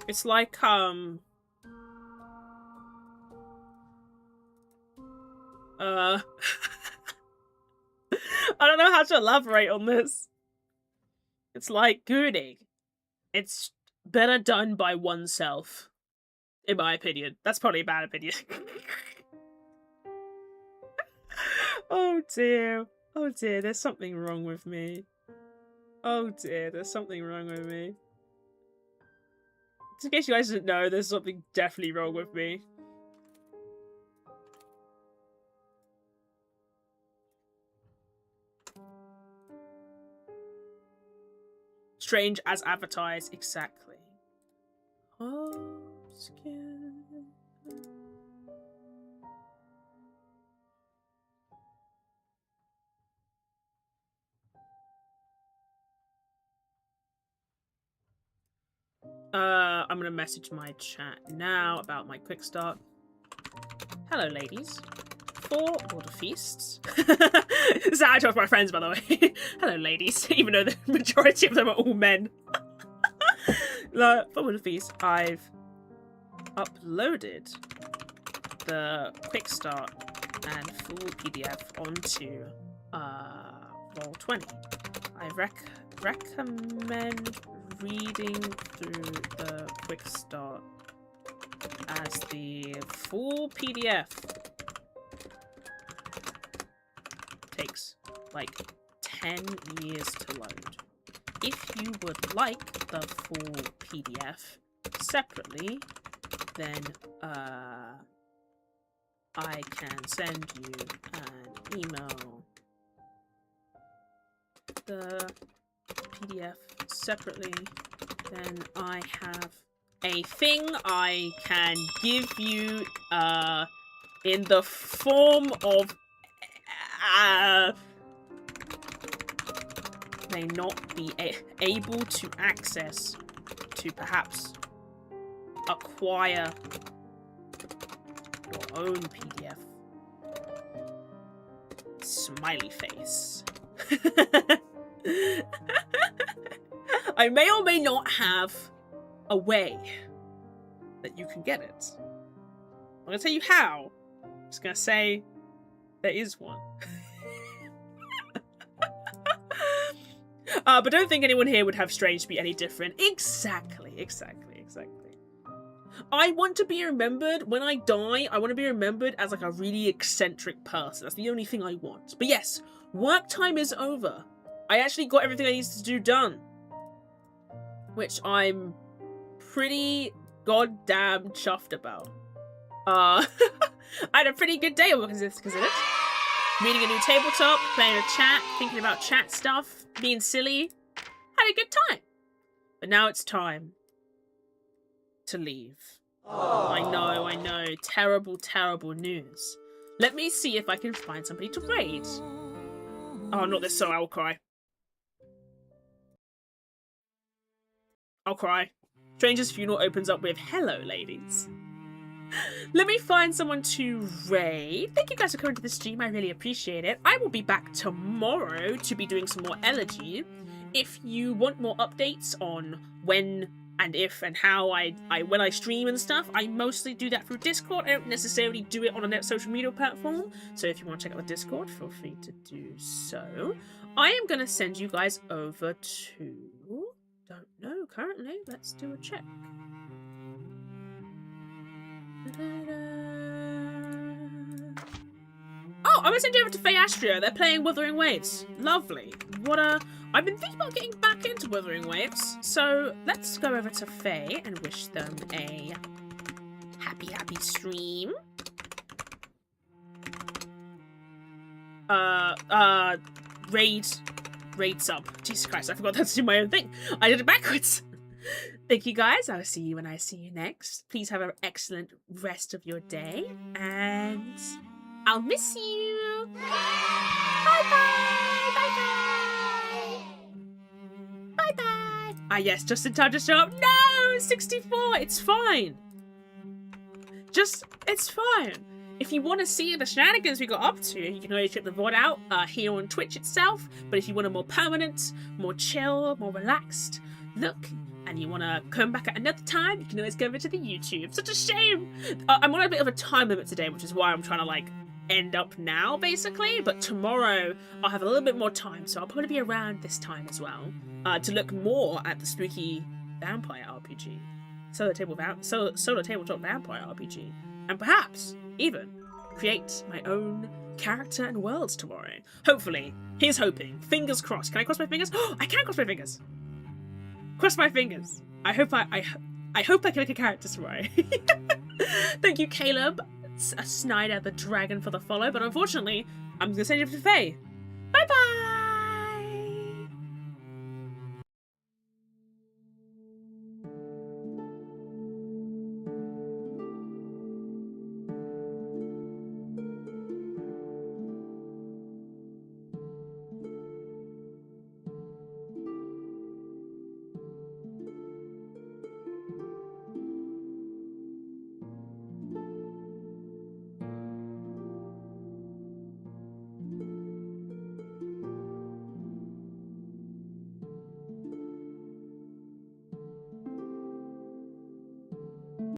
it's like, I don't know how to elaborate on this. It's like gooning. It's better done by oneself, in my opinion. That's probably a bad opinion. Oh dear. Oh dear, there's something wrong with me. Oh dear, there's something wrong with me. In case you guys didn't know, there's something definitely wrong with me. Strange as advertised, exactly. Oh, skin. I'm gonna message my chat now about my quick start. Hello, ladies. 4 order feasts. This is how I talk to my friends, by the way. Hello, ladies. Even though the majority of them are all men. 4 order feasts. I've uploaded the quick start and full PDF onto Roll20. I recommend reading through the quick start as the full PDF takes like 10 years to load. If you would like the full PDF separately, then I can send you an email. The PDF separately, then I have a thing I can give you in the form of may not be able to access to perhaps acquire your own PDF. Smiley face. I may or may not have a way that you can get it. I'm gonna tell you how. I'm just gonna say there is one. But don't think anyone here would have Strange to be any different. Exactly. I want to be remembered, when I die, I want to be remembered as like a really eccentric person. That's the only thing I want. But yes, work time is over. I actually got everything I needed to do done. Which I'm pretty goddamn chuffed about. I had a pretty good day because of it. Reading a new tabletop, playing a chat, thinking about chat stuff, being silly. Had a good time. But now it's time to leave. Aww. I know. Terrible, terrible news. Let me see if I can find somebody to raid. Oh, not this song, I will cry. I'll cry. Stranger's funeral opens up with, hello, ladies. Let me find someone to raid. Thank you guys for coming to the stream. I really appreciate it. I will be back tomorrow to be doing some more ELEGY. If you want more updates on when and if and how when I stream and stuff, I mostly do that through Discord. I don't necessarily do it on a social media platform. So if you want to check out the Discord, feel free to do so. I am going to send you guys over to... Don't know currently. Let's do a check. Oh, I'm gonna send you over to Faye Astria. They're playing Wuthering Waves. Lovely. I've been thinking about getting back into Wuthering Waves, so let's go over to Faye and wish them a happy stream. Raid sub. Jesus Christ, I forgot to do my own thing. I did it backwards. Thank you guys. I'll see you when I see you next. Please have an excellent rest of your day, and I'll miss you. Bye-bye. Bye-bye. Bye-bye. Ah, yes, just in time to show up. No, 64. It's fine. It's fine. If you want to see the shenanigans we got up to, you can always check the VOD out here on Twitch itself. But if you want a more permanent, more chill, more relaxed look, and you want to come back at another time, you can always go over to the YouTube. Such a shame! I'm on a bit of a time limit today, which is why I'm trying to, like, end up now, basically. But tomorrow, I'll have a little bit more time, so I'll probably be around this time as well, to look more at the spooky vampire RPG. Solo tabletop vampire RPG. And perhaps, even, create my own character and worlds tomorrow. Hopefully. Here's hoping. Fingers crossed. Can I cross my fingers? Oh, I can cross my fingers! Cross my fingers. I hope I can make a character tomorrow. Thank you, Caleb Snyder the Dragon, for the follow, but unfortunately, I'm gonna send you to Faye. Bye bye.